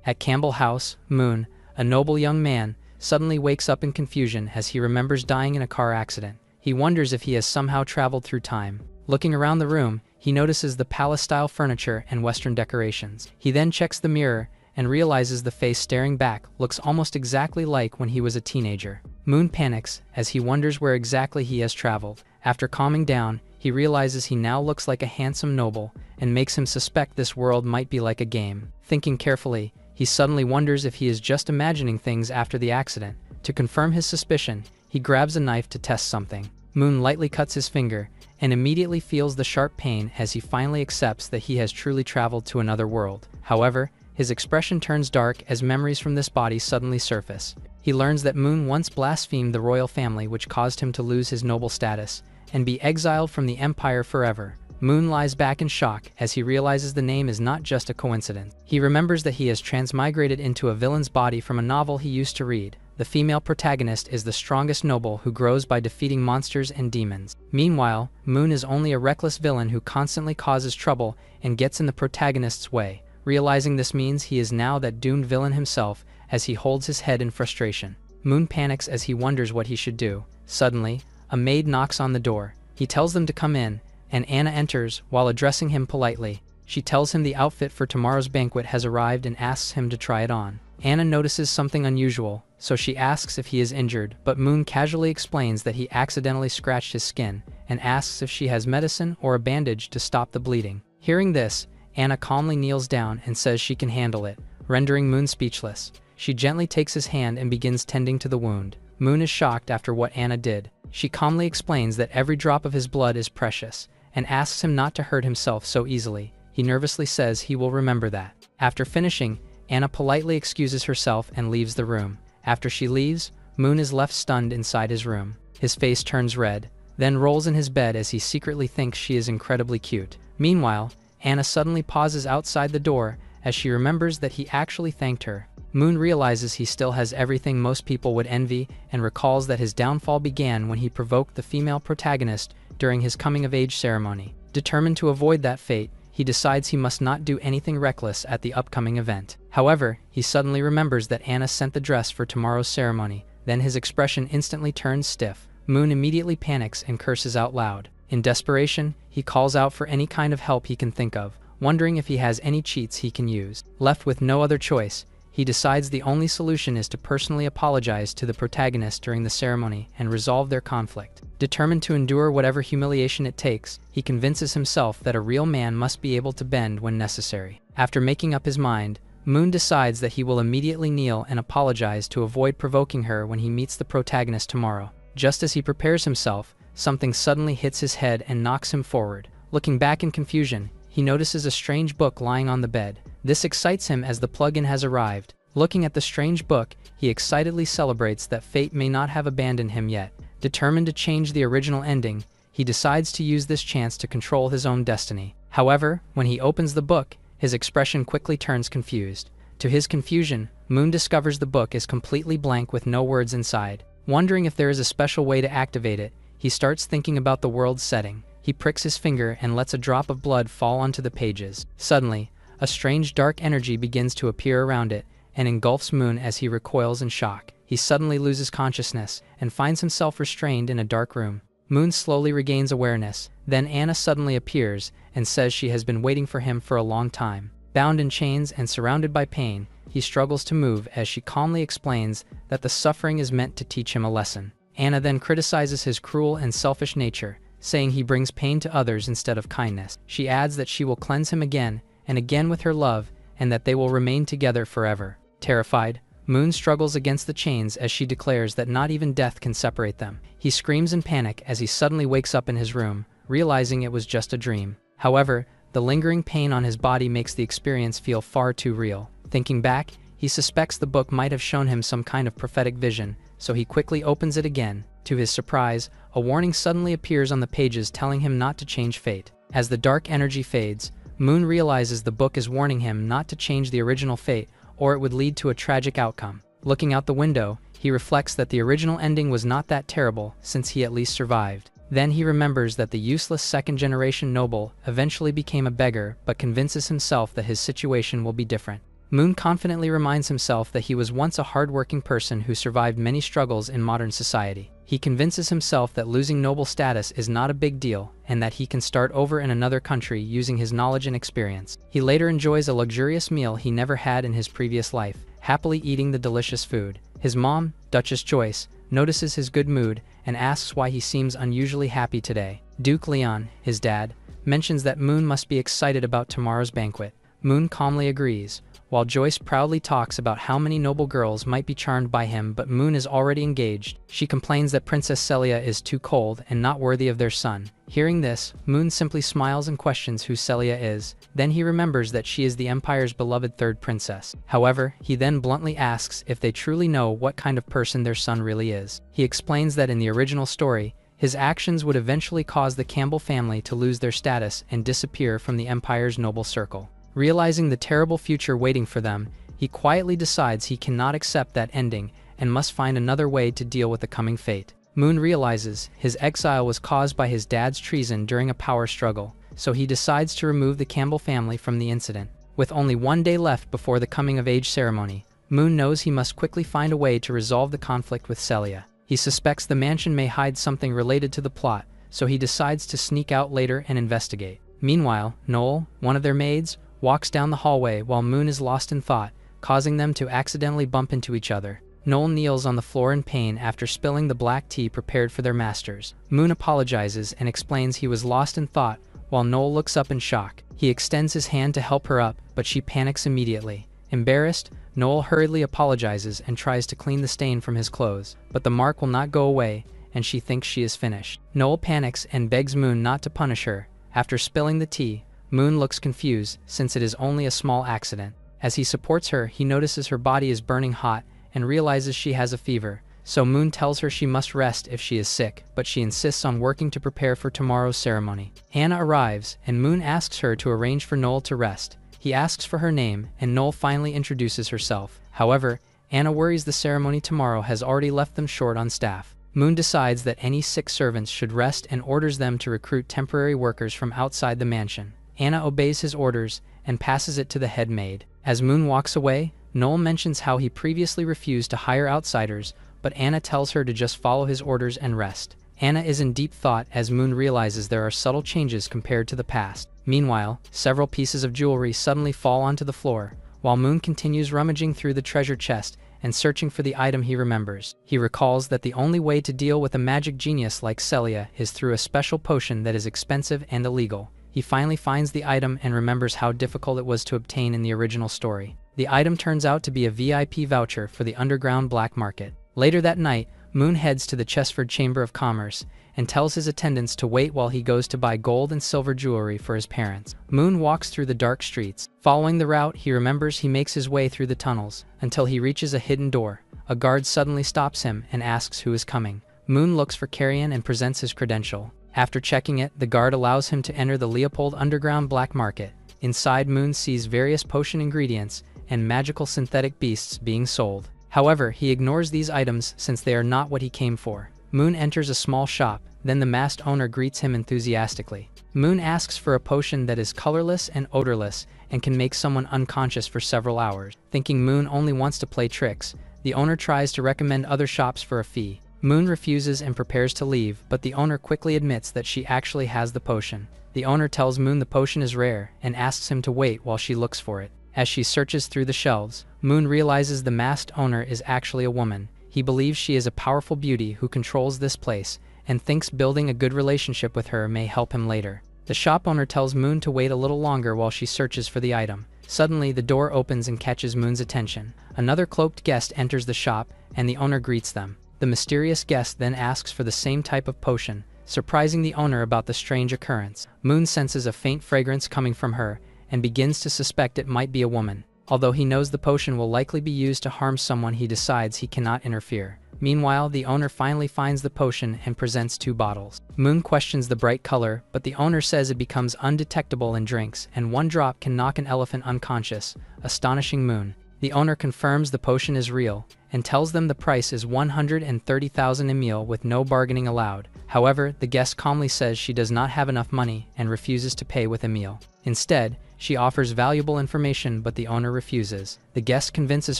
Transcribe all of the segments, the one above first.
At Campbell House, Moon, a noble young man, suddenly wakes up in confusion as he remembers dying in a car accident. He wonders if he has somehow traveled through time. Looking around the room, he notices the palace-style furniture and Western decorations. He then checks the mirror and realizes the face staring back looks almost exactly like when he was a teenager. Moon panics as he wonders where exactly he has traveled. After calming down, he realizes he now looks like a handsome noble and makes him suspect this world might be like a game. Thinking carefully, he suddenly wonders if he is just imagining things after the accident. To confirm his suspicion, he grabs a knife to test something. Moon lightly cuts his finger and immediately feels the sharp pain as he finally accepts that he has truly traveled to another world. However, his expression turns dark as memories from this body suddenly surface. He learns that Moon once blasphemed the royal family, which caused him to lose his noble status and be exiled from the empire forever. Moon lies back in shock as he realizes the name is not just a coincidence. He remembers that he has transmigrated into a villain's body from a novel he used to read. The female protagonist is the strongest noble who grows by defeating monsters and demons. Meanwhile, Moon is only a reckless villain who constantly causes trouble and gets in the protagonist's way. Realizing this means he is now that doomed villain himself as he holds his head in frustration. Moon panics as he wonders what he should do. Suddenly, a maid knocks on the door. He tells them to come in, and Anna enters while addressing him politely. She tells him the outfit for tomorrow's banquet has arrived and asks him to try it on. Anna notices something unusual, so she asks if he is injured, but Moon casually explains that he accidentally scratched his skin and asks if she has medicine or a bandage to stop the bleeding. Hearing this, Anna calmly kneels down and says she can handle it, rendering Moon speechless. She gently takes his hand and begins tending to the wound. Moon is shocked after what Anna did. She calmly explains that every drop of his blood is precious and asks him not to hurt himself so easily. He nervously says he will remember that. After finishing, Anna politely excuses herself and leaves the room. After she leaves, Moon is left stunned inside his room. His face turns red, then rolls in his bed as he secretly thinks she is incredibly cute. Meanwhile, Anna suddenly pauses outside the door as she remembers that he actually thanked her. Moon realizes he still has everything most people would envy and recalls that his downfall began when he provoked the female protagonist during his coming-of-age ceremony. Determined to avoid that fate, he decides he must not do anything reckless at the upcoming event. However, he suddenly remembers that Anna sent the dress for tomorrow's ceremony. Then his expression instantly turns stiff. Moon immediately panics and curses out loud. In desperation, he calls out for any kind of help he can think of, wondering if he has any cheats he can use. Left with no other choice, he decides the only solution is to personally apologize to the protagonist during the ceremony and resolve their conflict. Determined to endure whatever humiliation it takes, he convinces himself that a real man must be able to bend when necessary. After making up his mind, Moon decides that he will immediately kneel and apologize to avoid provoking her when he meets the protagonist tomorrow. Just as he prepares himself, something suddenly hits his head and knocks him forward. Looking back in confusion, he notices a strange book lying on the bed. This excites him as the plug-in has arrived. Looking at the strange book, he excitedly celebrates that fate may not have abandoned him yet. Determined to change the original ending, he decides to use this chance to control his own destiny. However, when he opens the book, his expression quickly turns confused. To his confusion, Moon discovers the book is completely blank with no words inside. Wondering if there is a special way to activate it, he starts thinking about the world's setting. He pricks his finger and lets a drop of blood fall onto the pages. Suddenly, a strange dark energy begins to appear around it and engulfs Moon as he recoils in shock. He suddenly loses consciousness and finds himself restrained in a dark room. Moon slowly regains awareness. Then Anna suddenly appears and says she has been waiting for him for a long time. Bound in chains and surrounded by pain, he struggles to move as she calmly explains that the suffering is meant to teach him a lesson. Anna then criticizes his cruel and selfish nature, saying he brings pain to others instead of kindness. She adds that she will cleanse him again and again with her love and that they will remain together forever. Terrified, Moon struggles against the chains as she declares that not even death can separate them. He screams in panic as he suddenly wakes up in his room, realizing it was just a dream. However, the lingering pain on his body makes the experience feel far too real. Thinking back, he suspects the book might have shown him some kind of prophetic vision, so he quickly opens it again. To his surprise, a warning suddenly appears on the pages telling him not to change fate. As the dark energy fades, Moon realizes the book is warning him not to change the original fate, or it would lead to a tragic outcome. Looking out the window, he reflects that the original ending was not that terrible, since he at least survived. Then he remembers that the useless second-generation noble eventually became a beggar, but convinces himself that his situation will be different. Moon confidently reminds himself that he was once a hard-working person who survived many struggles in modern society. He convinces himself that losing noble status is not a big deal and that he can start over in another country using his knowledge and experience. He later enjoys a luxurious meal he never had in his previous life, happily eating the delicious food. His mom, Duchess Joyce, notices his good mood and asks why he seems unusually happy today. Duke Leon, his dad, mentions that Moon must be excited about tomorrow's banquet. Moon calmly agrees, while Joyce proudly talks about how many noble girls might be charmed by him, but Moon is already engaged. She complains that Princess Celia is too cold and not worthy of their son. Hearing this, Moon simply smiles and questions who Celia is. Then he remembers that she is the Empire's beloved third princess. However, he then bluntly asks if they truly know what kind of person their son really is. He explains that in the original story, his actions would eventually cause the Campbell family to lose their status and disappear from the Empire's noble circle. Realizing the terrible future waiting for them, he quietly decides he cannot accept that ending and must find another way to deal with the coming fate. Moon realizes his exile was caused by his dad's treason during a power struggle, so he decides to remove the Campbell family from the incident. With only one day left before the coming-of-age ceremony, Moon knows he must quickly find a way to resolve the conflict with Celia. He suspects the mansion may hide something related to the plot, so he decides to sneak out later and investigate. Meanwhile, Noel, one of their maids, walks down the hallway while Moon is lost in thought, causing them to accidentally bump into each other. Noel kneels on the floor in pain after spilling the black tea prepared for their masters. Moon apologizes and explains he was lost in thought, while Noel looks up in shock. He extends his hand to help her up, but she panics immediately. Embarrassed, Noel hurriedly apologizes and tries to clean the stain from his clothes, but the mark will not go away, and she thinks she is finished. Noel panics and begs Moon not to punish her. After spilling the tea, Moon looks confused since it is only a small accident. As he supports her, he notices her body is burning hot and realizes she has a fever, so Moon tells her she must rest if she is sick, but she insists on working to prepare for tomorrow's ceremony. Anna arrives, and Moon asks her to arrange for Noel to rest. He asks for her name, and Noel finally introduces herself. However, Anna worries the ceremony tomorrow has already left them short on staff. Moon decides that any sick servants should rest and orders them to recruit temporary workers from outside the mansion. Anna obeys his orders and passes it to the head maid. As Moon walks away, Noel mentions how he previously refused to hire outsiders, but Anna tells her to just follow his orders and rest. Anna is in deep thought as Moon realizes there are subtle changes compared to the past. Meanwhile, several pieces of jewelry suddenly fall onto the floor, while Moon continues rummaging through the treasure chest and searching for the item he remembers. He recalls that the only way to deal with a magic genius like Celia is through a special potion that is expensive and illegal. He finally finds the item and remembers how difficult it was to obtain in the original story. The item turns out to be a VIP voucher for the underground black market. Later that night, Moon heads to the Chesford Chamber of Commerce and tells his attendants to wait while he goes to buy gold and silver jewelry for his parents. Moon walks through the dark streets. Following the route, he remembers he makes his way through the tunnels until he reaches a hidden door. A guard suddenly stops him and asks who is coming. Moon looks for Carrion and presents his credential. After checking it, the guard allows him to enter the Leopold underground black market. Inside, Moon sees various potion ingredients and magical synthetic beasts being sold. However, he ignores these items since they are not what he came for. Moon enters a small shop, then the masked owner greets him enthusiastically. Moon asks for a potion that is colorless and odorless and can make someone unconscious for several hours. Thinking Moon only wants to play tricks, the owner tries to recommend other shops for a fee. Moon refuses and prepares to leave, but the owner quickly admits that she actually has the potion. The owner tells Moon the potion is rare and asks him to wait while she looks for it. As she searches through the shelves, Moon realizes the masked owner is actually a woman. He believes she is a powerful beauty who controls this place and thinks building a good relationship with her may help him later. The shop owner tells Moon to wait a little longer while she searches for the item. Suddenly, the door opens and catches Moon's attention. Another cloaked guest enters the shop, and the owner greets them. The mysterious guest then asks for the same type of potion, surprising the owner about the strange occurrence. Moon senses a faint fragrance coming from her and begins to suspect it might be a woman. Although he knows the potion will likely be used to harm someone, he decides he cannot interfere. Meanwhile, the owner finally finds the potion and presents 2 bottles. Moon questions the bright color, but the owner says it becomes undetectable in drinks and 1 drop can knock an elephant unconscious, astonishing Moon. The owner confirms the potion is real and tells them the price is 130,000 emil with no bargaining allowed. However, the guest calmly says she does not have enough money and refuses to pay with emil. Instead, She offers valuable information, but the owner refuses. The guest convinces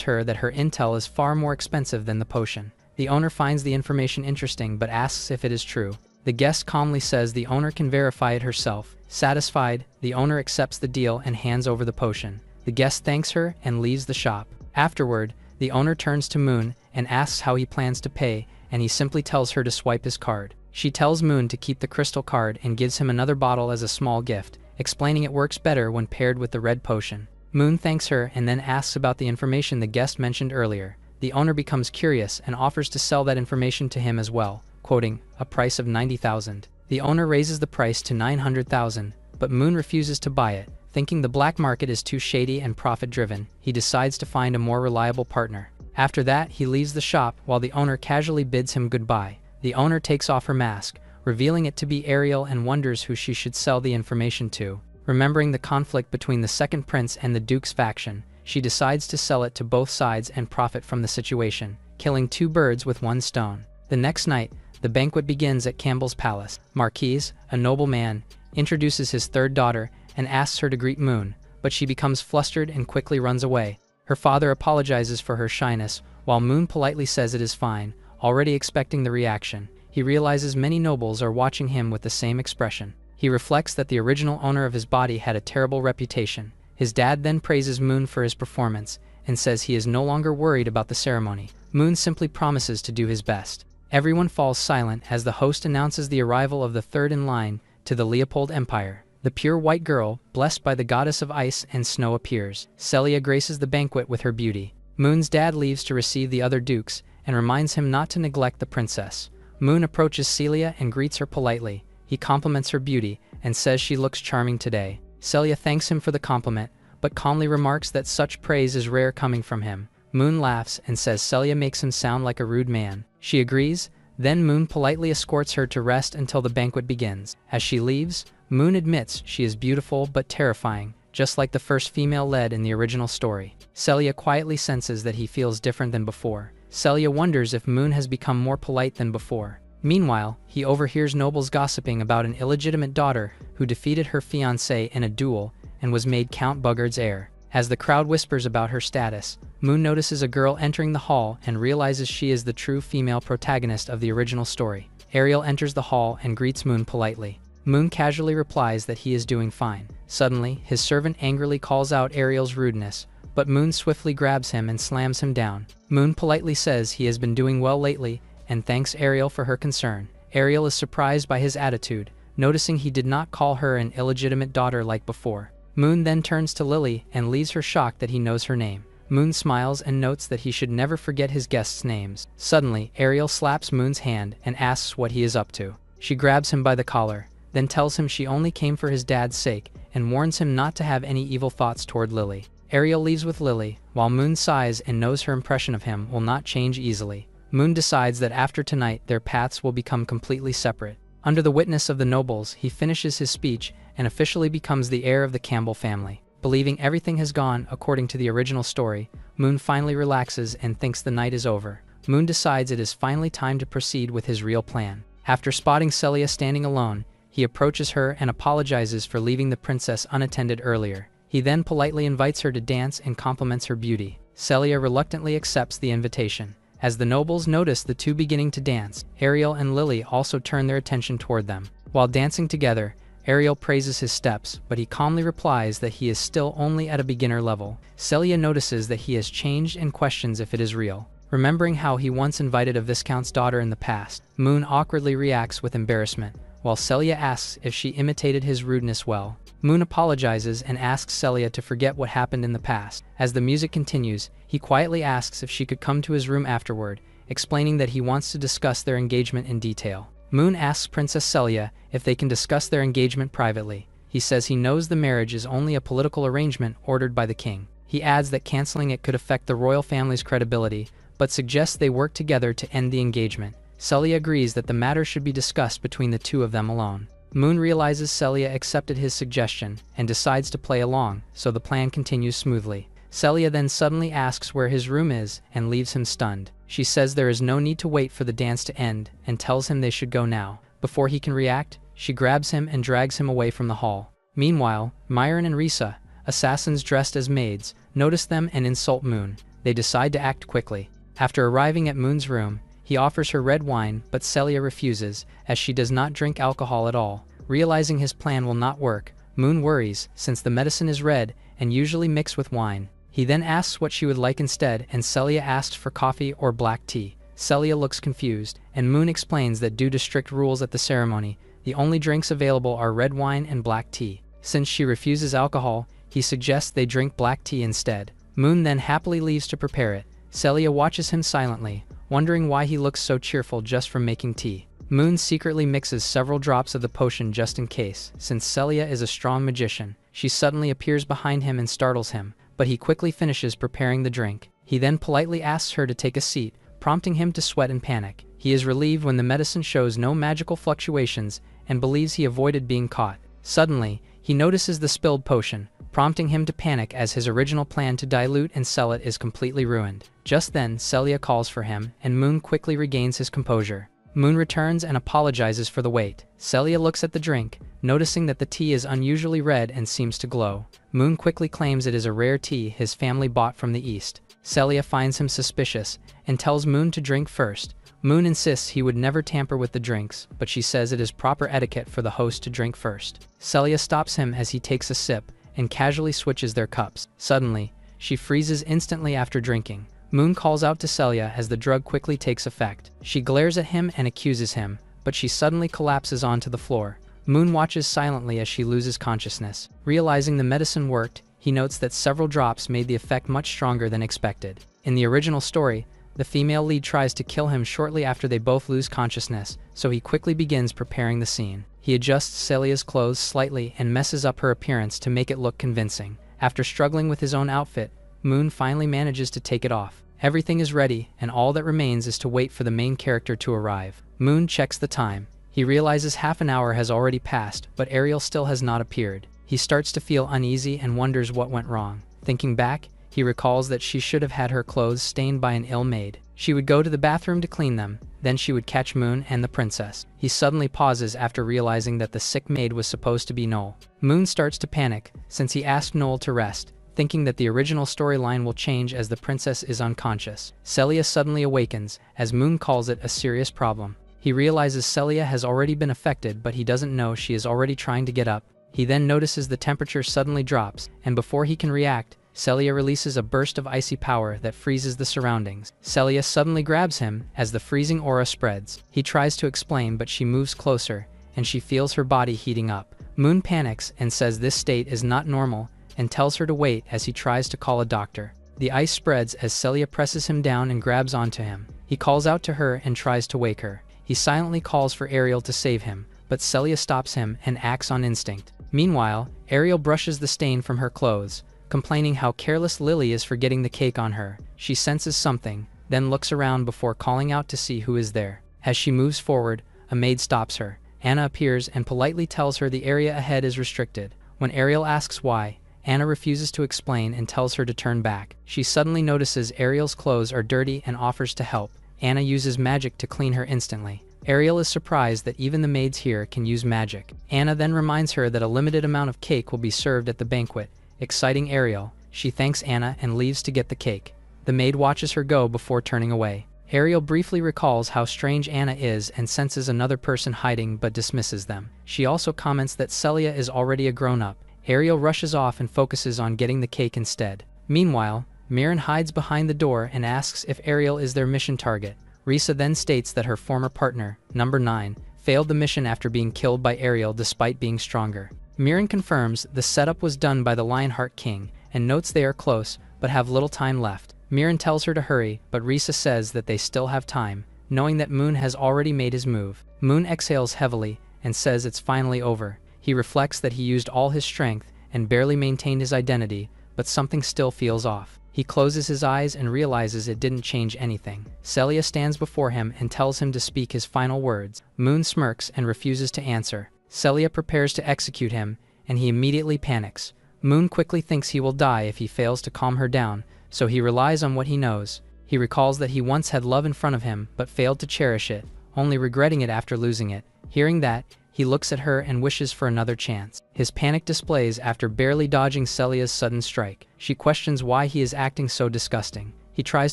her that her intel is far more expensive than the potion. The owner finds the information interesting but asks if it is true. The guest calmly says the owner can verify it herself. Satisfied, the owner accepts the deal and hands over the potion. The guest thanks her and leaves the shop. Afterward, the owner turns to Moon and asks how he plans to pay, and he simply tells her to swipe his card. She tells Moon to keep the crystal card and gives him another bottle as a small gift, explaining it works better when paired with the red potion. Moon thanks her and then asks about the information the guest mentioned earlier. The owner becomes curious and offers to sell that information to him as well, quoting, "a price of 90,000. The owner raises the price to 900,000, but Moon refuses to buy it. Thinking the black market is too shady and profit-driven, he decides to find a more reliable partner. After that, he leaves the shop while the owner casually bids him goodbye. The owner takes off her mask, revealing it to be Ariel, and wonders who she should sell the information to. Remembering the conflict between the second prince and the Duke's faction, she decides to sell it to both sides and profit from the situation, killing two birds with one stone. The next night, the banquet begins at Campbell's palace. Marquise, a noble man, introduces his third daughter and asks her to greet Moon, but she becomes flustered and quickly runs away. Her father apologizes for her shyness, while Moon politely says it is fine, already expecting the reaction. He realizes many nobles are watching him with the same expression. He reflects that the original owner of his body had a terrible reputation. His dad then praises Moon for his performance and says he is no longer worried about the ceremony. Moon simply promises to do his best. Everyone falls silent as the host announces the arrival of the third in line to the Leopold Empire. The pure white girl, blessed by the goddess of ice and snow, appears. Celia graces the banquet with her beauty. Moon's dad leaves to receive the other dukes and reminds him not to neglect the princess. Moon approaches Celia and greets her politely. He compliments her beauty and says she looks charming today. Celia thanks him for the compliment, but calmly remarks that such praise is rare coming from him. Moon laughs and says Celia makes him sound like a rude man. She agrees, then Moon politely escorts her to rest until the banquet begins. As she leaves, Moon admits she is beautiful but terrifying, just like the first female lead in the original story. Celia quietly senses that he feels different than before. Celia wonders if Moon has become more polite than before. Meanwhile, he overhears nobles gossiping about an illegitimate daughter who defeated her fiancé in a duel and was made Count Bugard's heir. As the crowd whispers about her status, Moon notices a girl entering the hall and realizes she is the true female protagonist of the original story. Ariel enters the hall and greets Moon politely. Moon casually replies that he is doing fine. Suddenly, his servant angrily calls out Ariel's rudeness, but Moon swiftly grabs him and slams him down. Moon politely says he has been doing well lately and thanks Ariel for her concern. Ariel is surprised by his attitude, noticing he did not call her an illegitimate daughter like before. Moon then turns to Lily and leaves her shocked that he knows her name. Moon smiles and notes that he should never forget his guests' names. Suddenly, Ariel slaps Moon's hand and asks what he is up to. She grabs him by the collar, then tells him she only came for his dad's sake and warns him not to have any evil thoughts toward Lily. Ariel leaves with Lily, while Moon sighs and knows her impression of him will not change easily. Moon decides that after tonight their paths will become completely separate. Under the witness of the nobles, he finishes his speech and officially becomes the heir of the Campbell family. Believing everything has gone according to the original story, Moon finally relaxes and thinks the night is over. Moon decides it is finally time to proceed with his real plan. After spotting Celia standing alone, he approaches her and apologizes for leaving the princess unattended earlier. He then politely invites her to dance and compliments her beauty. Celia reluctantly accepts the invitation. As the nobles notice the two beginning to dance, Ariel and Lily also turn their attention toward them. While dancing together, Ariel praises his steps, but he calmly replies that he is still only at a beginner level. Celia notices that he has changed and questions if it is real. Remembering how he once invited a viscount's daughter in the past, Moon awkwardly reacts with embarrassment, while Celia asks if she imitated his rudeness well. Moon apologizes and asks Celia to forget what happened in the past. As the music continues, he quietly asks if she could come to his room afterward, explaining that he wants to discuss their engagement in detail. Moon asks Princess Celia if they can discuss their engagement privately. He says he knows the marriage is only a political arrangement ordered by the king. He adds that canceling it could affect the royal family's credibility, but suggests they work together to end the engagement. Celia agrees that the matter should be discussed between the two of them alone. Moon realizes Celia accepted his suggestion and decides to play along, so the plan continues smoothly. Celia then suddenly asks where his room is and leaves him stunned. She says there is no need to wait for the dance to end and tells him they should go now. Before he can react, she grabs him and drags him away from the hall. Meanwhile, Myron and Risa, Assassins dressed as maids notice them and insult Moon. They decide to act quickly. After arriving at Moon's room, he offers her red wine, but Celia refuses, as she does not drink alcohol at all. Realizing his plan will not work, Moon worries, since the medicine is red and usually mixed with wine. He then asks what she would like instead, and Celia asks for coffee or black tea. Celia looks confused, and Moon explains that due to strict rules at the ceremony, the only drinks available are red wine and black tea. Since she refuses alcohol, he suggests they drink black tea instead. Moon then happily leaves to prepare it. Celia watches him silently, wondering why he looks so cheerful just from making tea. Moon secretly mixes several drops of the potion just in case. Since Celia is a strong magician, she suddenly appears behind him and startles him, but he quickly finishes preparing the drink. He then politely asks her to take a seat, prompting him to sweat and panic. He is relieved when the medicine shows no magical fluctuations and believes he avoided being caught. Suddenly, he notices the spilled potion, prompting him to panic as his original plan to dilute and sell it is completely ruined. Just then, Celia calls for him, and Moon quickly regains his composure. Moon returns and apologizes for the wait. Celia looks at the drink, noticing that the tea is unusually red and seems to glow. Moon quickly claims it is a rare tea his family bought from the East. Celia finds him suspicious and tells Moon to drink first. Moon insists he would never tamper with the drinks, but she says it is proper etiquette for the host to drink first. Celia stops him as he takes a sip and casually switches their cups. Suddenly, she freezes instantly after drinking. Moon calls out to Celia as the drug quickly takes effect. She glares at him and accuses him, but she suddenly collapses onto the floor. Moon watches silently as she loses consciousness. Realizing the medicine worked, he notes that several drops made the effect much stronger than expected. In the original story, the female lead tries to kill him shortly after they both lose consciousness, so he quickly begins preparing the scene. He adjusts Celia's clothes slightly and messes up her appearance to make it look convincing. After struggling with his own outfit, Moon finally manages to take it off. Everything is ready, and all that remains is to wait for the main character to arrive. Moon checks the time. He realizes half an hour has already passed, but Ariel still has not appeared. He starts to feel uneasy and wonders what went wrong. Thinking back, he recalls that she should have had her clothes stained by an ill maid. She would go to the bathroom to clean them, then she would catch Moon and the princess. He suddenly pauses after realizing that the sick maid was supposed to be Noel. Moon starts to panic, since he asked Noel to rest, thinking that the original storyline will change as the princess is unconscious. Celia suddenly awakens, as Moon calls it a serious problem. He realizes Celia has already been affected, but he doesn't know she is already trying to get up. He then notices the temperature suddenly drops, and before he can react, Celia releases a burst of icy power that freezes the surroundings. Celia suddenly grabs him as the freezing aura spreads. He tries to explain, but she moves closer, and she feels her body heating up. Moon panics and says this state is not normal, and tells her to wait as he tries to call a doctor. The ice spreads as Celia presses him down and grabs onto him. He calls out to her and tries to wake her. He silently calls for Ariel to save him, but Celia stops him and acts on instinct. Meanwhile, Ariel brushes the stain from her clothes, complaining how careless Lily is for getting the cake on her. She senses something, then looks around before calling out to see who is there. As she moves forward, a maid stops her. Anna appears and politely tells her the area ahead is restricted. When Ariel asks why, Anna refuses to explain and tells her to turn back. She suddenly notices Ariel's clothes are dirty and offers to help. Anna uses magic to clean her instantly. Ariel is surprised that even the maids here can use magic. Anna then reminds her that a limited amount of cake will be served at the banquet. Exciting Ariel, she thanks Anna and leaves to get the cake. The maid watches her go before turning away. Ariel briefly recalls how strange Anna is and senses another person hiding but dismisses them. She also comments that Celia is already a grown-up. Ariel rushes off and focuses on getting the cake instead. Meanwhile, Mirren hides behind the door and asks if Ariel is their mission target. Risa then states that her former partner, number 9, failed the mission after being killed by Ariel despite being stronger. Mirren confirms the setup was done by the Lionheart King and notes they are close but have little time left. Mirren tells her to hurry, but Risa says that they still have time, knowing that Moon has already made his move. Moon exhales heavily and says it's finally over. He reflects that he used all his strength and barely maintained his identity, but something still feels off. He closes his eyes and realizes it didn't change anything. Celia stands before him and tells him to speak his final words. Moon smirks and refuses to answer. Celia prepares to execute him, and he immediately panics. Moon quickly thinks he will die if he fails to calm her down, so he relies on what he knows. He recalls that he once had love in front of him but failed to cherish it, only regretting it after losing it. Hearing that, He looks at her and wishes for another chance. His panic displays after barely dodging Celia's sudden strike. She questions why he is acting so disgusting. He tries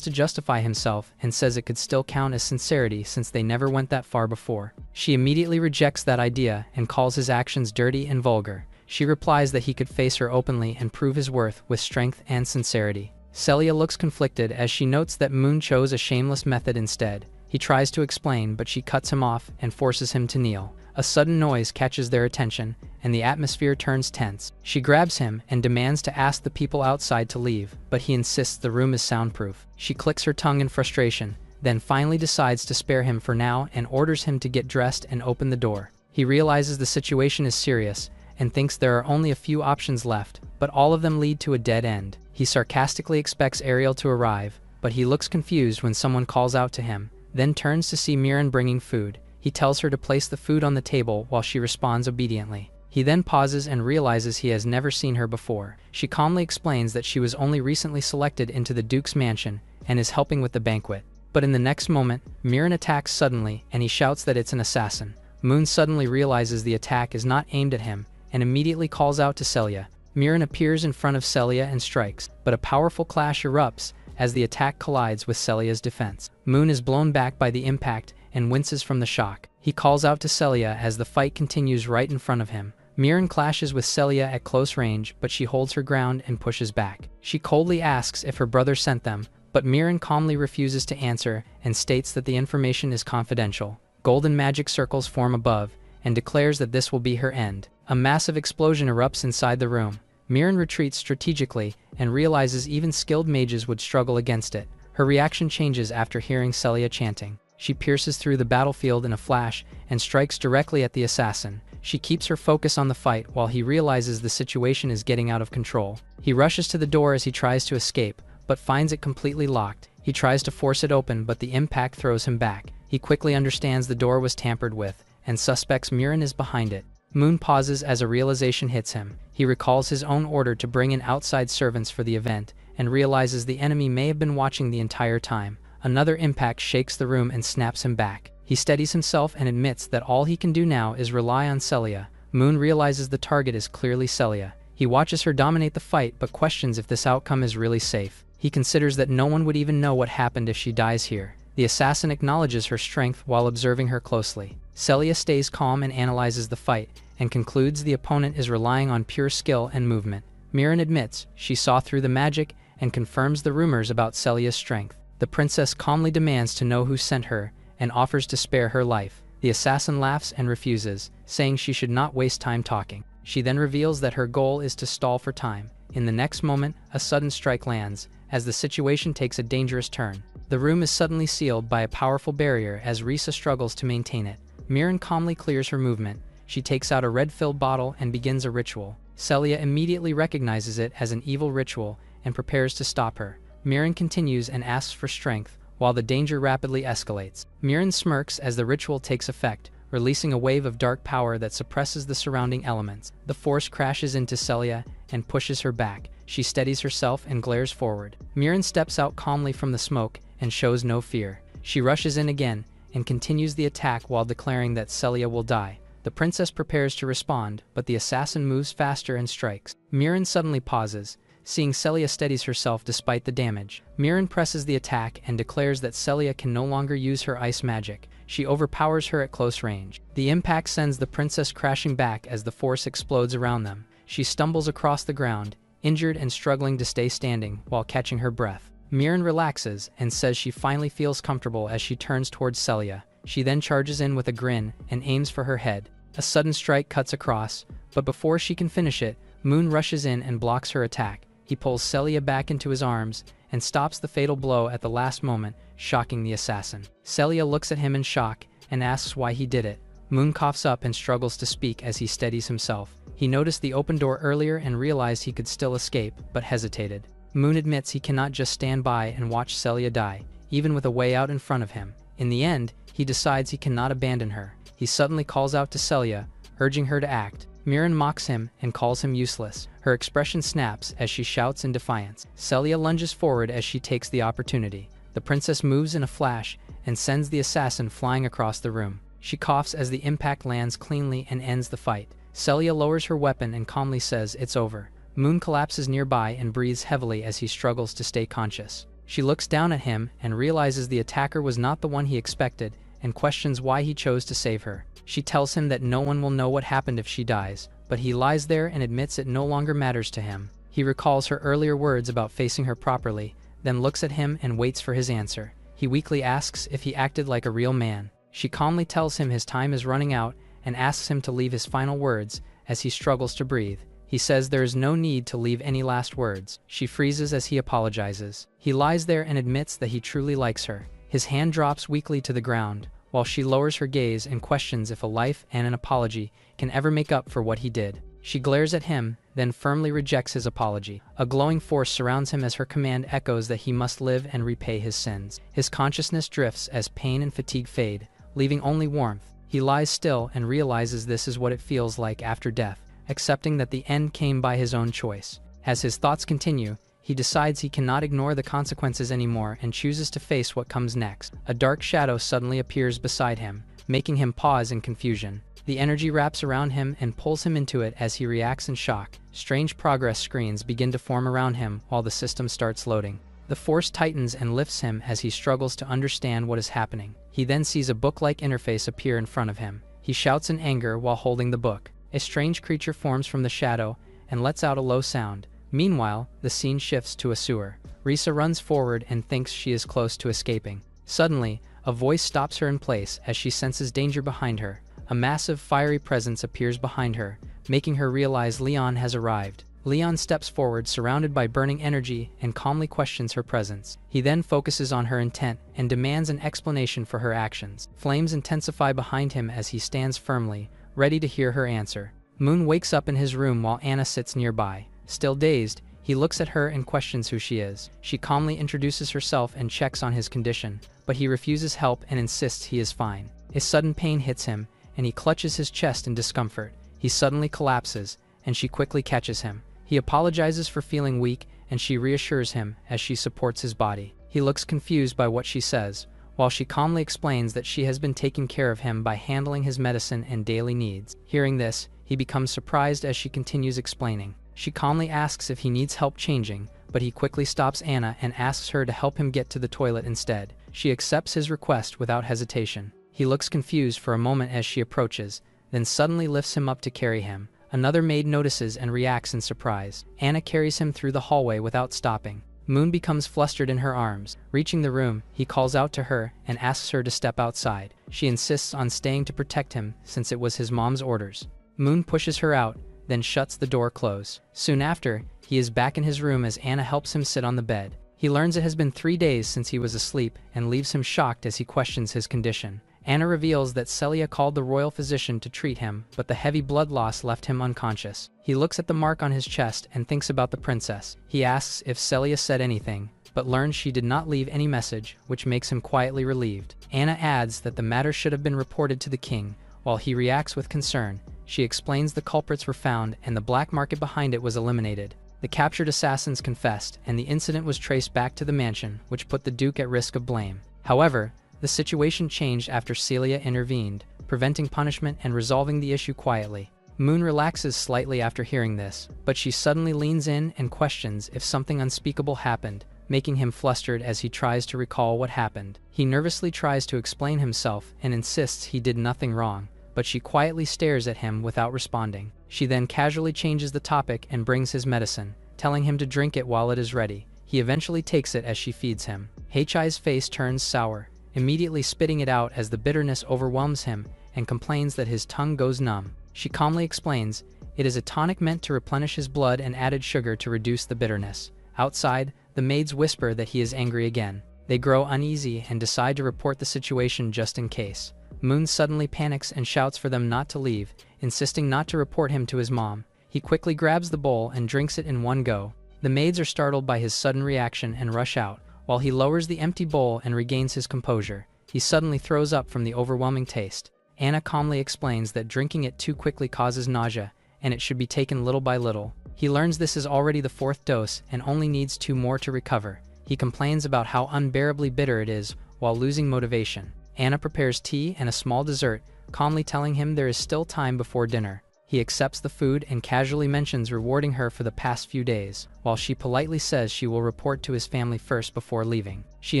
to justify himself and says it could still count as sincerity since they never went that far before. She immediately rejects that idea and calls his actions dirty and vulgar. She replies that he could face her openly and prove his worth with strength and sincerity. Celia looks conflicted as she notes that Moon chose a shameless method instead. He tries to explain, but she cuts him off and forces him to kneel. A sudden noise catches their attention, and the atmosphere turns tense. She grabs him and demands to ask the people outside to leave, but he insists the room is soundproof. She clicks her tongue in frustration, then finally decides to spare him for now and orders him to get dressed and open the door. He realizes the situation is serious and thinks there are only a few options left, but all of them lead to a dead end. He sarcastically expects Ariel to arrive, but he looks confused when someone calls out to him, then turns to see Miran bringing food. He tells her to place the food on the table while she responds obediently. He then pauses and realizes he has never seen her before. She calmly explains that she was only recently selected into the Duke's mansion and is helping with the banquet. But in the next moment, Miran attacks suddenly and he shouts that it's an assassin. Moon suddenly realizes the attack is not aimed at him and immediately calls out to Celia. Miran appears in front of Celia and strikes, but a powerful clash erupts as the attack collides with Celia's defense. Moon is blown back by the impact and winces from the shock. He calls out to Celia as the fight continues right in front of him. Miran clashes with Celia at close range, but she holds her ground and pushes back. She coldly asks if her brother sent them, but Miran calmly refuses to answer and states that the information is confidential. Golden magic circles form above and declares that this will be her end. A massive explosion erupts inside the room. Miran retreats strategically and realizes even skilled mages would struggle against it. Her reaction changes after hearing Celia chanting. She pierces through the battlefield in a flash and strikes directly at the assassin. She keeps her focus on the fight while he realizes the situation is getting out of control. He rushes to the door as he tries to escape, but finds it completely locked. He tries to force it open, but the impact throws him back. He quickly understands the door was tampered with and suspects Miran is behind it. Moon pauses as a realization hits him. He recalls his own order to bring in outside servants for the event and realizes the enemy may have been watching the entire time. Another impact shakes the room and snaps him back. He steadies himself and admits that all he can do now is rely on Celia. Moon realizes the target is clearly Celia. He watches her dominate the fight but questions if this outcome is really safe. He considers that no one would even know what happened if she dies here. The assassin acknowledges her strength while observing her closely. Celia stays calm and analyzes the fight and concludes the opponent is relying on pure skill and movement. Miran admits she saw through the magic and confirms the rumors about Celia's strength. The princess calmly demands to know who sent her and offers to spare her life. The assassin laughs and refuses, saying she should not waste time talking. She then reveals that her goal is to stall for time. In the next moment, a sudden strike lands, as the situation takes a dangerous turn. The room is suddenly sealed by a powerful barrier as Risa struggles to maintain it. Miran calmly clears her movement. She takes out a red-filled bottle and begins a ritual. Celia immediately recognizes it as an evil ritual and prepares to stop her. Miran continues and asks for strength, while the danger rapidly escalates. Miran smirks as the ritual takes effect, releasing a wave of dark power that suppresses the surrounding elements. The force crashes into Celia and pushes her back. She steadies herself and glares forward. Miran steps out calmly from the smoke and shows no fear. She rushes in again and continues the attack while declaring that Celia will die. The princess prepares to respond, but the assassin moves faster and strikes. Miran suddenly pauses, seeing Celia steadies herself despite the damage. Miran presses the attack and declares that Celia can no longer use her ice magic. She overpowers her at close range. The impact sends the princess crashing back as the force explodes around them. She stumbles across the ground, injured and struggling to stay standing while catching her breath. Miran relaxes and says she finally feels comfortable as she turns towards Celia. She then charges in with a grin and aims for her head. A sudden strike cuts across, but before she can finish it, Moon rushes in and blocks her attack. He pulls Celia back into his arms and stops the fatal blow at the last moment, shocking the assassin. Celia looks at him in shock and asks why he did it. Moon coughs up and struggles to speak as he steadies himself. He noticed the open door earlier and realized he could still escape, but hesitated. Moon admits he cannot just stand by and watch Celia die, even with a way out in front of him. In the end, he decides he cannot abandon her. He suddenly calls out to Celia, urging her to act. Miran mocks him and calls him useless. Her expression snaps as she shouts in defiance. Celia lunges forward as she takes the opportunity. The princess moves in a flash and sends the assassin flying across the room. She coughs as the impact lands cleanly and ends the fight. Celia lowers her weapon and calmly says it's over. Moon collapses nearby and breathes heavily as he struggles to stay conscious. She looks down at him and realizes the attacker was not the one he expected and questions why he chose to save her. She tells him that no one will know what happened if she dies, but he lies there and admits it no longer matters to him. He recalls her earlier words about facing her properly, then looks at him and waits for his answer. He weakly asks if he acted like a real man. She calmly tells him his time is running out and asks him to leave his final words as he struggles to breathe. He says there is no need to leave any last words. She freezes as he apologizes. He lies there and admits that he truly likes her. His hand drops weakly to the ground, while she lowers her gaze and questions if a life and an apology can ever make up for what he did. She glares at him, then firmly rejects his apology. A glowing force surrounds him as her command echoes that he must live and repay his sins. His consciousness drifts as pain and fatigue fade, leaving only warmth. He lies still and realizes this is what it feels like after death, accepting that the end came by his own choice. As his thoughts continue, he decides he cannot ignore the consequences anymore and chooses to face what comes next. A dark shadow suddenly appears beside him, making him pause in confusion. The energy wraps around him and pulls him into it as he reacts in shock. Strange progress screens begin to form around him while the system starts loading. The force tightens and lifts him as he struggles to understand what is happening. He then sees a book-like interface appear in front of him. He shouts in anger while holding the book. A strange creature forms from the shadow and lets out a low sound. Meanwhile, the scene shifts to a sewer. Risa runs forward and thinks she is close to escaping. Suddenly, a voice stops her in place as she senses danger behind her. A massive fiery presence appears behind her, making her realize Leon has arrived. Leon steps forward surrounded by burning energy and calmly questions her presence. He then focuses on her intent and demands an explanation for her actions. Flames intensify behind him as he stands firmly, ready to hear her answer. Moon wakes up in his room while Anna sits nearby. Still dazed, he looks at her and questions who she is. She calmly introduces herself and checks on his condition, but he refuses help and insists he is fine. A sudden pain hits him, and he clutches his chest in discomfort. He suddenly collapses, and she quickly catches him. He apologizes for feeling weak, and she reassures him as she supports his body. He looks confused by what she says, while she calmly explains that she has been taking care of him by handling his medicine and daily needs. Hearing this, he becomes surprised as she continues explaining. She calmly asks if he needs help changing, but he quickly stops Anna and asks her to help him get to the toilet instead. She accepts his request without hesitation. He looks confused for a moment as she approaches, then suddenly lifts him up to carry him. Another maid notices and reacts in surprise. Anna carries him through the hallway without stopping. Moon becomes flustered in her arms. Reaching the room, he calls out to her and asks her to step outside. She insists on staying to protect him since it was his mom's orders. Moon pushes her out, then shuts the door close. Soon after, he is back in his room as Anna helps him sit on the bed. He learns it has been 3 days since he was asleep and leaves him shocked as he questions his condition. Anna reveals that Celia called the royal physician to treat him, but the heavy blood loss left him unconscious. He looks at the mark on his chest and thinks about the princess. He asks if Celia said anything, but learns she did not leave any message, which makes him quietly relieved. Anna adds that the matter should have been reported to the king. While he reacts with concern, she explains the culprits were found and the black market behind it was eliminated. The captured assassins confessed, and the incident was traced back to the mansion, which put the Duke at risk of blame. However, the situation changed after Celia intervened, preventing punishment and resolving the issue quietly. Moon relaxes slightly after hearing this, but she suddenly leans in and questions if something unspeakable happened, making him flustered as he tries to recall what happened. He nervously tries to explain himself and insists he did nothing wrong, but she quietly stares at him without responding. She then casually changes the topic and brings his medicine, telling him to drink it while it is ready. He eventually takes it as she feeds him. Hei's face turns sour, immediately spitting it out as the bitterness overwhelms him and complains that his tongue goes numb. She calmly explains, it is a tonic meant to replenish his blood and added sugar to reduce the bitterness. Outside, the maids whisper that he is angry again. They grow uneasy and decide to report the situation just in case. Moon suddenly panics and shouts for them not to leave, insisting not to report him to his mom. He quickly grabs the bowl and drinks it in one go. The maids are startled by his sudden reaction and rush out. While he lowers the empty bowl and regains his composure, he suddenly throws up from the overwhelming taste. Anna calmly explains that drinking it too quickly causes nausea, and it should be taken little by little. He learns this is already the 4th dose and only needs 2 more to recover. He complains about how unbearably bitter it is while losing motivation. Anna prepares tea and a small dessert, calmly telling him there is still time before dinner. He accepts the food and casually mentions rewarding her for the past few days, while she politely says she will report to his family first before leaving. She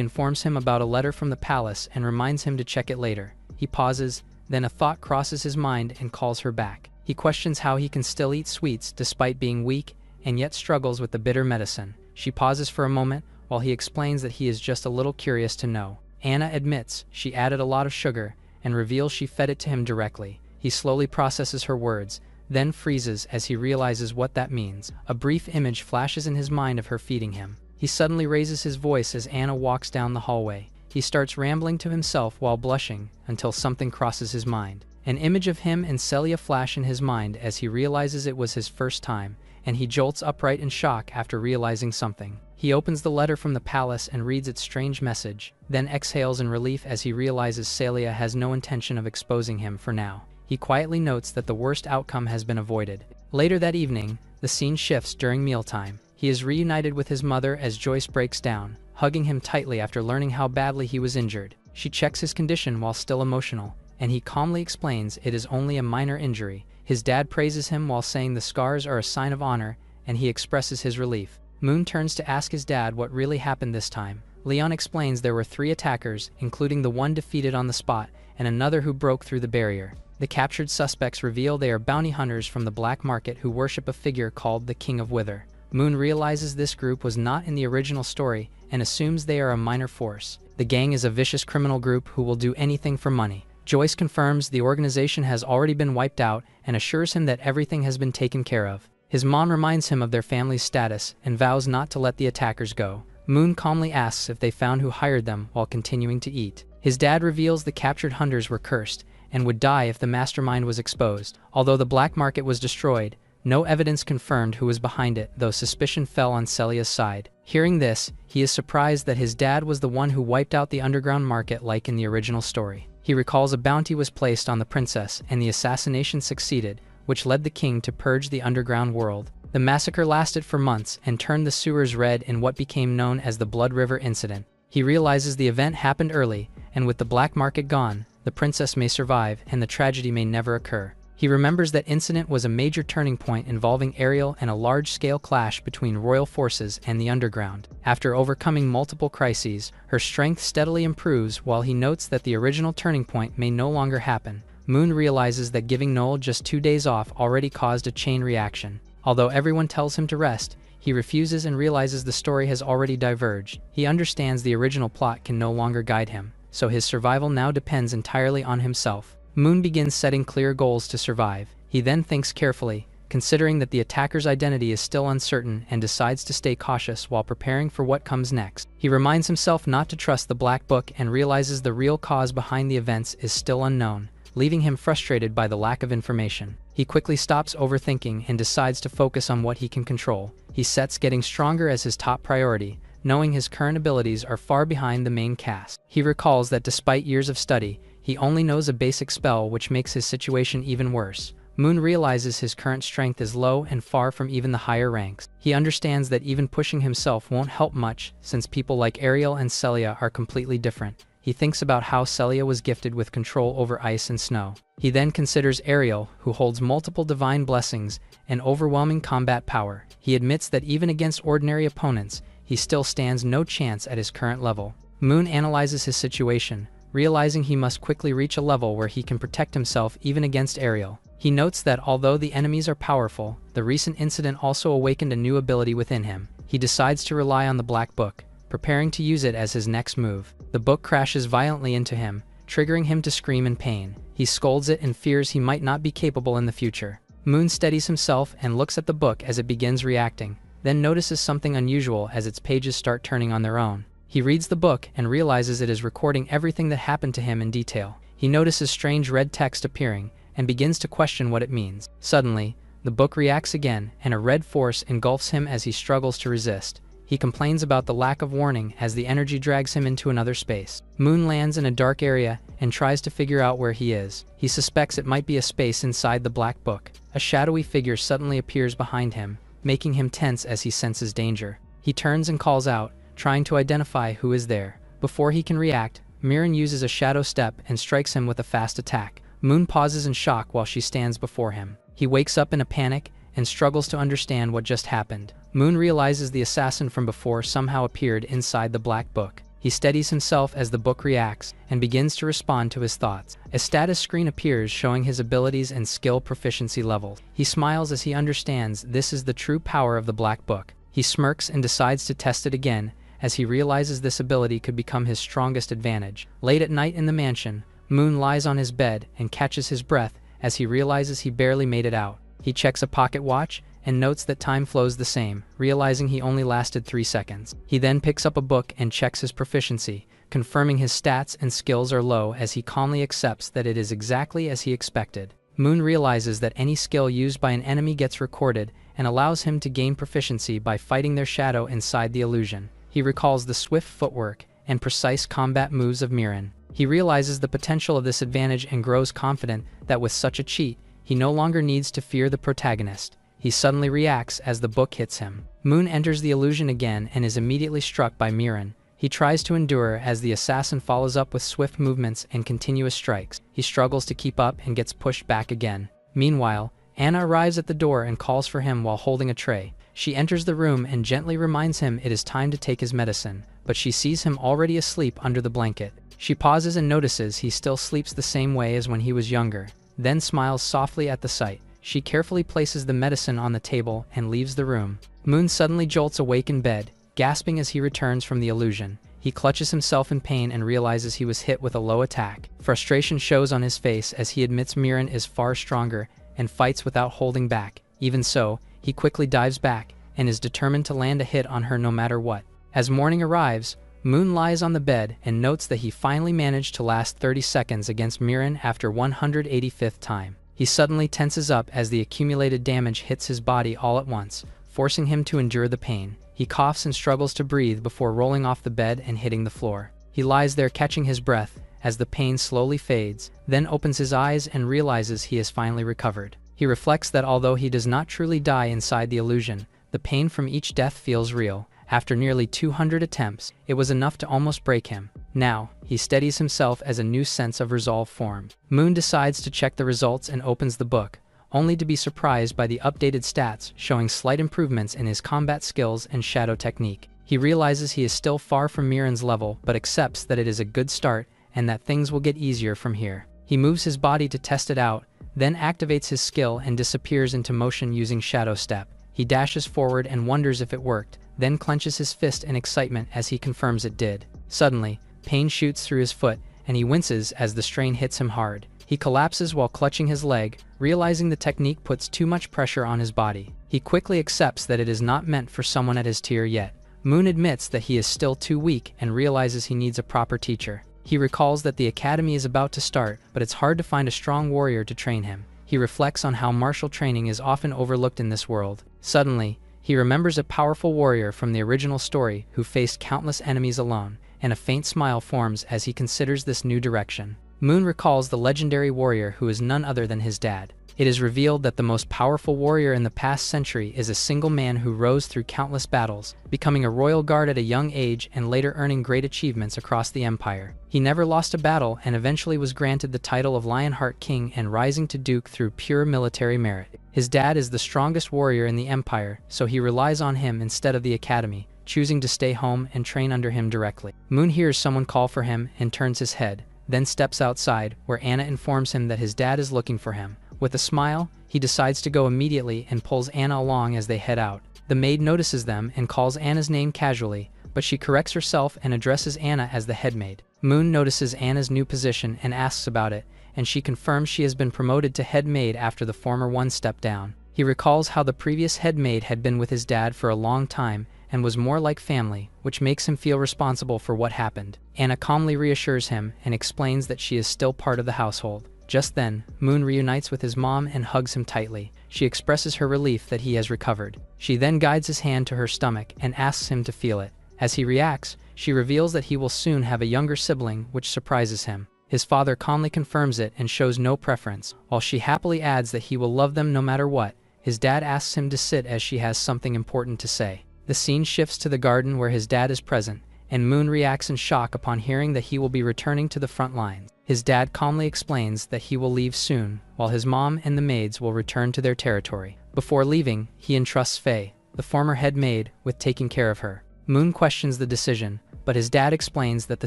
informs him about a letter from the palace and reminds him to check it later. He pauses, then a thought crosses his mind and calls her back. He questions how he can still eat sweets despite being weak, and yet struggles with the bitter medicine. She pauses for a moment, while he explains that he is just a little curious to know. Anna admits she added a lot of sugar, and reveals she fed it to him directly. He slowly processes her words, then freezes as he realizes what that means. A brief image flashes in his mind of her feeding him. He suddenly raises his voice as Anna walks down the hallway. He starts rambling to himself while blushing, until something crosses his mind. An image of him and Celia flash in his mind as he realizes it was his first time, and he jolts upright in shock after realizing something. He opens the letter from the palace and reads its strange message, then exhales in relief as he realizes Celia has no intention of exposing him for now. He quietly notes that the worst outcome has been avoided. Later that evening, the scene shifts during mealtime. He is reunited with his mother as Joyce breaks down, hugging him tightly after learning how badly he was injured. She checks his condition while still emotional, and he calmly explains it is only a minor injury. His dad praises him while saying the scars are a sign of honor, and he expresses his relief. Moon turns to ask his dad what really happened this time. Leon explains there were 3 attackers, including the one defeated on the spot, and another who broke through the barrier. The captured suspects reveal they are bounty hunters from the black market who worship a figure called the King of Wither. Moon realizes this group was not in the original story and assumes they are a minor force. The gang is a vicious criminal group who will do anything for money. Joyce confirms the organization has already been wiped out and assures him that everything has been taken care of. His mom reminds him of their family's status and vows not to let the attackers go. Moon calmly asks if they found who hired them while continuing to eat. His dad reveals the captured hunters were cursed and would die if the mastermind was exposed. Although the black market was destroyed, no evidence confirmed who was behind it, though suspicion fell on Celia's side. Hearing this, he is surprised that his dad was the one who wiped out the underground market like in the original story. He recalls a bounty was placed on the princess and the assassination succeeded, which led the king to purge the underground world. The massacre lasted for months and turned the sewers red in what became known as the Blood River Incident. He realizes the event happened early, and with the black market gone, the princess may survive and the tragedy may never occur. He remembers that incident was a major turning point involving Ariel and a large-scale clash between royal forces and the underground. After overcoming multiple crises, her strength steadily improves while he notes that the original turning point may no longer happen. Moon realizes that giving Noel just 2 days off already caused a chain reaction. Although everyone tells him to rest, he refuses and realizes the story has already diverged. He understands the original plot can no longer guide him, so his survival now depends entirely on himself. Moon begins setting clear goals to survive. He then thinks carefully, considering that the attacker's identity is still uncertain, and decides to stay cautious while preparing for what comes next. He reminds himself not to trust the Black Book and realizes the real cause behind the events is still unknown, leaving him frustrated by the lack of information. He quickly stops overthinking and decides to focus on what he can control. He sets getting stronger as his top priority, knowing his current abilities are far behind the main cast. He recalls that despite years of study, he only knows a basic spell, which makes his situation even worse. Moon realizes his current strength is low and far from even the higher ranks. He understands that even pushing himself won't help much, since people like Ariel and Celia are completely different. He thinks about how Celia was gifted with control over ice and snow. He then considers Ariel, who holds multiple divine blessings and overwhelming combat power. He admits that even against ordinary opponents, he still stands no chance at his current level. Moon analyzes his situation, realizing he must quickly reach a level where he can protect himself even against Ariel. He notes that although the enemies are powerful, the recent incident also awakened a new ability within him. He decides to rely on the Black Book, preparing to use it as his next move. The book crashes violently into him, triggering him to scream in pain. He scolds it and fears he might not be capable in the future. Moon steadies himself and looks at the book as it begins reacting, then notices something unusual as its pages start turning on their own. He reads the book and realizes it is recording everything that happened to him in detail. He notices strange red text appearing and begins to question what it means. Suddenly, the book reacts again, and a red force engulfs him as he struggles to resist. He complains about the lack of warning as the energy drags him into another space. Moon lands in a dark area and tries to figure out where he is. He suspects it might be a space inside the Black Book. A shadowy figure suddenly appears behind him, making him tense as he senses danger. He turns and calls out, trying to identify who is there. Before he can react, Miran uses a shadow step and strikes him with a fast attack. Moon pauses in shock while she stands before him. He wakes up in a panic and struggles to understand what just happened. Moon realizes the assassin from before somehow appeared inside the black book. He steadies himself as the book reacts and begins to respond to his thoughts. A status screen appears showing his abilities and skill proficiency levels. He smiles as he understands this is the true power of the black book. He smirks and decides to test it again as he realizes this ability could become his strongest advantage. Late at night in the mansion, Moon lies on his bed and catches his breath as he realizes he barely made it out. He checks a pocket watch and notes that time flows the same, realizing he only lasted 3 seconds. He then picks up a book and checks his proficiency, confirming his stats and skills are low as he calmly accepts that it is exactly as he expected. Moon realizes that any skill used by an enemy gets recorded and allows him to gain proficiency by fighting their shadow inside the illusion. He recalls the swift footwork and precise combat moves of Miran. He realizes the potential of this advantage and grows confident that with such a cheat, he no longer needs to fear the protagonist. He suddenly reacts as the book hits him. Moon enters the illusion again and is immediately struck by Miran. He tries to endure as the assassin follows up with swift movements and continuous strikes. He struggles to keep up and gets pushed back again. Meanwhile, Anna arrives at the door and calls for him while holding a tray. She enters the room and gently reminds him it is time to take his medicine, but she sees him already asleep under the blanket. She pauses and notices he still sleeps the same way as when he was younger, then smiles softly at the sight. She carefully places the medicine on the table and leaves the room. Moon suddenly jolts awake in bed, gasping as he returns from the illusion. He clutches himself in pain and realizes he was hit with a low attack. Frustration shows on his face as he admits Miran is far stronger and fights without holding back. Even so, he quickly dives back and is determined to land a hit on her no matter what. As morning arrives, Moon lies on the bed and notes that he finally managed to last 30 seconds against Miran after 185th time. He suddenly tenses up as the accumulated damage hits his body all at once, forcing him to endure the pain. He coughs and struggles to breathe before rolling off the bed and hitting the floor. He lies there catching his breath as the pain slowly fades, then opens his eyes and realizes he has finally recovered. He reflects that although he does not truly die inside the illusion, the pain from each death feels real. After nearly 200 attempts, it was enough to almost break him. Now, he steadies himself as a new sense of resolve forms. Moon decides to check the results and opens the book, only to be surprised by the updated stats showing slight improvements in his combat skills and shadow technique. He realizes he is still far from Miran's level but accepts that it is a good start and that things will get easier from here. He moves his body to test it out, then activates his skill and disappears into motion using Shadow Step. He dashes forward and wonders if it worked, then clenches his fist in excitement as he confirms it did. Suddenly, pain shoots through his foot, and he winces as the strain hits him hard. He collapses while clutching his leg, realizing the technique puts too much pressure on his body. He quickly accepts that it is not meant for someone at his tier yet. Moon admits that he is still too weak and realizes he needs a proper teacher. He recalls that the academy is about to start, but it's hard to find a strong warrior to train him. He reflects on how martial training is often overlooked in this world. Suddenly, he remembers a powerful warrior from the original story who faced countless enemies alone, and a faint smile forms as he considers this new direction. Moon recalls the legendary warrior who is none other than his dad. It is revealed that the most powerful warrior in the past century is a single man who rose through countless battles, becoming a royal guard at a young age and later earning great achievements across the empire. He never lost a battle and eventually was granted the title of Lionheart King and rising to Duke through pure military merit. His dad is the strongest warrior in the empire, so he relies on him instead of the academy, choosing to stay home and train under him directly. Moon hears someone call for him and turns his head, then steps outside, where Anna informs him that his dad is looking for him. With a smile, he decides to go immediately and pulls Anna along as they head out. The maid notices them and calls Anna's name casually, but she corrects herself and addresses Anna as the headmaid. Moon notices Anna's new position and asks about it, and she confirms she has been promoted to head maid after the former one stepped down. He recalls how the previous head maid had been with his dad for a long time and was more like family, which makes him feel responsible for what happened. Anna calmly reassures him and explains that she is still part of the household. Just then, Moon reunites with his mom and hugs him tightly. She expresses her relief that he has recovered. She then guides his hand to her stomach and asks him to feel it. As he reacts, she reveals that he will soon have a younger sibling, which surprises him. His father calmly confirms it and shows no preference, while she happily adds that he will love them no matter what. His dad asks him to sit as she has something important to say. The scene shifts to the garden where his dad is present, and Moon reacts in shock upon hearing that he will be returning to the front lines. His dad calmly explains that he will leave soon, while his mom and the maids will return to their territory. Before leaving, he entrusts Faye, the former head maid, with taking care of her. Moon questions the decision, but his dad explains that the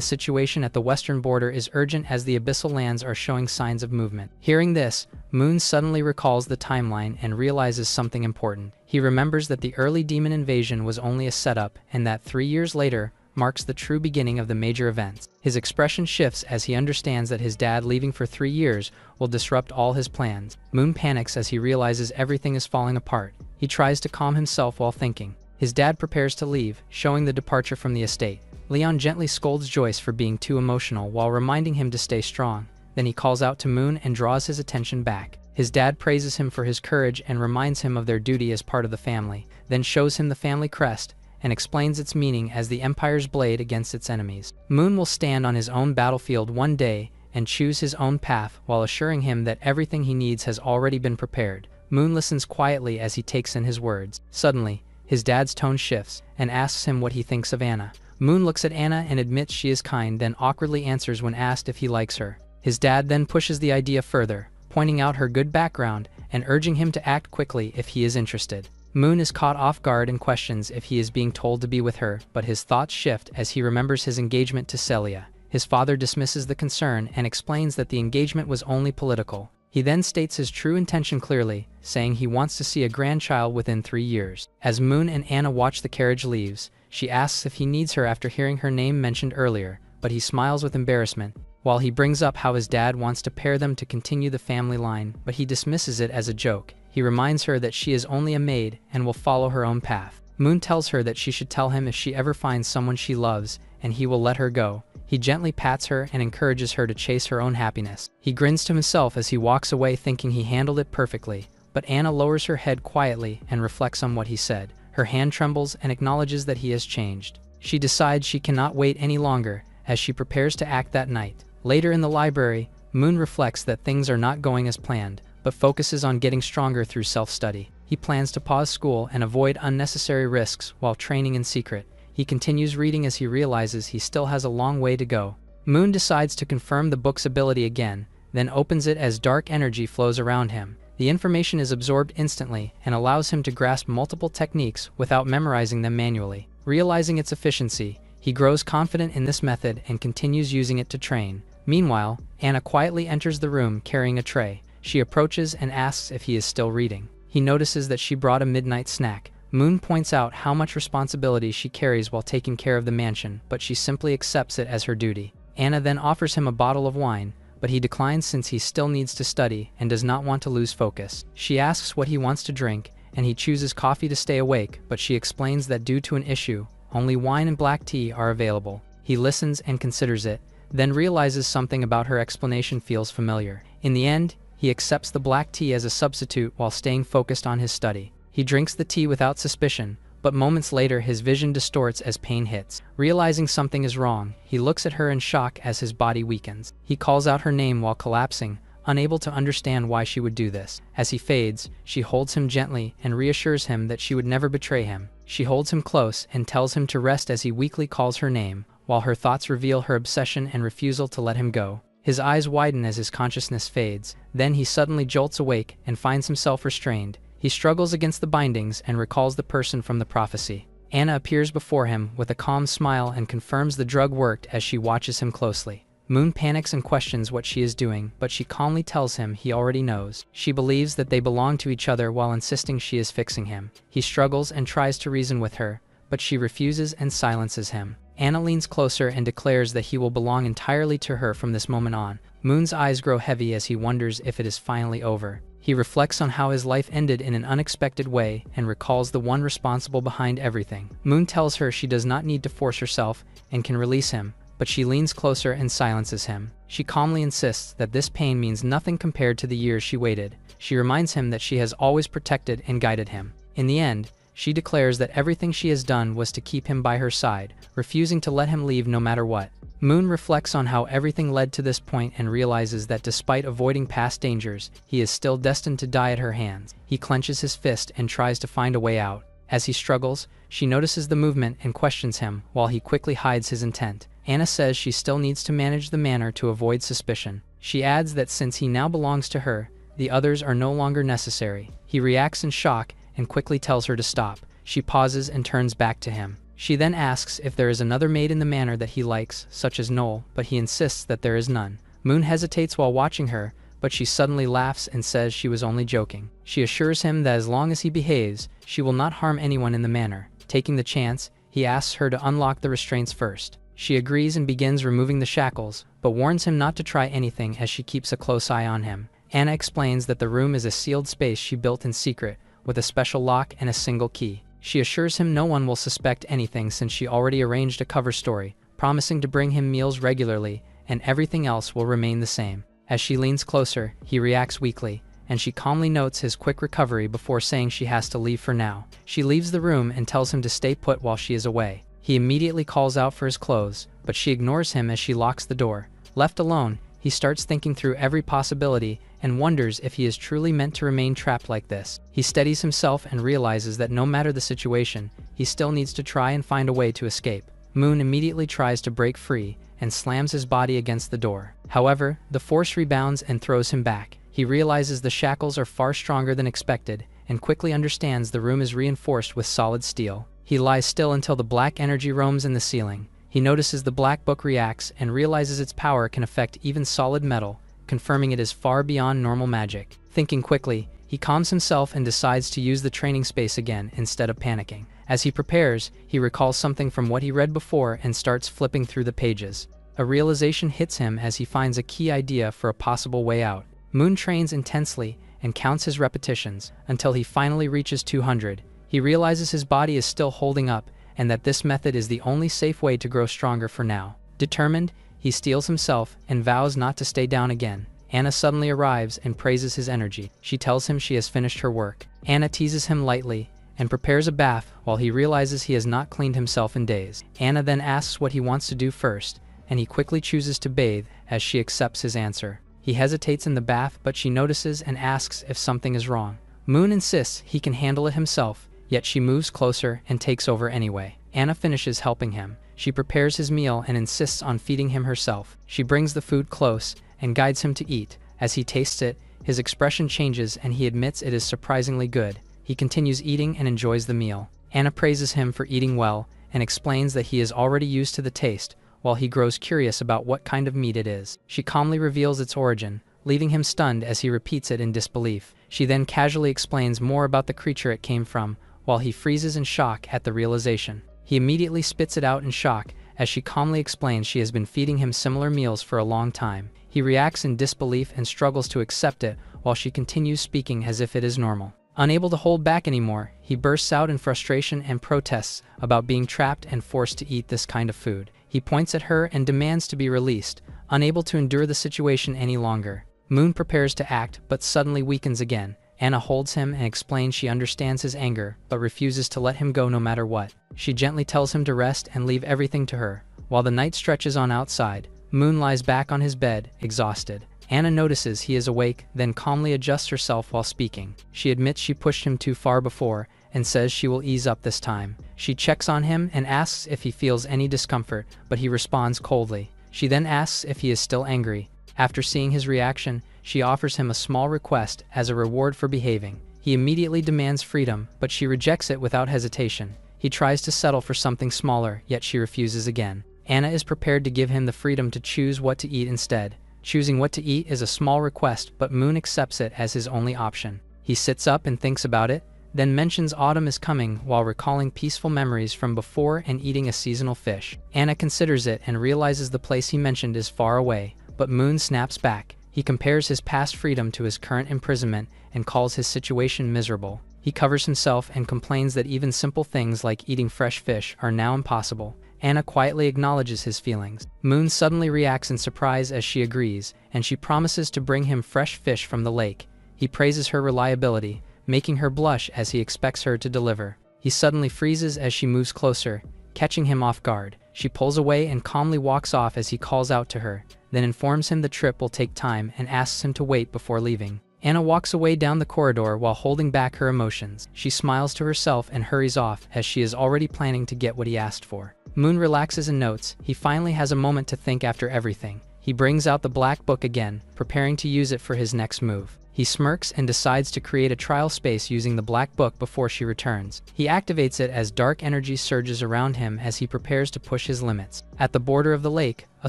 situation at the western border is urgent as the abyssal lands are showing signs of movement. Hearing this, Moon suddenly recalls the timeline and realizes something important. He remembers that the early demon invasion was only a setup and that 3 years later marks the true beginning of the major events. His expression shifts as he understands that his dad leaving for 3 years will disrupt all his plans. Moon panics as he realizes everything is falling apart. He tries to calm himself while thinking. His dad prepares to leave, showing the departure from the estate. Leon gently scolds Joyce for being too emotional while reminding him to stay strong. Then he calls out to Moon and draws his attention back. His dad praises him for his courage and reminds him of their duty as part of the family, then shows him the family crest and explains its meaning as the Empire's blade against its enemies. Moon will stand on his own battlefield one day and choose his own path while assuring him that everything he needs has already been prepared. Moon listens quietly as he takes in his words. Suddenly, his dad's tone shifts and asks him what he thinks of Anna. Moon looks at Anna and admits she is kind, then awkwardly answers when asked if he likes her. His dad then pushes the idea further, pointing out her good background and urging him to act quickly if he is interested. Moon is caught off guard and questions if he is being told to be with her, but his thoughts shift as he remembers his engagement to Celia. His father dismisses the concern and explains that the engagement was only political. He then states his true intention clearly, saying he wants to see a grandchild within 3 years. As Moon and Anna watch the carriage leaves, she asks if he needs her after hearing her name mentioned earlier, but he smiles with embarrassment. While he brings up how his dad wants to pair them to continue the family line, but he dismisses it as a joke. He reminds her that she is only a maid and will follow her own path. Moon tells her that she should tell him if she ever finds someone she loves, and he will let her go. He gently pats her and encourages her to chase her own happiness. He grins to himself as he walks away thinking he handled it perfectly, but Anna lowers her head quietly and reflects on what he said. Her hand trembles and acknowledges that he has changed. She decides she cannot wait any longer as she prepares to act that night. Later in the library, Moon reflects that things are not going as planned, but focuses on getting stronger through self-study. He plans to pause school and avoid unnecessary risks while training in secret. He continues reading as he realizes he still has a long way to go. Moon decides to confirm the book's ability again, then opens it as dark energy flows around him. The information is absorbed instantly and allows him to grasp multiple techniques without memorizing them manually. Realizing its efficiency, he grows confident in this method and continues using it to train. Meanwhile, Anna quietly enters the room carrying a tray. She approaches and asks if he is still reading. He notices that she brought a midnight snack. Moon points out how much responsibility she carries while taking care of the mansion, but she simply accepts it as her duty. Anna then offers him a bottle of wine, but he declines since he still needs to study and does not want to lose focus. She asks what he wants to drink, and he chooses coffee to stay awake, but she explains that due to an issue, only wine and black tea are available. He listens and considers it, then realizes something about her explanation feels familiar. In the end, he accepts the black tea as a substitute while staying focused on his study. He drinks the tea without suspicion, but moments later his vision distorts as pain hits. Realizing something is wrong, he looks at her in shock as his body weakens. He calls out her name while collapsing, unable to understand why she would do this. As he fades, she holds him gently and reassures him that she would never betray him. She holds him close and tells him to rest as he weakly calls her name, while her thoughts reveal her obsession and refusal to let him go. His eyes widen as his consciousness fades. Then he suddenly jolts awake and finds himself restrained. He struggles against the bindings and recalls the person from the prophecy. Anna appears before him with a calm smile and confirms the drug worked as she watches him closely. Moon panics and questions what she is doing, but she calmly tells him he already knows. She believes that they belong to each other while insisting she is fixing him. He struggles and tries to reason with her, but she refuses and silences him. Anna leans closer and declares that he will belong entirely to her from this moment on. Moon's eyes grow heavy as he wonders if it is finally over. He reflects on how his life ended in an unexpected way and recalls the one responsible behind everything. Moon tells her she does not need to force herself and can release him, but she leans closer and silences him. She calmly insists that this pain means nothing compared to the years she waited. She reminds him that she has always protected and guided him. In the end, she declares that everything she has done was to keep him by her side, refusing to let him leave no matter what. Moon reflects on how everything led to this point and realizes that despite avoiding past dangers, he is still destined to die at her hands. He clenches his fist and tries to find a way out. As he struggles, she notices the movement and questions him, while he quickly hides his intent. Anna says she still needs to manage the manor to avoid suspicion. She adds that since he now belongs to her, the others are no longer necessary. He reacts in shock and quickly tells her to stop. She pauses and turns back to him. She then asks if there is another maid in the manor that he likes, such as Noel, but he insists that there is none. Moon hesitates while watching her, but she suddenly laughs and says she was only joking. She assures him that as long as he behaves, she will not harm anyone in the manor. Taking the chance, he asks her to unlock the restraints first. She agrees and begins removing the shackles, but warns him not to try anything as she keeps a close eye on him. Anna explains that the room is a sealed space she built in secret, with a special lock and a single key. She assures him no one will suspect anything since she already arranged a cover story, promising to bring him meals regularly, and everything else will remain the same. As she leans closer, he reacts weakly, and she calmly notes his quick recovery before saying she has to leave for now. She leaves the room and tells him to stay put while she is away. He immediately calls out for his clothes, but she ignores him as she locks the door. Left alone, he starts thinking through every possibility and wonders if he is truly meant to remain trapped like this. He steadies himself and realizes that no matter the situation, he still needs to try and find a way to escape. Moon immediately tries to break free and slams his body against the door. However, the force rebounds and throws him back. He realizes the shackles are far stronger than expected and quickly understands the room is reinforced with solid steel. He lies still until the black energy roams in the ceiling. He notices the black book reacts and realizes its power can affect even solid metal, confirming it is far beyond normal magic. Thinking quickly, he calms himself and decides to use the training space again instead of panicking. As he prepares, he recalls something from what he read before and starts flipping through the pages. A realization hits him as he finds a key idea for a possible way out. Moon trains intensely and counts his repetitions until he finally reaches 200. He realizes his body is still holding up and that this method is the only safe way to grow stronger for now. Determined, he steels himself and vows not to stay down again. Anna suddenly arrives and praises his energy. She tells him she has finished her work. Anna teases him lightly and prepares a bath while he realizes he has not cleaned himself in days. Anna then asks what he wants to do first, and he quickly chooses to bathe as she accepts his answer. He hesitates in the bath, but she notices and asks if something is wrong. Moon insists he can handle it himself, yet she moves closer and takes over anyway. Anna finishes helping him. She prepares his meal and insists on feeding him herself. She brings the food close and guides him to eat. As he tastes it, his expression changes and he admits it is surprisingly good. He continues eating and enjoys the meal. Anna praises him for eating well and explains that he is already used to the taste, while he grows curious about what kind of meat it is. She calmly reveals its origin, leaving him stunned as he repeats it in disbelief. She then casually explains more about the creature it came from, while he freezes in shock at the realization. He immediately spits it out in shock as she calmly explains she has been feeding him similar meals for a long time. He reacts in disbelief and struggles to accept it while she continues speaking as if it is normal. Unable to hold back anymore, he bursts out in frustration and protests about being trapped and forced to eat this kind of food. He points at her and demands to be released, unable to endure the situation any longer. Moon prepares to act, but suddenly weakens again. Anna holds him and explains she understands his anger, but refuses to let him go no matter what. She gently tells him to rest and leave everything to her. While the night stretches on outside, Moon lies back on his bed, exhausted. Anna notices he is awake, then calmly adjusts herself while speaking. She admits she pushed him too far before, and says she will ease up this time. She checks on him and asks if he feels any discomfort, but he responds coldly. She then asks if he is still angry. After seeing his reaction, she offers him a small request as a reward for behaving. He immediately demands freedom, but she rejects it without hesitation. He tries to settle for something smaller, yet she refuses again. Anna is prepared to give him the freedom to choose what to eat instead. Choosing what to eat is a small request, but Moon accepts it as his only option. He sits up and thinks about it, then mentions autumn is coming while recalling peaceful memories from before and eating a seasonal fish. Anna considers it and realizes the place he mentioned is far away, but Moon snaps back. He compares his past freedom to his current imprisonment and calls his situation miserable. He covers himself and complains that even simple things like eating fresh fish are now impossible. Anna quietly acknowledges his feelings. Moon suddenly reacts in surprise as she agrees, and she promises to bring him fresh fish from the lake. He praises her reliability, making her blush as he expects her to deliver. He suddenly freezes as she moves closer, catching him off guard. She pulls away and calmly walks off as he calls out to her, then informs him the trip will take time and asks him to wait before leaving. Anna walks away down the corridor while holding back her emotions. She smiles to herself and hurries off as she is already planning to get what he asked for. Moon relaxes and notes he finally has a moment to think after everything. He brings out the black book again, preparing to use it for his next move. He smirks and decides to create a trial space using the black book before she returns. He activates it as dark energy surges around him as he prepares to push his limits. At the border of the lake, a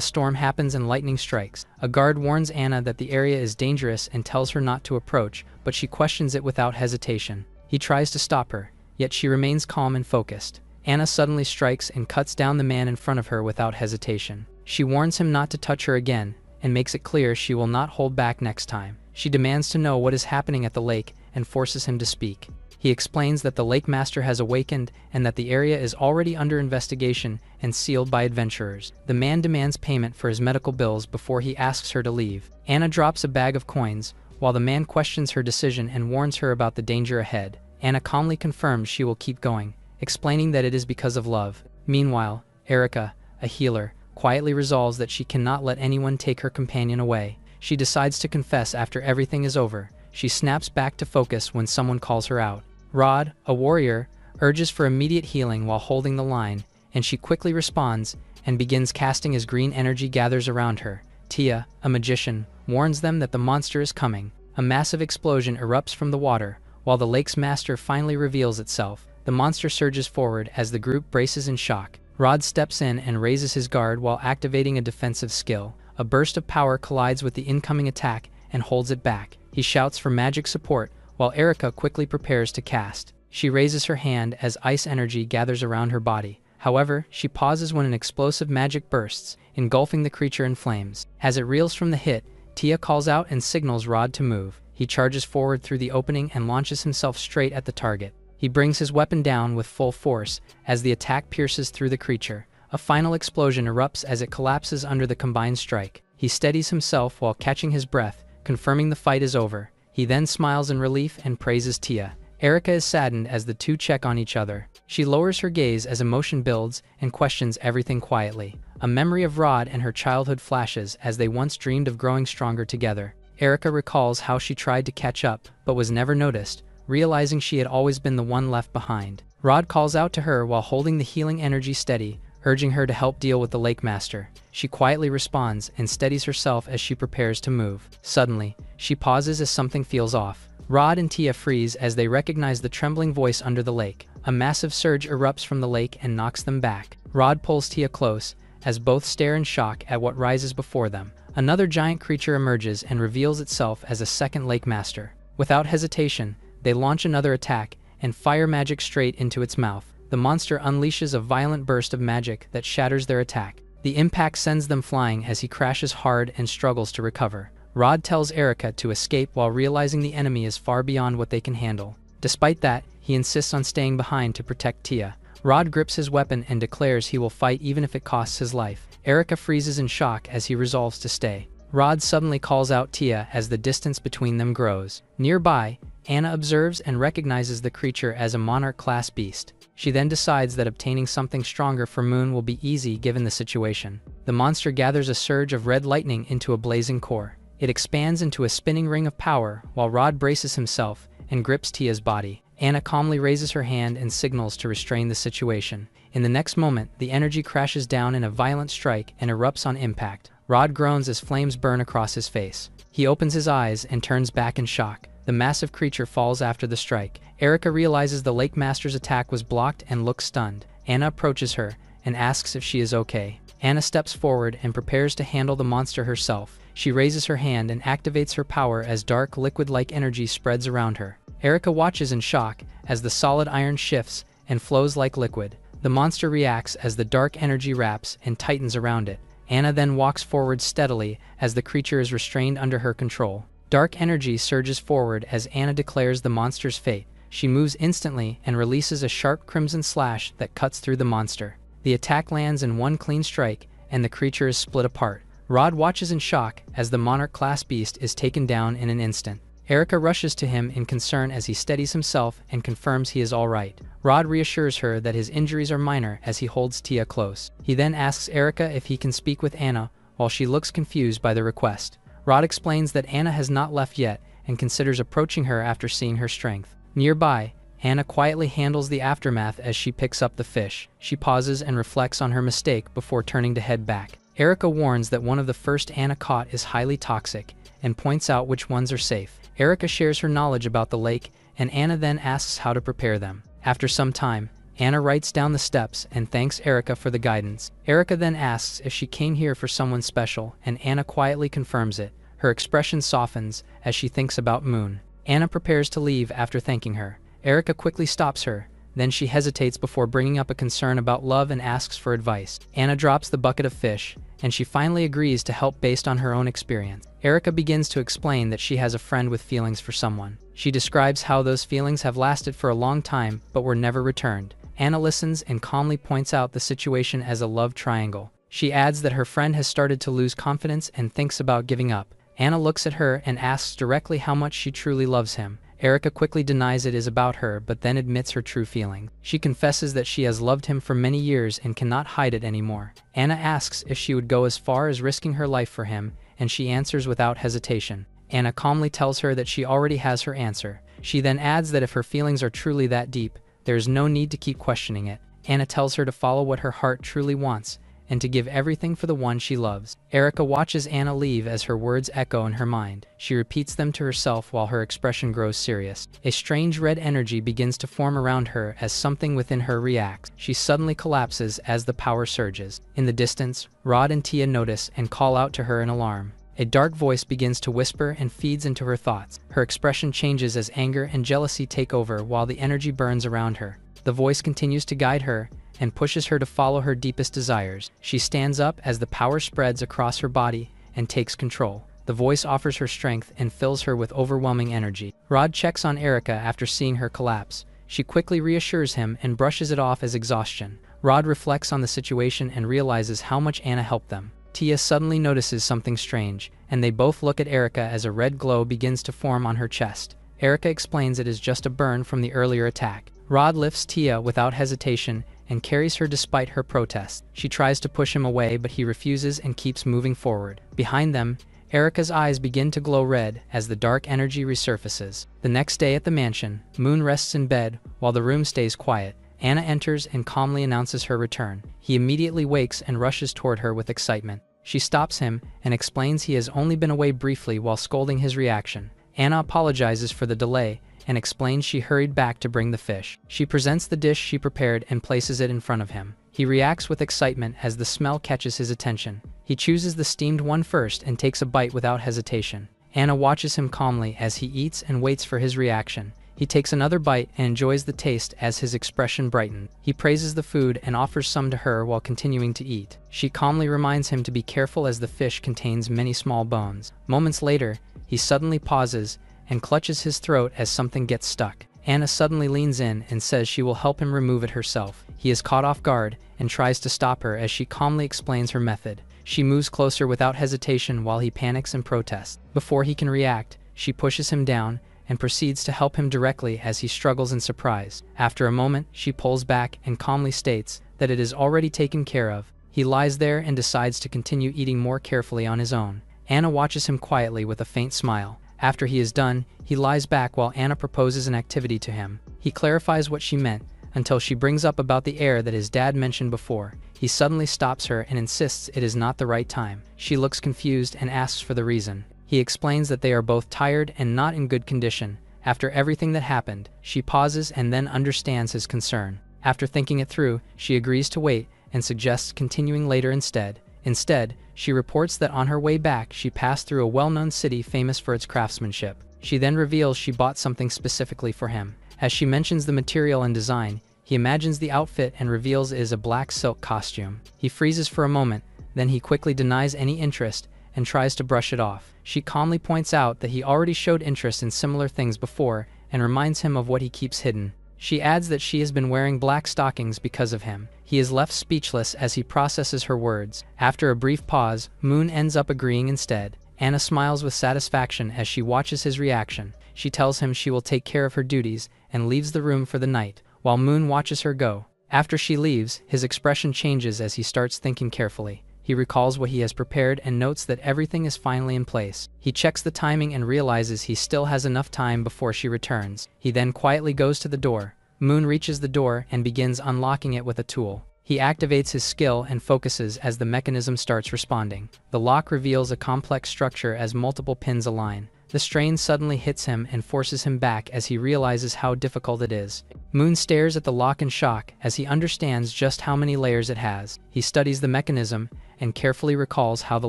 storm happens and lightning strikes. A guard warns Anna that the area is dangerous and tells her not to approach, but she questions it without hesitation. He tries to stop her, yet she remains calm and focused. Anna suddenly strikes and cuts down the man in front of her without hesitation. She warns him not to touch her again, and makes it clear she will not hold back next time. She demands to know what is happening at the lake and forces him to speak. He explains that the lake master has awakened and that the area is already under investigation and sealed by adventurers. The man demands payment for his medical bills before he asks her to leave. Anna drops a bag of coins, while the man questions her decision and warns her about the danger ahead. Anna calmly confirms she will keep going, explaining that it is because of love. Meanwhile, Erica, a healer, quietly resolves that she cannot let anyone take her companion away. She decides to confess after everything is over. She snaps back to focus when someone calls her out. Rod, a warrior, urges for immediate healing while holding the line, and she quickly responds and begins casting as green energy gathers around her. Tia, a magician, warns them that the monster is coming. A massive explosion erupts from the water, while the lake's master finally reveals itself. The monster surges forward as the group braces in shock. Rod steps in and raises his guard while activating a defensive skill. A burst of power collides with the incoming attack and holds it back. He shouts for magic support, while Erica quickly prepares to cast. She raises her hand as ice energy gathers around her body. However, she pauses when an explosive magic bursts, engulfing the creature in flames. As it reels from the hit, Tia calls out and signals Rod to move. He charges forward through the opening and launches himself straight at the target. He brings his weapon down with full force as the attack pierces through the creature. A final explosion erupts as it collapses under the combined strike. He steadies himself while catching his breath, confirming the fight is over. He then smiles in relief and praises Tia. Erica is saddened as the two check on each other. She lowers her gaze as emotion builds and questions everything quietly. A memory of Rod and her childhood flashes as they once dreamed of growing stronger together. Erica recalls how she tried to catch up but was never noticed, realizing she had always been the one left behind. Rod calls out to her while holding the healing energy steady, urging her to help deal with the lake master. She quietly responds and steadies herself as she prepares to move. Suddenly, she pauses as something feels off. Rod and Tia freeze as they recognize the trembling voice under the lake. A massive surge erupts from the lake and knocks them back. Rod pulls Tia close, as both stare in shock at what rises before them. Another giant creature emerges and reveals itself as a second lake master. Without hesitation, they launch another attack and fire magic straight into its mouth. The monster unleashes a violent burst of magic that shatters their attack. The impact sends them flying as he crashes hard and struggles to recover. Rod tells Erica to escape while realizing the enemy is far beyond what they can handle. Despite that, he insists on staying behind to protect Tia. Rod grips his weapon and declares he will fight even if it costs his life. Erica freezes in shock as he resolves to stay. Rod suddenly calls out Tia as the distance between them grows. Nearby, Anna observes and recognizes the creature as a monarch-class beast. She then decides that obtaining something stronger for Moon will be easy given the situation. The monster gathers a surge of red lightning into a blazing core. It expands into a spinning ring of power while Rod braces himself and grips Tia's body. Anna calmly raises her hand and signals to restrain the situation. In the next moment, the energy crashes down in a violent strike and erupts on impact. Rod groans as flames burn across his face. He opens his eyes and turns back in shock. The massive creature falls after the strike. Erica realizes the Lake Master's attack was blocked and looks stunned. Anna approaches her and asks if she is okay. Anna steps forward and prepares to handle the monster herself. She raises her hand and activates her power as dark liquid-like energy spreads around her. Erica watches in shock as the solid iron shifts and flows like liquid. The monster reacts as the dark energy wraps and tightens around it. Anna then walks forward steadily as the creature is restrained under her control. Dark energy surges forward as Anna declares the monster's fate. She moves instantly and releases a sharp crimson slash that cuts through the monster. The attack lands in one clean strike, and the creature is split apart. Rod watches in shock as the monarch-class beast is taken down in an instant. Erica rushes to him in concern as he steadies himself and confirms he is all right. Rod reassures her that his injuries are minor as he holds Tia close. He then asks Erica if he can speak with Anna while she looks confused by the request. Rod explains that Anna has not left yet and considers approaching her after seeing her strength. Nearby, Anna quietly handles the aftermath as she picks up the fish. She pauses and reflects on her mistake before turning to head back. Erica warns that one of the first Anna caught is highly toxic and points out which ones are safe. Erica shares her knowledge about the lake, and Anna then asks how to prepare them. After some time, Anna writes down the steps and thanks Erica for the guidance. Erica then asks if she came here for someone special, and Anna quietly confirms it. Her expression softens as she thinks about Moon. Anna prepares to leave after thanking her. Erica quickly stops her, then she hesitates before bringing up a concern about love and asks for advice. Anna drops the bucket of fish, and she finally agrees to help based on her own experience. Erica begins to explain that she has a friend with feelings for someone. She describes how those feelings have lasted for a long time but were never returned. Anna listens and calmly points out the situation as a love triangle. She adds that her friend has started to lose confidence and thinks about giving up. Anna looks at her and asks directly how much she truly loves him. Erica quickly denies it is about her but then admits her true feelings. She confesses that she has loved him for many years and cannot hide it anymore. Anna asks if she would go as far as risking her life for him, and she answers without hesitation. Anna calmly tells her that she already has her answer. She then adds that if her feelings are truly that deep, there is no need to keep questioning it. Anna tells her to follow what her heart truly wants, and to give everything for the one she loves. Erica watches Anna leave as her words echo in her mind. She repeats them to herself while her expression grows serious. A strange red energy begins to form around her as something within her reacts. She suddenly collapses as the power surges. In the distance, Rod and Tia notice and call out to her in alarm. A dark voice begins to whisper and feeds into her thoughts. Her expression changes as anger and jealousy take over while the energy burns around her. The voice continues to guide her and pushes her to follow her deepest desires. She stands up as the power spreads across her body and takes control. The voice offers her strength and fills her with overwhelming energy. Rod checks on Erica after seeing her collapse. She quickly reassures him and brushes it off as exhaustion. Rod reflects on the situation and realizes how much Anna helped them. Tia suddenly notices something strange, and they both look at Erica as a red glow begins to form on her chest. Erica explains it is just a burn from the earlier attack. Rod lifts Tia without hesitation and carries her despite her protests. She tries to push him away but he refuses and keeps moving forward. Behind them, Erica's eyes begin to glow red as the dark energy resurfaces. The next day at the mansion, Moon rests in bed while the room stays quiet. Anna enters and calmly announces her return. He immediately wakes and rushes toward her with excitement. She stops him and explains he has only been away briefly while scolding his reaction. Anna apologizes for the delay and explains she hurried back to bring the fish. She presents the dish she prepared and places it in front of him. He reacts with excitement as the smell catches his attention. He chooses the steamed one first and takes a bite without hesitation. Anna watches him calmly as he eats and waits for his reaction. He takes another bite and enjoys the taste as his expression brightens. He praises the food and offers some to her while continuing to eat. She calmly reminds him to be careful as the fish contains many small bones. Moments later, he suddenly pauses and clutches his throat as something gets stuck. Anna suddenly leans in and says she will help him remove it herself. He is caught off guard and tries to stop her as she calmly explains her method. She moves closer without hesitation while he panics and protests. Before he can react, she pushes him down and proceeds to help him directly as he struggles in surprise. After a moment, she pulls back and calmly states that it is already taken care of. He lies there and decides to continue eating more carefully on his own. Anna watches him quietly with a faint smile. After he is done, he lies back while Anna proposes an activity to him. He clarifies what she meant until she brings up about the air that his dad mentioned before. He suddenly stops her and insists it is not the right time. She looks confused and asks for the reason. He explains that they are both tired and not in good condition. After everything that happened, she pauses and then understands his concern. After thinking it through, she agrees to wait and suggests continuing later instead. Instead, she reports that on her way back she passed through a well-known city famous for its craftsmanship. She then reveals she bought something specifically for him. As she mentions the material and design, he imagines the outfit and reveals it is a black silk costume. He freezes for a moment, then he quickly denies any interest and tries to brush it off. She calmly points out that he already showed interest in similar things before and reminds him of what he keeps hidden. She adds that she has been wearing black stockings because of him. He is left speechless as he processes her words. After a brief pause, Moon ends up agreeing instead. Anna smiles with satisfaction as she watches his reaction. She tells him she will take care of her duties and leaves the room for the night, while Moon watches her go. After she leaves, his expression changes as he starts thinking carefully. He recalls what he has prepared and notes that everything is finally in place. He checks the timing and realizes he still has enough time before she returns. He then quietly goes to the door. Moon reaches the door and begins unlocking it with a tool. He activates his skill and focuses as the mechanism starts responding. The lock reveals a complex structure as multiple pins align. The strain suddenly hits him and forces him back as he realizes how difficult it is. Moon stares at the lock in shock as he understands just how many layers it has. He studies the mechanism and carefully recalls how the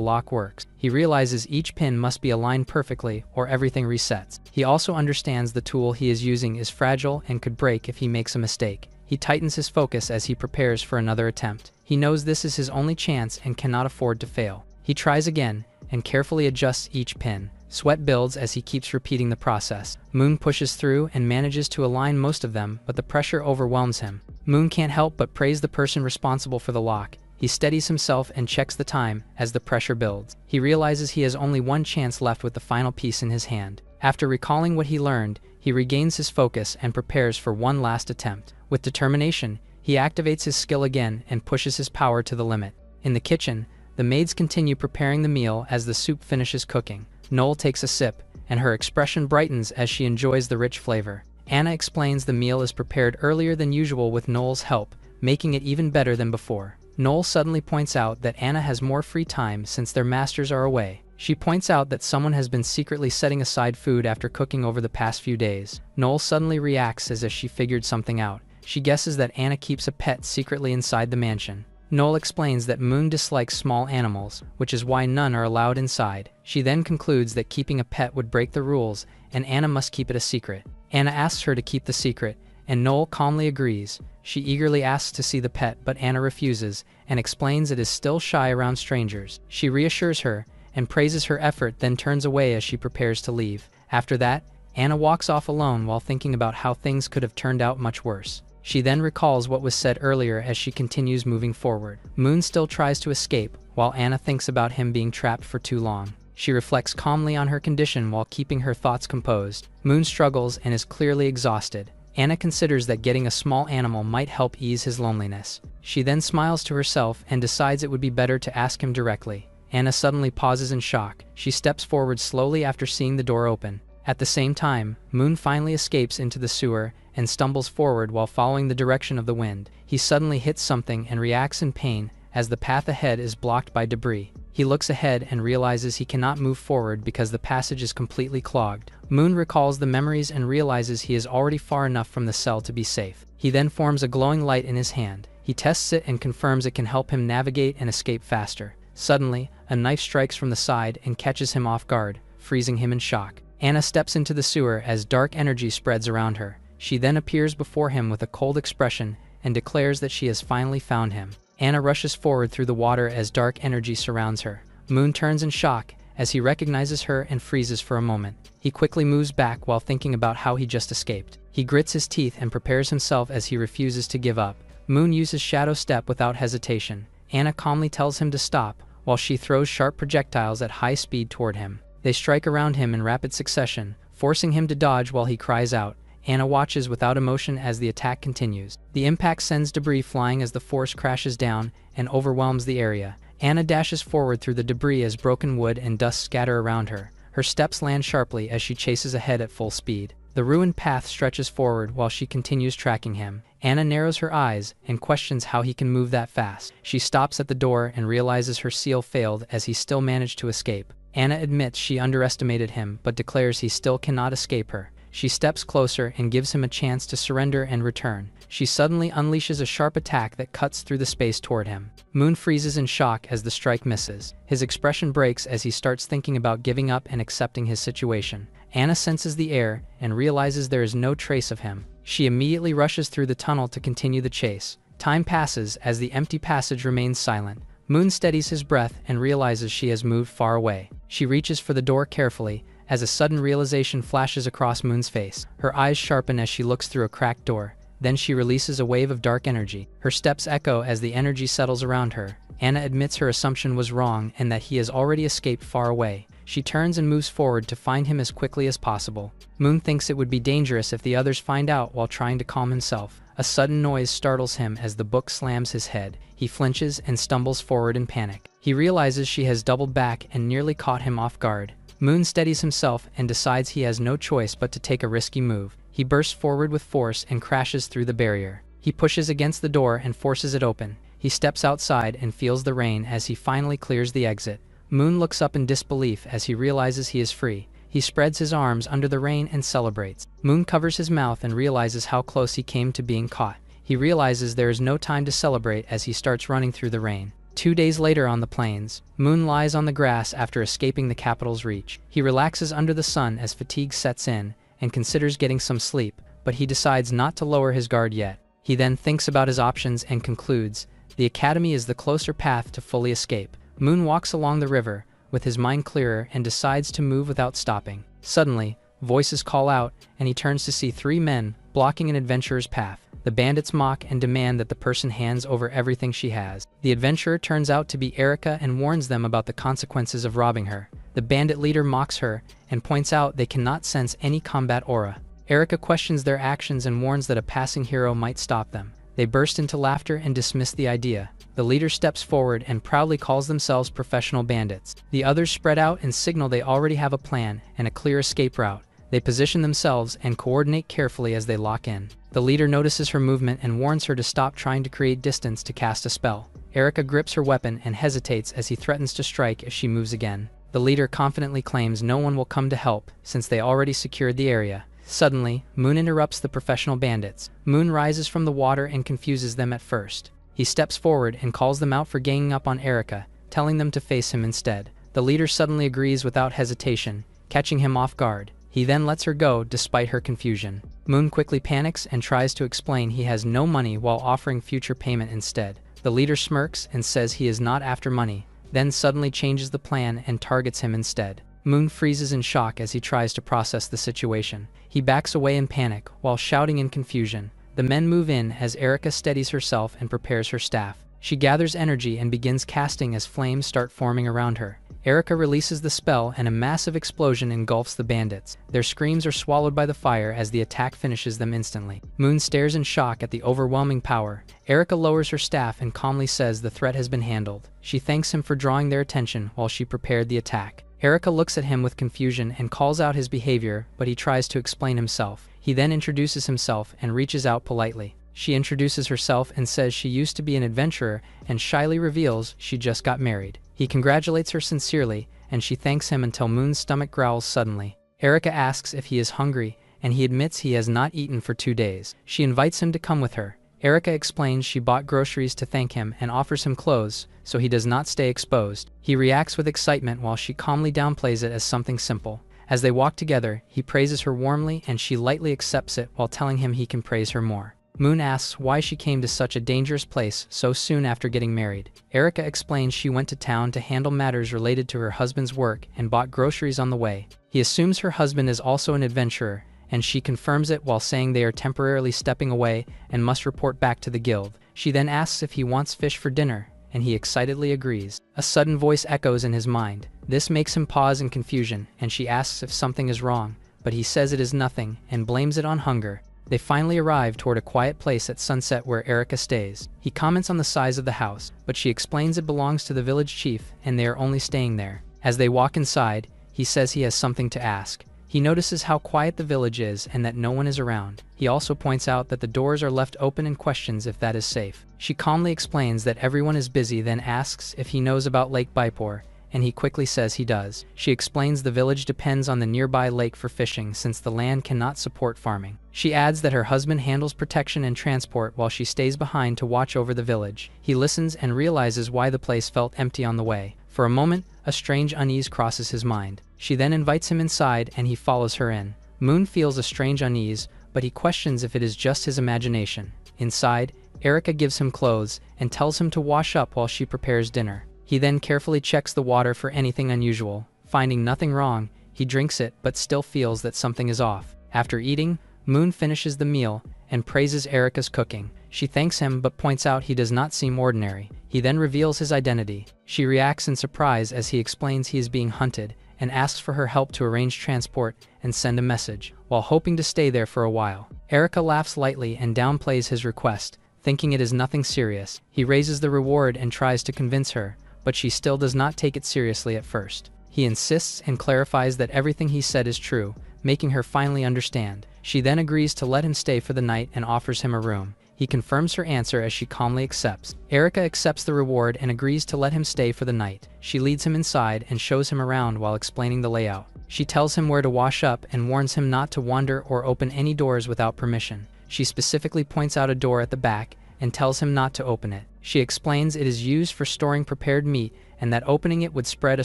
lock works. He realizes each pin must be aligned perfectly or everything resets. He also understands the tool he is using is fragile and could break if he makes a mistake. He tightens his focus as he prepares for another attempt. He knows this is his only chance and cannot afford to fail. He tries again and carefully adjusts each pin. Sweat builds as he keeps repeating the process. Moon pushes through and manages to align most of them, but the pressure overwhelms him. Moon can't help but praise the person responsible for the lock. He steadies himself and checks the time as the pressure builds. He realizes he has only one chance left with the final piece in his hand. After recalling what he learned, he regains his focus and prepares for one last attempt. With determination, he activates his skill again and pushes his power to the limit. In the kitchen, the maids continue preparing the meal as the soup finishes cooking. Noel takes a sip, and her expression brightens as she enjoys the rich flavor. Anna explains the meal is prepared earlier than usual with Noel's help, making it even better than before. Noel suddenly points out that Anna has more free time since their masters are away. She points out that someone has been secretly setting aside food after cooking over the past few days. Noel suddenly reacts as if she figured something out. She guesses that Anna keeps a pet secretly inside the mansion. Noel explains that Moon dislikes small animals, which is why none are allowed inside. She then concludes that keeping a pet would break the rules, and Anna must keep it a secret. Anna asks her to keep the secret, and Noel calmly agrees. She eagerly asks to see the pet, but Anna refuses, and explains it is still shy around strangers. She reassures her, and praises her effort, then turns away as she prepares to leave. After that, Anna walks off alone while thinking about how things could have turned out much worse. She then recalls what was said earlier as she continues moving forward. Moon still tries to escape, while Anna thinks about him being trapped for too long. She reflects calmly on her condition while keeping her thoughts composed. Moon struggles and is clearly exhausted. Anna considers that getting a small animal might help ease his loneliness. She then smiles to herself and decides it would be better to ask him directly. Anna suddenly pauses in shock. She steps forward slowly after seeing the door open. At the same time, Moon finally escapes into the sewer and stumbles forward while following the direction of the wind. He suddenly hits something and reacts in pain as the path ahead is blocked by debris. He looks ahead and realizes he cannot move forward because the passage is completely clogged. Moon recalls the memories and realizes he is already far enough from the cell to be safe. He then forms a glowing light in his hand. He tests it and confirms it can help him navigate and escape faster. Suddenly, a knife strikes from the side and catches him off guard, freezing him in shock. Anna steps into the sewer as dark energy spreads around her. She then appears before him with a cold expression and declares that she has finally found him. Anna rushes forward through the water as dark energy surrounds her. Moon turns in shock as he recognizes her and freezes for a moment. He quickly moves back while thinking about how he just escaped. He grits his teeth and prepares himself as he refuses to give up. Moon uses Shadow Step without hesitation. Anna calmly tells him to stop, while she throws sharp projectiles at high speed toward him. They strike around him in rapid succession, forcing him to dodge while he cries out. Anna watches without emotion as the attack continues. The impact sends debris flying as the force crashes down and overwhelms the area. Anna dashes forward through the debris as broken wood and dust scatter around her. Her steps land sharply as she chases ahead at full speed. The ruined path stretches forward while she continues tracking him. Anna narrows her eyes and questions how he can move that fast. She stops at the door and realizes her seal failed as he still managed to escape. Anna admits she underestimated him but declares he still cannot escape her. She steps closer and gives him a chance to surrender and return. She suddenly unleashes a sharp attack that cuts through the space toward him. Moon freezes in shock as the strike misses. His expression breaks as he starts thinking about giving up and accepting his situation. Anna senses the air and realizes there is no trace of him. She immediately rushes through the tunnel to continue the chase. Time passes as the empty passage remains silent. Moon steadies his breath and realizes she has moved far away. She reaches for the door carefully as a sudden realization flashes across Moon's face. Her eyes sharpen as she looks through a cracked door. Then she releases a wave of dark energy. Her steps echo as the energy settles around her. Anna admits her assumption was wrong and that he has already escaped far away. She turns and moves forward to find him as quickly as possible. Moon thinks it would be dangerous if the others find out while trying to calm himself. A sudden noise startles him as the book slams his head. He flinches and stumbles forward in panic. He realizes she has doubled back and nearly caught him off guard. Moon steadies himself and decides he has no choice but to take a risky move. He bursts forward with force and crashes through the barrier. He pushes against the door and forces it open. He steps outside and feels the rain as he finally clears the exit. Moon looks up in disbelief as he realizes he is free. He spreads his arms under the rain and celebrates. Moon covers his mouth and realizes how close he came to being caught. He realizes there is no time to celebrate as he starts running through the rain. 2 days later on the plains, Moon lies on the grass after escaping the capital's reach. He relaxes under the sun as fatigue sets in and considers getting some sleep, but he decides not to lower his guard yet. He then thinks about his options and concludes the academy is the closer path to fully escape. Moon walks along the river, with his mind clearer, and decides to move without stopping. Suddenly, voices call out, and he turns to see 3 men blocking an adventurer's path. The bandits mock and demand that the person hands over everything she has. The adventurer turns out to be Erica and warns them about the consequences of robbing her. The bandit leader mocks her and points out they cannot sense any combat aura. Erica questions their actions and warns that a passing hero might stop them. They burst into laughter and dismiss the idea. The leader steps forward and proudly calls themselves professional bandits. The others spread out and signal they already have a plan and a clear escape route. They position themselves and coordinate carefully as they lock in. The leader notices her movement and warns her to stop trying to create distance to cast a spell. Erica grips her weapon and hesitates as he threatens to strike if she moves again. The leader confidently claims no one will come to help since they already secured the area. Suddenly, Moon interrupts the professional bandits. Moon rises from the water and confuses them at first. He steps forward and calls them out for ganging up on Erica, telling them to face him instead. The leader suddenly agrees without hesitation, catching him off guard. He then lets her go despite her confusion. Moon quickly panics and tries to explain he has no money while offering future payment instead. The leader smirks and says he is not after money, then suddenly changes the plan and targets him instead. Moon freezes in shock as he tries to process the situation. He backs away in panic while shouting in confusion. The men move in as Erica steadies herself and prepares her staff. She gathers energy and begins casting as flames start forming around her. Erica releases the spell and a massive explosion engulfs the bandits. Their screams are swallowed by the fire as the attack finishes them instantly. Moon stares in shock at the overwhelming power. Erica lowers her staff and calmly says the threat has been handled. She thanks him for drawing their attention while she prepared the attack. Erica looks at him with confusion and calls out his behavior, but he tries to explain himself. He then introduces himself and reaches out politely. She introduces herself and says she used to be an adventurer and shyly reveals she just got married. He congratulates her sincerely and she thanks him until Moon's stomach growls suddenly. Erica asks if he is hungry and he admits he has not eaten for 2 days. She invites him to come with her. Erica explains she bought groceries to thank him and offers him clothes so he does not stay exposed. He reacts with excitement while she calmly downplays it as something simple. As they walk together, he praises her warmly and she lightly accepts it while telling him he can praise her more. Moon asks why she came to such a dangerous place so soon after getting married. Erica explains she went to town to handle matters related to her husband's work and bought groceries on the way. He assumes her husband is also an adventurer, and she confirms it while saying they are temporarily stepping away and must report back to the guild. She then asks if he wants fish for dinner, and he excitedly agrees. A sudden voice echoes in his mind. This makes him pause in confusion, and she asks if something is wrong, but he says it is nothing and blames it on hunger. They finally arrive toward a quiet place at sunset where Erica stays. He comments on the size of the house, but she explains it belongs to the village chief and they are only staying there. As they walk inside, he says he has something to ask. He notices how quiet the village is and that no one is around. He also points out that the doors are left open and questions if that is safe. She calmly explains that everyone is busy, then asks if he knows about Lake Baipur, and he quickly says he does. She explains the village depends on the nearby lake for fishing since the land cannot support farming. She adds that her husband handles protection and transport while she stays behind to watch over the village. He listens and realizes why the place felt empty on the way. For a moment, a strange unease crosses his mind. She then invites him inside and he follows her in. Moon feels a strange unease, but he questions if it is just his imagination. Inside, Erica gives him clothes and tells him to wash up while she prepares dinner. He then carefully checks the water for anything unusual. Finding nothing wrong, he drinks it but still feels that something is off. After eating, Moon finishes the meal and praises Erica's cooking. She thanks him but points out he does not seem ordinary. He then reveals his identity. She reacts in surprise as he explains he is being hunted and asks for her help to arrange transport and send a message, while hoping to stay there for a while. Erica laughs lightly and downplays his request, thinking it is nothing serious. He raises the reward and tries to convince her, but she still does not take it seriously at first. He insists and clarifies that everything he said is true, making her finally understand. She then agrees to let him stay for the night and offers him a room. He confirms her answer as she calmly accepts. Erica accepts the reward and agrees to let him stay for the night. She leads him inside and shows him around while explaining the layout. She tells him where to wash up and warns him not to wander or open any doors without permission. She specifically points out a door at the back and tells him not to open it. She explains it is used for storing prepared meat and that opening it would spread a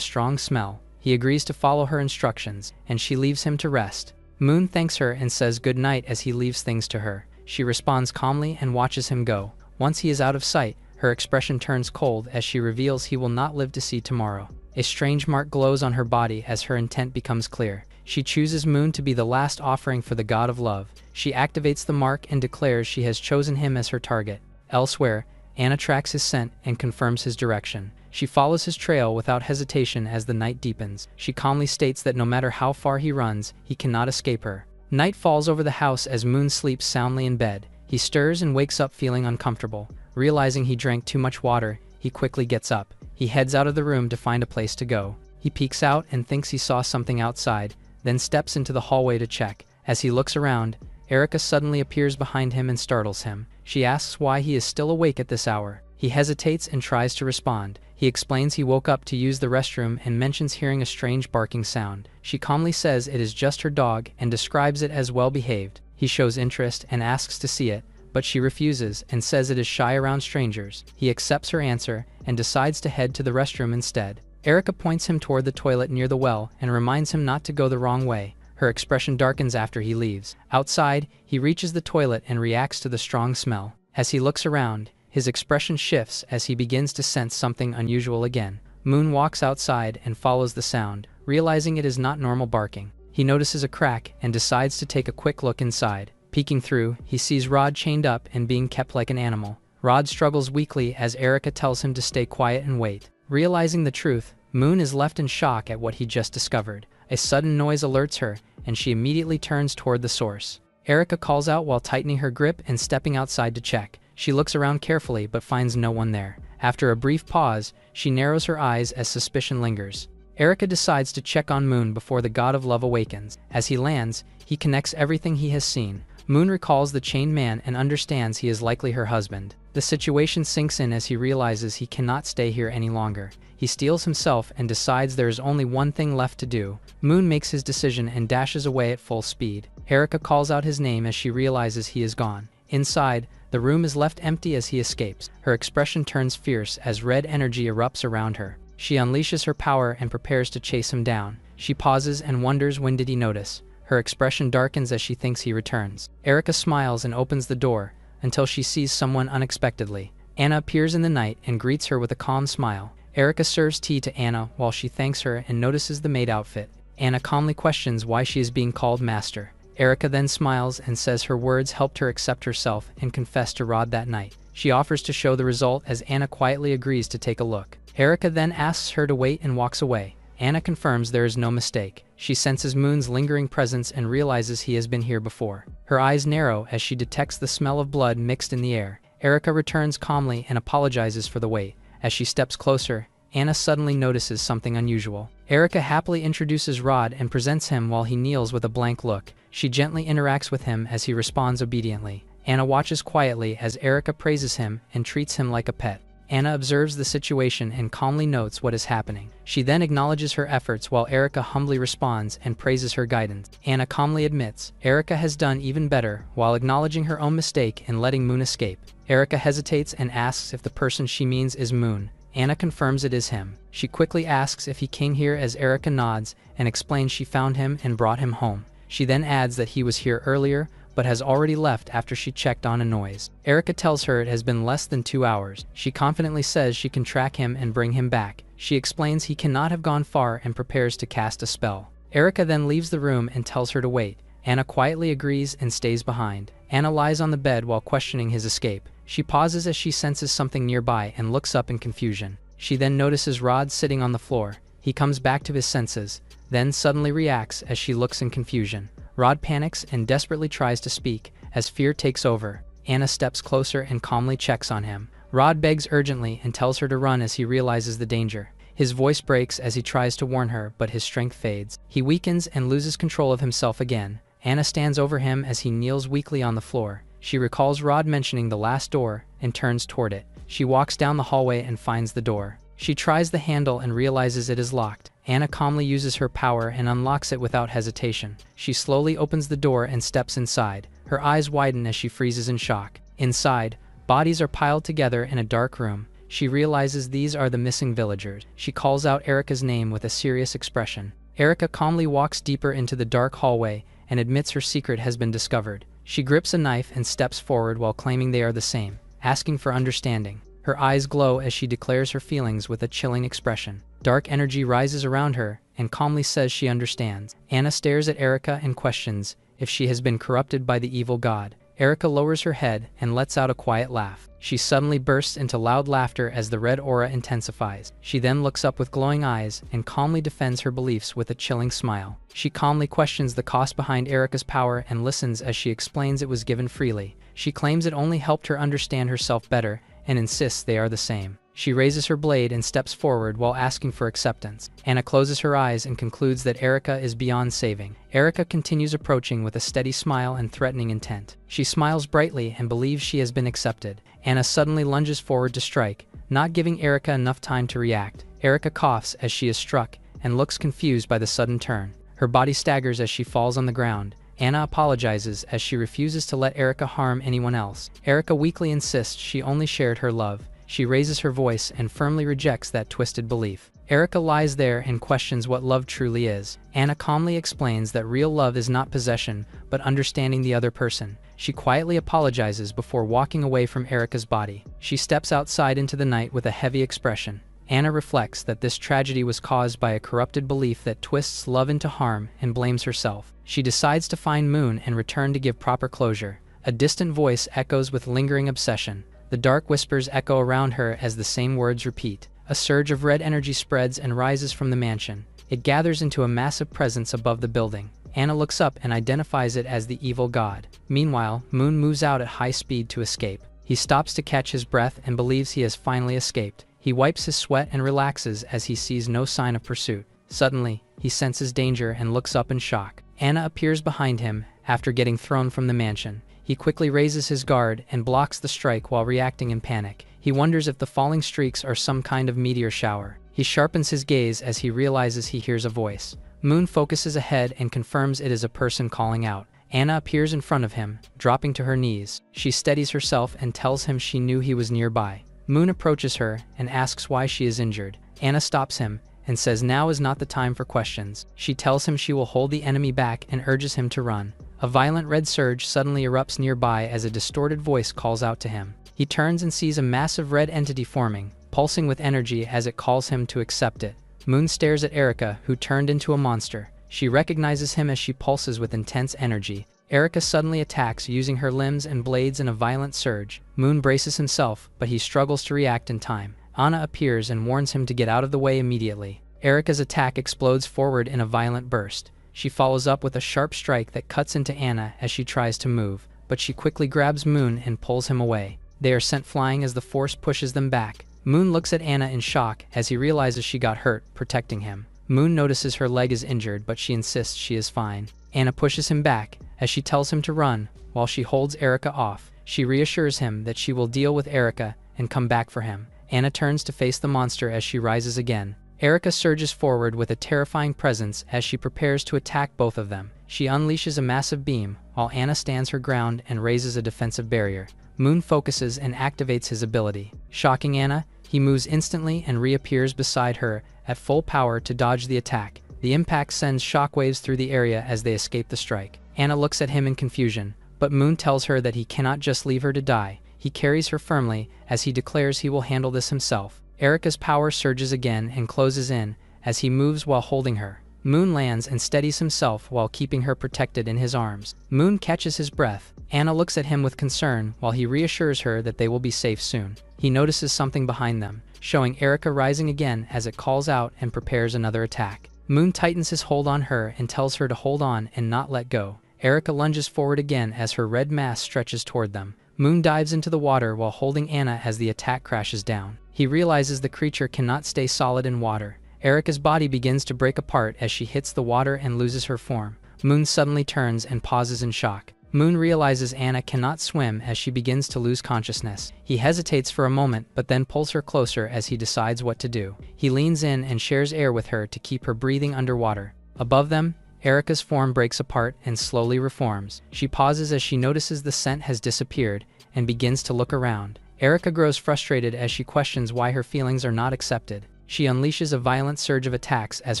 strong smell. He agrees to follow her instructions, and she leaves him to rest. Moon thanks her and says good night as he leaves things to her. She responds calmly and watches him go. Once he is out of sight, her expression turns cold as she reveals he will not live to see tomorrow. A strange mark glows on her body as her intent becomes clear. She chooses Moon to be the last offering for the god of love. She activates the mark and declares she has chosen him as her target. Elsewhere, Anna tracks his scent and confirms his direction. She follows his trail without hesitation as the night deepens. She calmly states that no matter how far he runs, he cannot escape her. Night falls over the house as Moon sleeps soundly in bed. He stirs and wakes up feeling uncomfortable. Realizing he drank too much water, he quickly gets up. He heads out of the room to find a place to go. He peeks out and thinks he saw something outside, then steps into the hallway to check. As he looks around, Erica suddenly appears behind him and startles him. She asks why he is still awake at this hour. He hesitates and tries to respond. He explains he woke up to use the restroom and mentions hearing a strange barking sound. She calmly says it is just her dog and describes it as well-behaved. He shows interest and asks to see it, but she refuses and says it is shy around strangers. He accepts her answer and decides to head to the restroom instead. Erica points him toward the toilet near the well and reminds him not to go the wrong way. Her expression darkens after he leaves. Outside, he reaches the toilet and reacts to the strong smell. As he looks around, his expression shifts as he begins to sense something unusual again. Moon walks outside and follows the sound, realizing it is not normal barking. He notices a crack and decides to take a quick look inside. Peeking through, he sees Rod chained up and being kept like an animal. Rod struggles weakly as Erica tells him to stay quiet and wait. Realizing the truth, Moon is left in shock at what he just discovered. A sudden noise alerts her, and she immediately turns toward the source. Erica calls out while tightening her grip and stepping outside to check. She looks around carefully but finds no one there. After a brief pause, she narrows her eyes as suspicion lingers. Erica decides to check on Moon before the god of love awakens. As he lands, he connects everything he has seen. Moon recalls the chained man and understands he is likely her husband. The situation sinks in as he realizes he cannot stay here any longer. He steels himself and decides there is only one thing left to do. Moon makes his decision and dashes away at full speed. Erica calls out his name as she realizes he is gone. Inside, the room is left empty as he escapes. Her expression turns fierce as red energy erupts around her. She unleashes her power and prepares to chase him down. She pauses and wonders when did he notice. Her expression darkens as she thinks he returns. Erica smiles and opens the door until she sees someone unexpectedly. Anna appears in the night and greets her with a calm smile. Erica serves tea to Anna while she thanks her and notices the maid outfit. Anna calmly questions why she is being called master. Erica then smiles and says her words helped her accept herself and confess to Rod that night. She offers to show the result as Anna quietly agrees to take a look. Erica then asks her to wait and walks away. Anna confirms there is no mistake. She senses Moon's lingering presence and realizes he has been here before. Her eyes narrow as she detects the smell of blood mixed in the air. Erica returns calmly and apologizes for the wait. As she steps closer, Anna suddenly notices something unusual. Erica happily introduces Rod and presents him while he kneels with a blank look. She gently interacts with him as he responds obediently. Anna watches quietly as Erica praises him and treats him like a pet. Anna observes the situation and calmly notes what is happening. She then acknowledges her efforts while Erica humbly responds and praises her guidance. Anna calmly admits Erica has done even better while acknowledging her own mistake in letting Moon escape. Erica hesitates and asks if the person she means is Moon. Anna confirms it is him. She quickly asks if he came here as Erica nods and explains she found him and brought him home. She then adds that he was here earlier but has already left after she checked on a noise. Erica tells her it has been less than 2 hours. She confidently says she can track him and bring him back. She explains he cannot have gone far and prepares to cast a spell. Erica then leaves the room and tells her to wait. Anna quietly agrees and stays behind. Anna lies on the bed while questioning his escape. She pauses as she senses something nearby and looks up in confusion. She then notices Rod sitting on the floor. He comes back to his senses, then suddenly reacts as she looks in confusion. Rod panics and desperately tries to speak, As fear takes over, Anna steps closer and calmly checks on him. Rod begs urgently and tells her to run as he realizes the danger. His voice breaks as he tries to warn her, but his strength fades. He weakens and loses control of himself again. Anna stands over him as he kneels weakly on the floor. She recalls Rod mentioning the last door and turns toward it. She walks down the hallway and finds the door. She tries the handle and realizes it is locked. Anna calmly uses her power and unlocks it without hesitation. She slowly opens the door and steps inside. Her eyes widen as she freezes in shock. Inside, bodies are piled together in a dark room. She realizes these are the missing villagers. She calls out Erica's name with a serious expression. Erica calmly walks deeper into the dark hallway and admits her secret has been discovered. She grips a knife and steps forward while claiming they are the same, asking for understanding. Her eyes glow as she declares her feelings with a chilling expression. Dark energy rises around her and calmly says she understands. Anna stares at Erica and questions if she has been corrupted by the evil god. Erica lowers her head and lets out a quiet laugh. She suddenly bursts into loud laughter as the red aura intensifies. She then looks up with glowing eyes and calmly defends her beliefs with a chilling smile. She calmly questions the cost behind Erica's power and listens as she explains it was given freely. She claims it only helped her understand herself better and insists they are the same. She raises her blade and steps forward while asking for acceptance. Anna closes her eyes and concludes that Erica is beyond saving. Erica continues approaching with a steady smile and threatening intent. She smiles brightly and believes she has been accepted. Anna suddenly lunges forward to strike, not giving Erica enough time to react. Erica coughs as she is struck and looks confused by the sudden turn. Her body staggers as she falls on the ground. Anna apologizes as she refuses to let Erica harm anyone else. Erica weakly insists she only shared her love. She raises her voice and firmly rejects that twisted belief. Erica lies there and questions what love truly is. Anna calmly explains that real love is not possession, but understanding the other person. She quietly apologizes before walking away from Erica's body. She steps outside into the night with a heavy expression. Anna reflects that this tragedy was caused by a corrupted belief that twists love into harm and blames herself. She decides to find Moon and return to give proper closure. A distant voice echoes with lingering obsession. The dark whispers echo around her as the same words repeat. A surge of red energy spreads and rises from the mansion. It gathers into a massive presence above the building. Anna looks up and identifies it as the evil god. Meanwhile, Moon moves out at high speed to escape. He stops to catch his breath and believes he has finally escaped. He wipes his sweat and relaxes as he sees no sign of pursuit. Suddenly, he senses danger and looks up in shock. Anna appears behind him after getting thrown from the mansion. He quickly raises his guard and blocks the strike while reacting in panic. He wonders if the falling streaks are some kind of meteor shower. He sharpens his gaze as he realizes he hears a voice. Moon focuses ahead and confirms it is a person calling out. Anna appears in front of him, dropping to her knees. She steadies herself and tells him she knew he was nearby. Moon approaches her and asks why she is injured. Anna stops him and says now is not the time for questions. She tells him she will hold the enemy back and urges him to run. A violent red surge suddenly erupts nearby as a distorted voice calls out to him. He turns and sees a massive red entity forming, pulsing with energy as it calls him to accept it. Moon stares at Erica, who turned into a monster. She recognizes him as she pulses with intense energy. Erica suddenly attacks using her limbs and blades in a violent surge. Moon braces himself, but he struggles to react in time. Anna appears and warns him to get out of the way immediately. Erica's attack explodes forward in a violent burst. She follows up with a sharp strike that cuts into Anna as she tries to move, but she quickly grabs Moon and pulls him away. They are sent flying as the force pushes them back. Moon looks at Anna in shock as he realizes she got hurt, protecting him. Moon notices her leg is injured, but she insists she is fine. Anna pushes him back as she tells him to run, while she holds Erica off. She reassures him that she will deal with Erica and come back for him. Anna turns to face the monster as she rises again. Erica surges forward with a terrifying presence as she prepares to attack both of them. She unleashes a massive beam, while Anna stands her ground and raises a defensive barrier. Moon focuses and activates his ability. Shocking Anna, he moves instantly and reappears beside her at full power to dodge the attack. The impact sends shockwaves through the area as they escape the strike. Anna looks at him in confusion, but Moon tells her that he cannot just leave her to die. He carries her firmly as he declares he will handle this himself. Erica's power surges again and closes in as he moves while holding her. Moon lands and steadies himself while keeping her protected in his arms. Moon catches his breath. Anna looks at him with concern while he reassures her that they will be safe soon. He notices something behind them, showing Erica rising again as it calls out and prepares another attack. Moon tightens his hold on her and tells her to hold on and not let go. Erika lunges forward again as her red mass stretches toward them. Moon dives into the water while holding Anna as the attack crashes down. He realizes the creature cannot stay solid in water. Erika's body begins to break apart as she hits the water and loses her form. Moon suddenly turns and pauses in shock. Moon realizes Anna cannot swim as she begins to lose consciousness. He hesitates for a moment but then pulls her closer as he decides what to do. He leans in and shares air with her to keep her breathing underwater. Above them, Erika's form breaks apart and slowly reforms. She pauses as she notices the scent has disappeared and begins to look around. Erika grows frustrated as she questions why her feelings are not accepted. She unleashes a violent surge of attacks as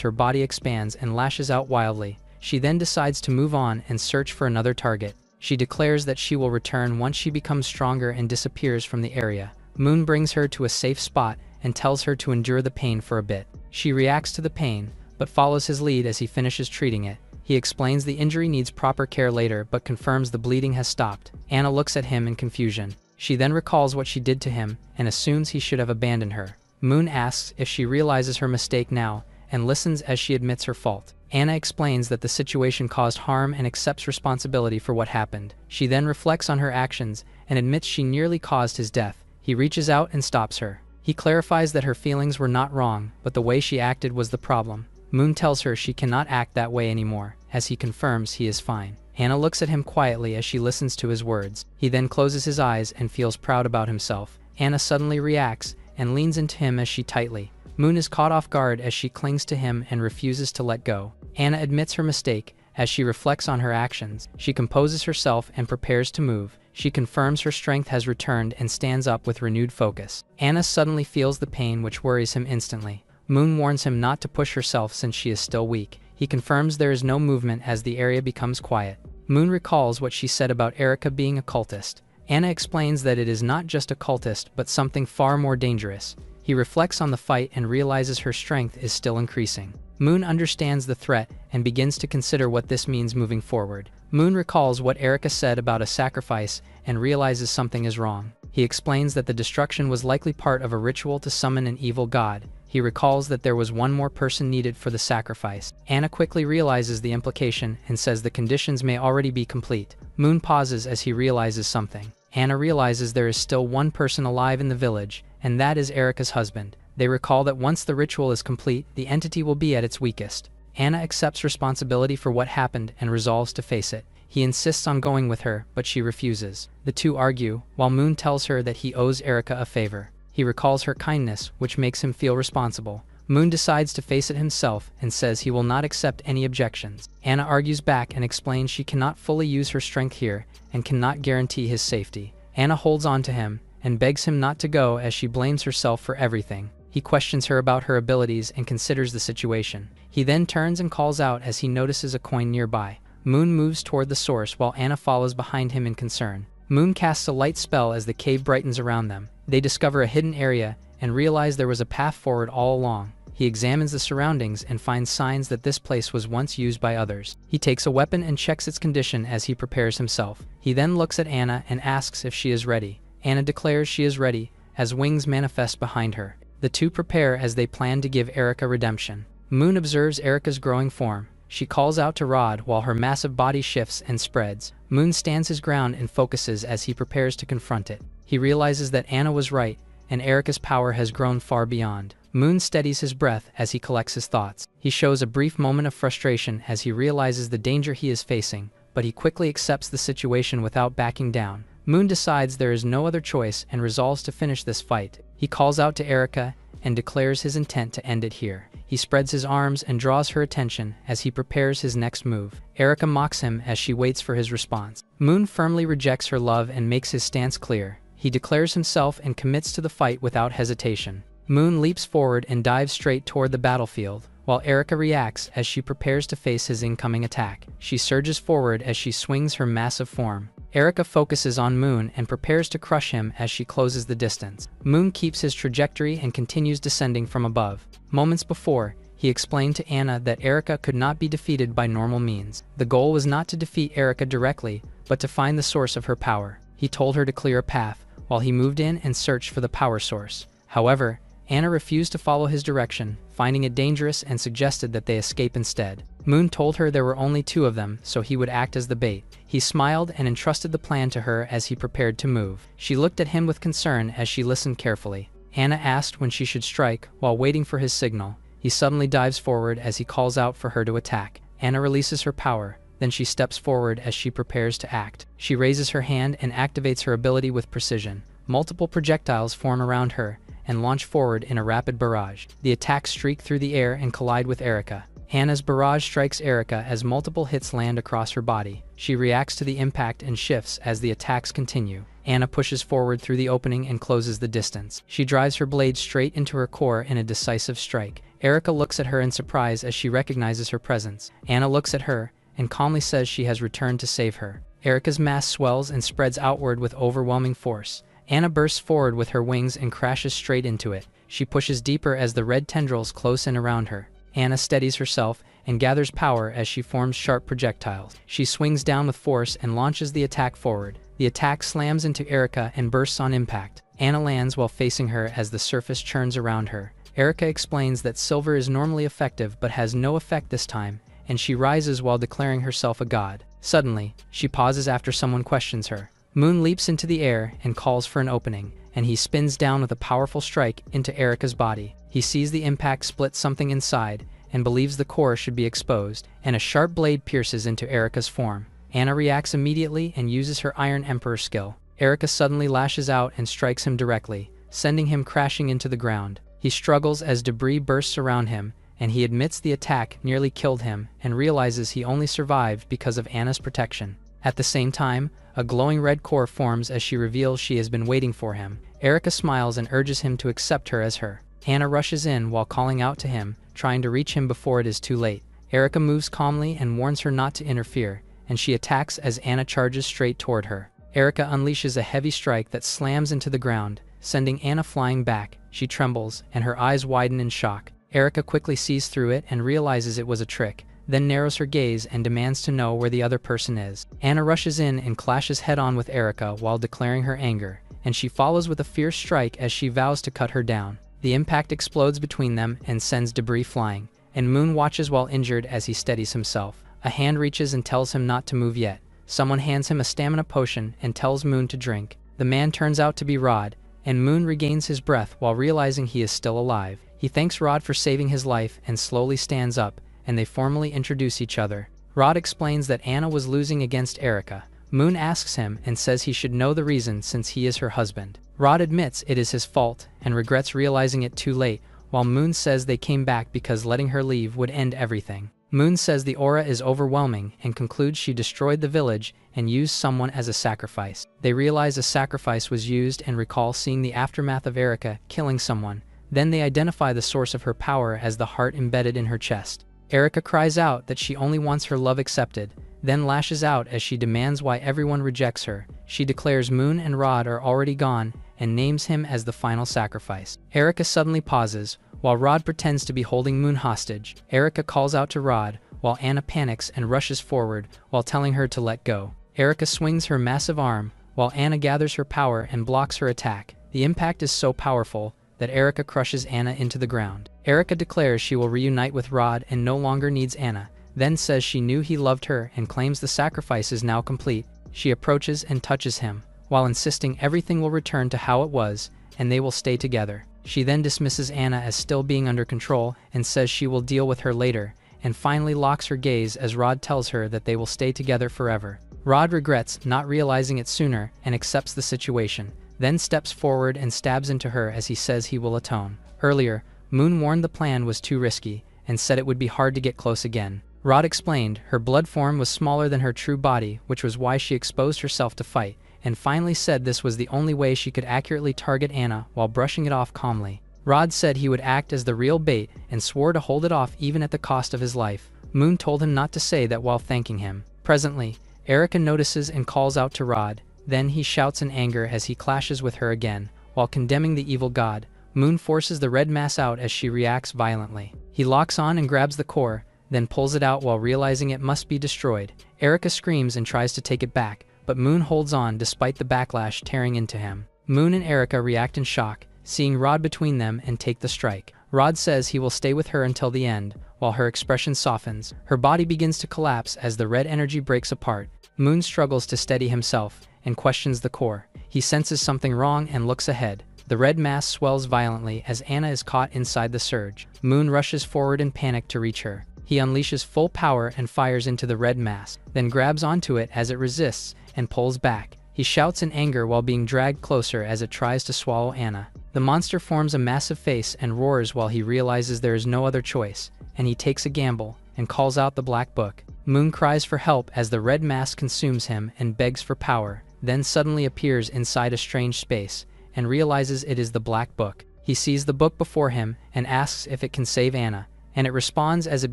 her body expands and lashes out wildly. She then decides to move on and search for another target. She declares that she will return once she becomes stronger and disappears from the area. Moon brings her to a safe spot and tells her to endure the pain for a bit. She reacts to the pain, but follows his lead as he finishes treating it. He explains the injury needs proper care later but confirms the bleeding has stopped. Anna looks at him in confusion. She then recalls what she did to him and assumes he should have abandoned her. Moon asks if she realizes her mistake now and listens as she admits her fault. Anna explains that the situation caused harm and accepts responsibility for what happened. She then reflects on her actions and admits she nearly caused his death. He reaches out and stops her. He clarifies that her feelings were not wrong, but the way she acted was the problem. Moon tells her she cannot act that way anymore, as he confirms he is fine. Anna looks at him quietly as she listens to his words. He then closes his eyes and feels proud about himself. Anna suddenly reacts and leans into him as she tightly. Moon is caught off guard as she clings to him and refuses to let go. Anna admits her mistake as she reflects on her actions. She composes herself and prepares to move. She confirms her strength has returned and stands up with renewed focus. Anna suddenly feels the pain which worries him instantly. Moon warns him not to push herself since she is still weak. He confirms there is no movement as the area becomes quiet. Moon recalls what she said about Erika being a cultist. Anna explains that it is not just a cultist but something far more dangerous. He reflects on the fight and realizes her strength is still increasing. Moon understands the threat and begins to consider what this means moving forward. Moon recalls what Erika said about a sacrifice and realizes something is wrong. He explains that the destruction was likely part of a ritual to summon an evil god. He recalls that there was one more person needed for the sacrifice. Anna quickly realizes the implication and says the conditions may already be complete. Moon pauses as he realizes something. Anna realizes there is still one person alive in the village, and that is Erika's husband. They recall that once the ritual is complete, the entity will be at its weakest. Anna accepts responsibility for what happened and resolves to face it. He insists on going with her, but she refuses. The two argue, while Moon tells her that he owes Erika a favor. He recalls her kindness, which makes him feel responsible. Moon decides to face it himself and says he will not accept any objections. Anna argues back and explains she cannot fully use her strength here and cannot guarantee his safety. Anna holds on to him and begs him not to go as she blames herself for everything. He questions her about her abilities and considers the situation. He then turns and calls out as he notices a coin nearby. Moon moves toward the source while Anna follows behind him in concern. Moon casts a light spell as the cave brightens around them. They discover a hidden area and realize there was a path forward all along. He examines the surroundings and finds signs that this place was once used by others. He takes a weapon and checks its condition as he prepares himself. He then looks at Anna and asks if she is ready. Anna declares she is ready, as wings manifest behind her. The two prepare as they plan to give Erika redemption. Moon observes Erika's growing form. She calls out to Rod while her massive body shifts and spreads. Moon stands his ground and focuses as he prepares to confront it. He realizes that Anna was right, and Erika's power has grown far beyond. Moon steadies his breath as he collects his thoughts. He shows a brief moment of frustration as he realizes the danger he is facing, but he quickly accepts the situation without backing down. Moon decides there is no other choice and resolves to finish this fight. He calls out to Erika and declares his intent to end it here. He spreads his arms and draws her attention as he prepares his next move. Erika mocks him as she waits for his response. Moon firmly rejects her love and makes his stance clear. He declares himself and commits to the fight without hesitation. Moon leaps forward and dives straight toward the battlefield, while Erika reacts as she prepares to face his incoming attack. She surges forward as she swings her massive form. Erika focuses on Moon and prepares to crush him as she closes the distance. Moon keeps his trajectory and continues descending from above. Moments before, he explained to Anna that Erika could not be defeated by normal means. The goal was not to defeat Erika directly, but to find the source of her power. He told her to clear a path, while he moved in and searched for the power source. However, Anna refused to follow his direction, finding it dangerous and suggested that they escape instead. Moon told her there were only 2 of them, so he would act as the bait. He smiled and entrusted the plan to her as he prepared to move. She looked at him with concern as she listened carefully. Anna asked when she should strike, while waiting for his signal. He suddenly dives forward as he calls out for her to attack. Anna releases her power, then she steps forward as she prepares to act. She raises her hand and activates her ability with precision. Multiple projectiles form around her and launch forward in a rapid barrage. The attacks streak through the air and collide with Erika. Anna's barrage strikes Erika as multiple hits land across her body. She reacts to the impact and shifts as the attacks continue. Anna pushes forward through the opening and closes the distance. She drives her blade straight into her core in a decisive strike. Erika looks at her in surprise as she recognizes her presence. Anna looks at her and calmly says she has returned to save her. Erika's mass swells and spreads outward with overwhelming force. Anna bursts forward with her wings and crashes straight into it. She pushes deeper as the red tendrils close in around her. Anna steadies herself and gathers power as she forms sharp projectiles. She swings down with force and launches the attack forward. The attack slams into Erika and bursts on impact. Anna lands while facing her as the surface churns around her. Erika explains that silver is normally effective but has no effect this time, and she rises while declaring herself a god. Suddenly, she pauses after someone questions her. Moon leaps into the air and calls for an opening, and he spins down with a powerful strike into Erika's body. He sees the impact split something inside and believes the core should be exposed, and a sharp blade pierces into Erika's form. Anna reacts immediately and uses her Iron Emperor skill. Erika suddenly lashes out and strikes him directly, sending him crashing into the ground. He struggles as debris bursts around him, and he admits the attack nearly killed him and realizes he only survived because of Anna's protection. At the same time, a glowing red core forms as she reveals she has been waiting for him. Erika smiles and urges him to accept her as her. Anna rushes in while calling out to him, trying to reach him before it is too late. Erika moves calmly and warns her not to interfere, and she attacks as Anna charges straight toward her. Erika unleashes a heavy strike that slams into the ground, sending Anna flying back. She trembles, and her eyes widen in shock. Erika quickly sees through it and realizes it was a trick, then narrows her gaze and demands to know where the other person is. Anna rushes in and clashes head-on with Erika while declaring her anger, and she follows with a fierce strike as she vows to cut her down. The impact explodes between them and sends debris flying, and Moon watches while injured as he steadies himself. A hand reaches and tells him not to move yet. Someone hands him a stamina potion and tells Moon to drink. The man turns out to be Rod, and Moon regains his breath while realizing he is still alive. He thanks Rod for saving his life and slowly stands up, and they formally introduce each other. Rod explains that Anna was losing against Erika. Moon asks him and says he should know the reason since he is her husband. Rod admits it is his fault and regrets realizing it too late, while Moon says they came back because letting her leave would end everything. Moon says the aura is overwhelming and concludes she destroyed the village and used someone as a sacrifice. They realize a sacrifice was used and recall seeing the aftermath of Erika killing someone. Then they identify the source of her power as the heart embedded in her chest. Erika cries out that she only wants her love accepted, then lashes out as she demands why everyone rejects her. She declares Moon and Rod are already gone and names him as the final sacrifice. Erika suddenly pauses, while Rod pretends to be holding Moon hostage. Erika calls out to Rod, while Anna panics and rushes forward while telling her to let go. Erika swings her massive arm, while Anna gathers her power and blocks her attack. The impact is so powerful that Erika crushes Anna into the ground. Erika declares she will reunite with Rod and no longer needs Anna, then says she knew he loved her and claims the sacrifice is now complete. She approaches and touches him, while insisting everything will return to how it was, and they will stay together. She then dismisses Anna as still being under control and says she will deal with her later, and finally locks her gaze as Rod tells her that they will stay together forever. Rod regrets not realizing it sooner and accepts the situation, then steps forward and stabs into her as he says he will atone. Earlier, Moon warned the plan was too risky and said it would be hard to get close again. Rod explained her blood form was smaller than her true body, which was why she exposed herself to fight, and finally said this was the only way she could accurately target Anna while brushing it off calmly. Rod said he would act as the real bait and swore to hold it off even at the cost of his life. Moon told him not to say that while thanking him. Presently, Erika notices and calls out to Rod, then he shouts in anger as he clashes with her again, while condemning the evil god. Moon forces the red mass out as she reacts violently. He locks on and grabs the core, then pulls it out while realizing it must be destroyed. Erika screams and tries to take it back, but Moon holds on despite the backlash tearing into him. Moon and Erika react in shock, seeing Rod between them and take the strike. Rod says he will stay with her until the end. While her expression softens, her body begins to collapse as the red energy breaks apart. Moon struggles to steady himself and questions the core. He senses something wrong and looks ahead. The red mass swells violently as Anna is caught inside the surge. Moon rushes forward in panic to reach her. He unleashes full power and fires into the red mass, then grabs onto it as it resists and pulls back. He shouts in anger while being dragged closer as it tries to swallow Anna. The monster forms a massive face and roars while he realizes there is no other choice, and he takes a gamble and calls out the Black Book. Moon cries for help as the red mass consumes him and begs for power, then suddenly appears inside a strange space and realizes it is the Black Book. He sees the book before him and asks if it can save Anna, and it responds as it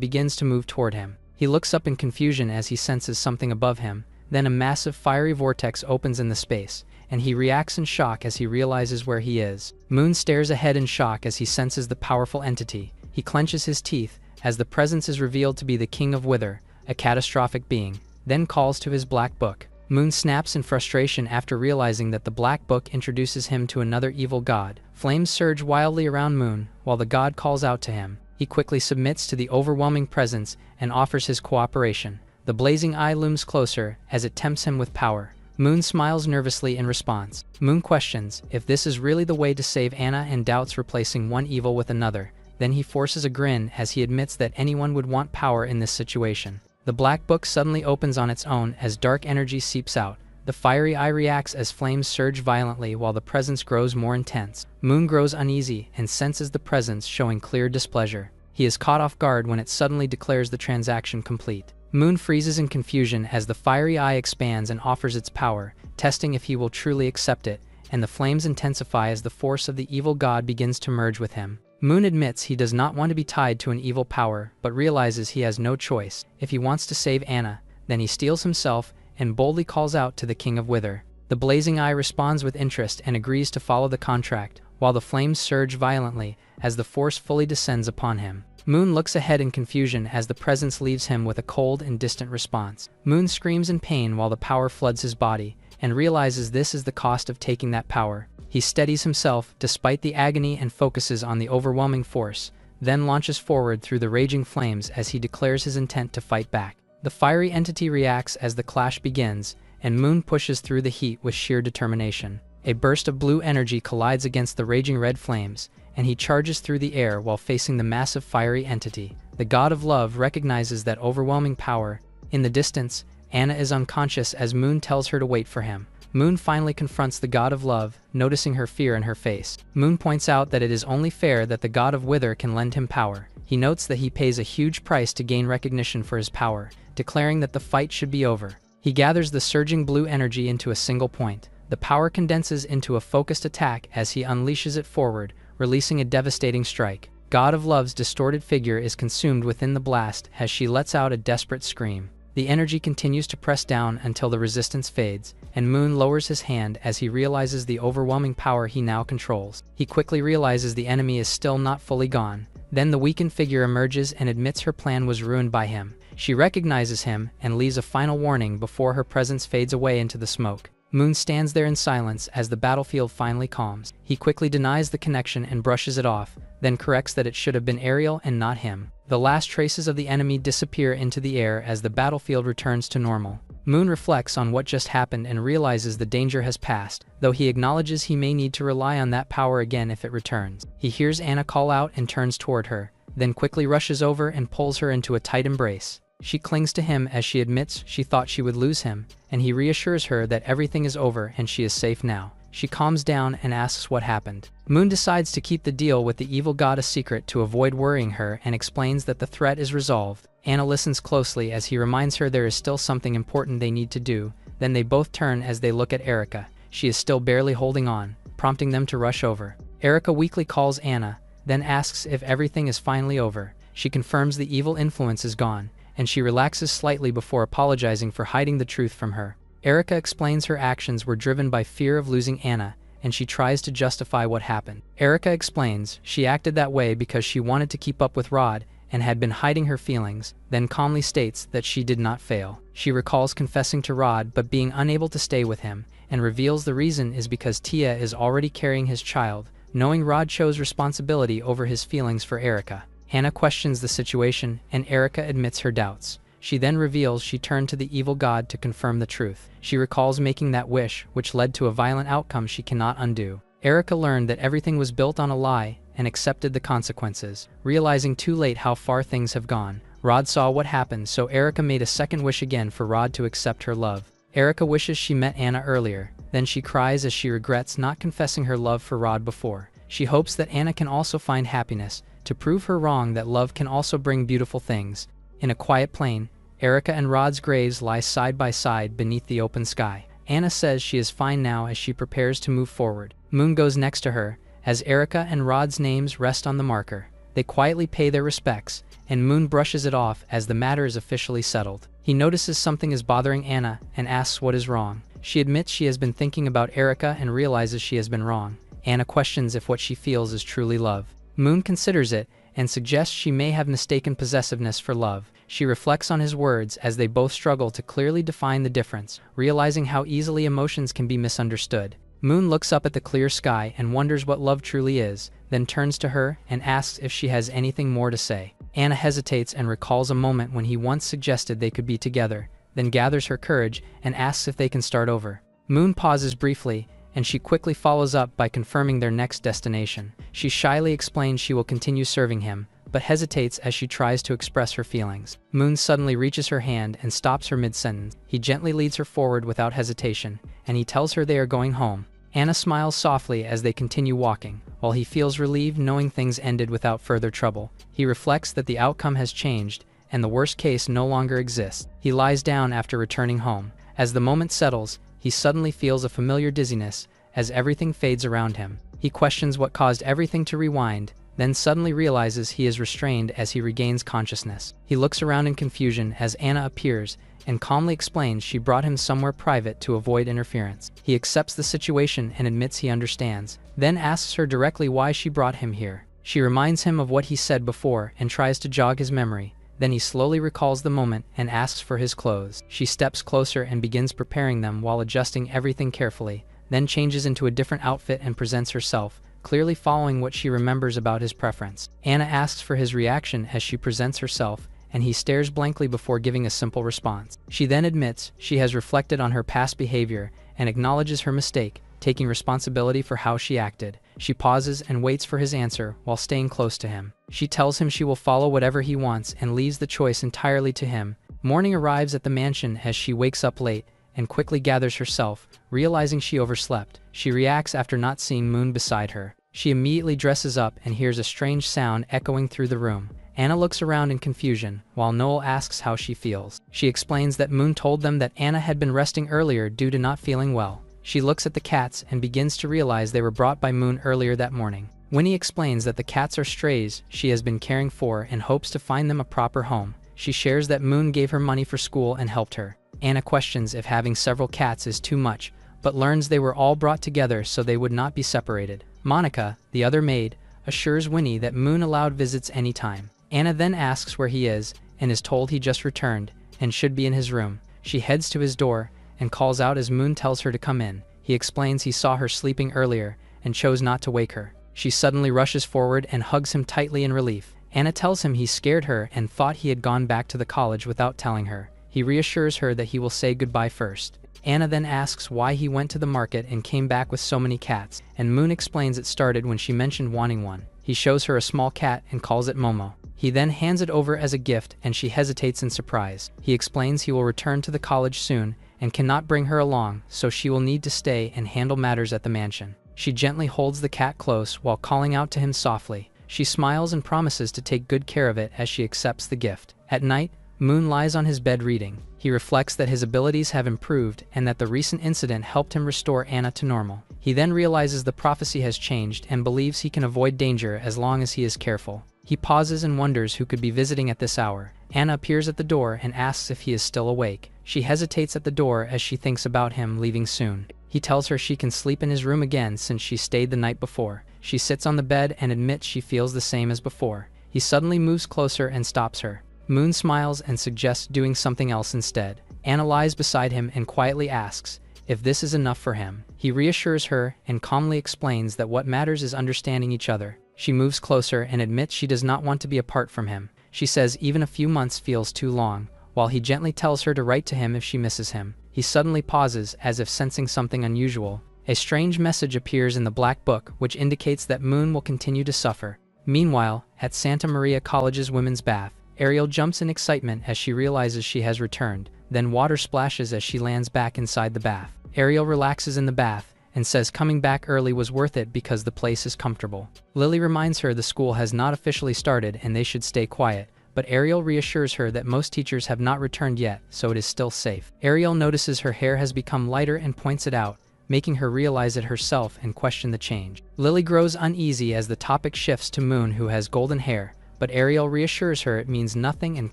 begins to move toward him. He looks up in confusion as he senses something above him. Then a massive fiery vortex opens in the space, and he reacts in shock as he realizes where he is. Moon stares ahead in shock as he senses the powerful entity. He clenches his teeth as the presence is revealed to be the King of Wither, a catastrophic being, then calls to his Black Book. Moon snaps in frustration after realizing that the Black Book introduces him to another evil god. Flames surge wildly around Moon while the god calls out to him. He quickly submits to the overwhelming presence and offers his cooperation. The blazing eye looms closer as it tempts him with power. Moon smiles nervously in response. Moon questions if this is really the way to save Anna and doubts replacing one evil with another. Then he forces a grin as he admits that anyone would want power in this situation. The Black Book suddenly opens on its own as dark energy seeps out. The fiery eye reacts as flames surge violently while the presence grows more intense. Moon grows uneasy and senses the presence showing clear displeasure. He is caught off guard when it suddenly declares the transaction complete. Moon freezes in confusion as the fiery eye expands and offers its power, testing if he will truly accept it, and the flames intensify as the force of the evil god begins to merge with him. Moon admits he does not want to be tied to an evil power, but realizes he has no choice. If he wants to save Anna, then he steels himself and boldly calls out to the King of Wither. The blazing eye responds with interest and agrees to follow the contract, while the flames surge violently as the force fully descends upon him. Moon looks ahead in confusion as the presence leaves him with a cold and distant response. Moon screams in pain while the power floods his body, and realizes this is the cost of taking that power. He steadies himself despite the agony and focuses on the overwhelming force, then launches forward through the raging flames as he declares his intent to fight back. The fiery entity reacts as the clash begins, and Moon pushes through the heat with sheer determination. A burst of blue energy collides against the raging red flames, and he charges through the air while facing the massive fiery entity. The god of love recognizes that overwhelming power. In the distance, Anna is unconscious as Moon tells her to wait for him. Moon finally confronts the god of love, noticing her fear in her face. Moon points out that it is only fair that the god of Wither can lend him power. He notes that he pays a huge price to gain recognition for his power, declaring that the fight should be over. He gathers the surging blue energy into a single point. The power condenses into a focused attack as he unleashes it forward, releasing a devastating strike. God of Love's distorted figure is consumed within the blast as she lets out a desperate scream. The energy continues to press down until the resistance fades, and Moon lowers his hand as he realizes the overwhelming power he now controls. He quickly realizes the enemy is still not fully gone. Then the weakened figure emerges and admits her plan was ruined by him. She recognizes him and leaves a final warning before her presence fades away into the smoke. Moon stands there in silence as the battlefield finally calms. He quickly denies the connection and brushes it off, then corrects that it should have been Ariel and not him. The last traces of the enemy disappear into the air as the battlefield returns to normal. Moon reflects on what just happened and realizes the danger has passed, though he acknowledges he may need to rely on that power again if it returns. He hears Anna call out and turns toward her, then quickly rushes over and pulls her into a tight embrace. She clings to him as she admits she thought she would lose him, and he reassures her that everything is over and she is safe now. She calms down and asks what happened. Moon decides to keep the deal with the evil god a secret to avoid worrying her and explains that the threat is resolved. Anna listens closely as he reminds her there is still something important they need to do. Then they both turn as they look at Erica. She is still barely holding on, prompting them to rush over. Erica weakly calls Anna, then asks if everything is finally over. She confirms the evil influence is gone, and she relaxes slightly before apologizing for hiding the truth from her. Erica explains her actions were driven by fear of losing Anna, and she tries to justify what happened. Erica explains she acted that way because she wanted to keep up with Rod and had been hiding her feelings, then calmly states that she did not fail. She recalls confessing to Rod but being unable to stay with him, and reveals the reason is because Tia is already carrying his child, knowing Rod chose responsibility over his feelings for Erika. Anna questions the situation, and Erika admits her doubts. She then reveals she turned to the evil god to confirm the truth. She recalls making that wish, which led to a violent outcome she cannot undo. Erika learned that everything was built on a lie and accepted the consequences, realizing too late how far things have gone. Rod saw what happened, so Erika made a second wish again for Rod to accept her love. Erika wishes she met Anna earlier, then she cries as she regrets not confessing her love for Rod before. She hopes that Anna can also find happiness, to prove her wrong that love can also bring beautiful things. In a quiet plain, Erika and Rod's graves lie side by side beneath the open sky. Anna says she is fine now as she prepares to move forward. Moon goes next to her, as Erika and Rod's names rest on the marker. They quietly pay their respects, and Moon brushes it off as the matter is officially settled. He notices something is bothering Anna and asks what is wrong. She admits she has been thinking about Erika and realizes she has been wrong. Anna questions if what she feels is truly love. Moon considers it and suggests she may have mistaken possessiveness for love. She reflects on his words as they both struggle to clearly define the difference, realizing how easily emotions can be misunderstood. Moon looks up at the clear sky and wonders what love truly is, then turns to her and asks if she has anything more to say. Anna hesitates and recalls a moment when he once suggested they could be together, then gathers her courage and asks if they can start over. Moon pauses briefly, and she quickly follows up by confirming their next destination. She shyly explains she will continue serving him, but hesitates as she tries to express her feelings. Moon suddenly reaches her hand and stops her mid-sentence. He gently leads her forward without hesitation, and he tells her they are going home. Anna smiles softly as they continue walking, while he feels relieved knowing things ended without further trouble. He reflects that the outcome has changed, and the worst case no longer exists. He lies down after returning home. As the moment settles, he suddenly feels a familiar dizziness, as everything fades around him. He questions what caused everything to rewind, then suddenly realizes he is restrained as he regains consciousness. He looks around in confusion as Anna appears and calmly explains she brought him somewhere private to avoid interference. He accepts the situation and admits he understands, then asks her directly why she brought him here. She reminds him of what he said before and tries to jog his memory. Then he slowly recalls the moment and asks for his clothes. She steps closer and begins preparing them while adjusting everything carefully, then changes into a different outfit and presents herself, clearly following what she remembers about his preference. Anna asks for his reaction as she presents herself, and he stares blankly before giving a simple response. She then admits she has reflected on her past behavior and acknowledges her mistake, taking responsibility for how she acted. She pauses and waits for his answer while staying close to him. She tells him she will follow whatever he wants and leaves the choice entirely to him. Morning arrives at the mansion as she wakes up late and quickly gathers herself, realizing she overslept. She reacts after not seeing Moon beside her. She immediately dresses up and hears a strange sound echoing through the room. Anna looks around in confusion, while Noel asks how she feels. She explains that Moon told them that Anna had been resting earlier due to not feeling well. She looks at the cats and begins to realize they were brought by Moon earlier that morning. Winnie explains that the cats are strays she has been caring for and hopes to find them a proper home. She shares that Moon gave her money for school and helped her. Anna questions if having several cats is too much, but learns they were all brought together so they would not be separated. Monica, the other maid, assures Winnie that Moon allowed visits anytime. Anna then asks where he is, and is told he just returned, and should be in his room. She heads to his door, and calls out as Moon tells her to come in. He explains he saw her sleeping earlier, and chose not to wake her. She suddenly rushes forward and hugs him tightly in relief. Anna tells him he scared her and thought he had gone back to the college without telling her. He reassures her that he will say goodbye first. Anna then asks why he went to the market and came back with so many cats, and Moon explains it started when she mentioned wanting one. He shows her a small cat and calls it Momo. He then hands it over as a gift and she hesitates in surprise. He explains he will return to the college soon and cannot bring her along, so she will need to stay and handle matters at the mansion. She gently holds the cat close while calling out to him softly. She smiles and promises to take good care of it as she accepts the gift. At night, Moon lies on his bed reading. He reflects that his abilities have improved and that the recent incident helped him restore Anna to normal. He then realizes the prophecy has changed and believes he can avoid danger as long as he is careful. He pauses and wonders who could be visiting at this hour. Anna appears at the door and asks if he is still awake. She hesitates at the door as she thinks about him leaving soon. He tells her she can sleep in his room again since she stayed the night before. She sits on the bed and admits she feels the same as before. He suddenly moves closer and stops her. Moon smiles and suggests doing something else instead. Anna lies beside him and quietly asks if this is enough for him. He reassures her and calmly explains that what matters is understanding each other. She moves closer and admits she does not want to be apart from him. She says even a few months feels too long, while he gently tells her to write to him if she misses him. He suddenly pauses, as if sensing something unusual. A strange message appears in the black book, which indicates that Moon will continue to suffer. Meanwhile, at Santa Maria College's women's bath, Ariel jumps in excitement as she realizes she has returned. Then water splashes as she lands back inside the bath. Ariel relaxes in the bath and says coming back early was worth it because the place is comfortable. Lily reminds her the school has not officially started and they should stay quiet, but Ariel reassures her that most teachers have not returned yet, so it is still safe. Ariel notices her hair has become lighter and points it out, making her realize it herself and question the change. Lily grows uneasy as the topic shifts to Moon, who has golden hair, but Ariel reassures her it means nothing and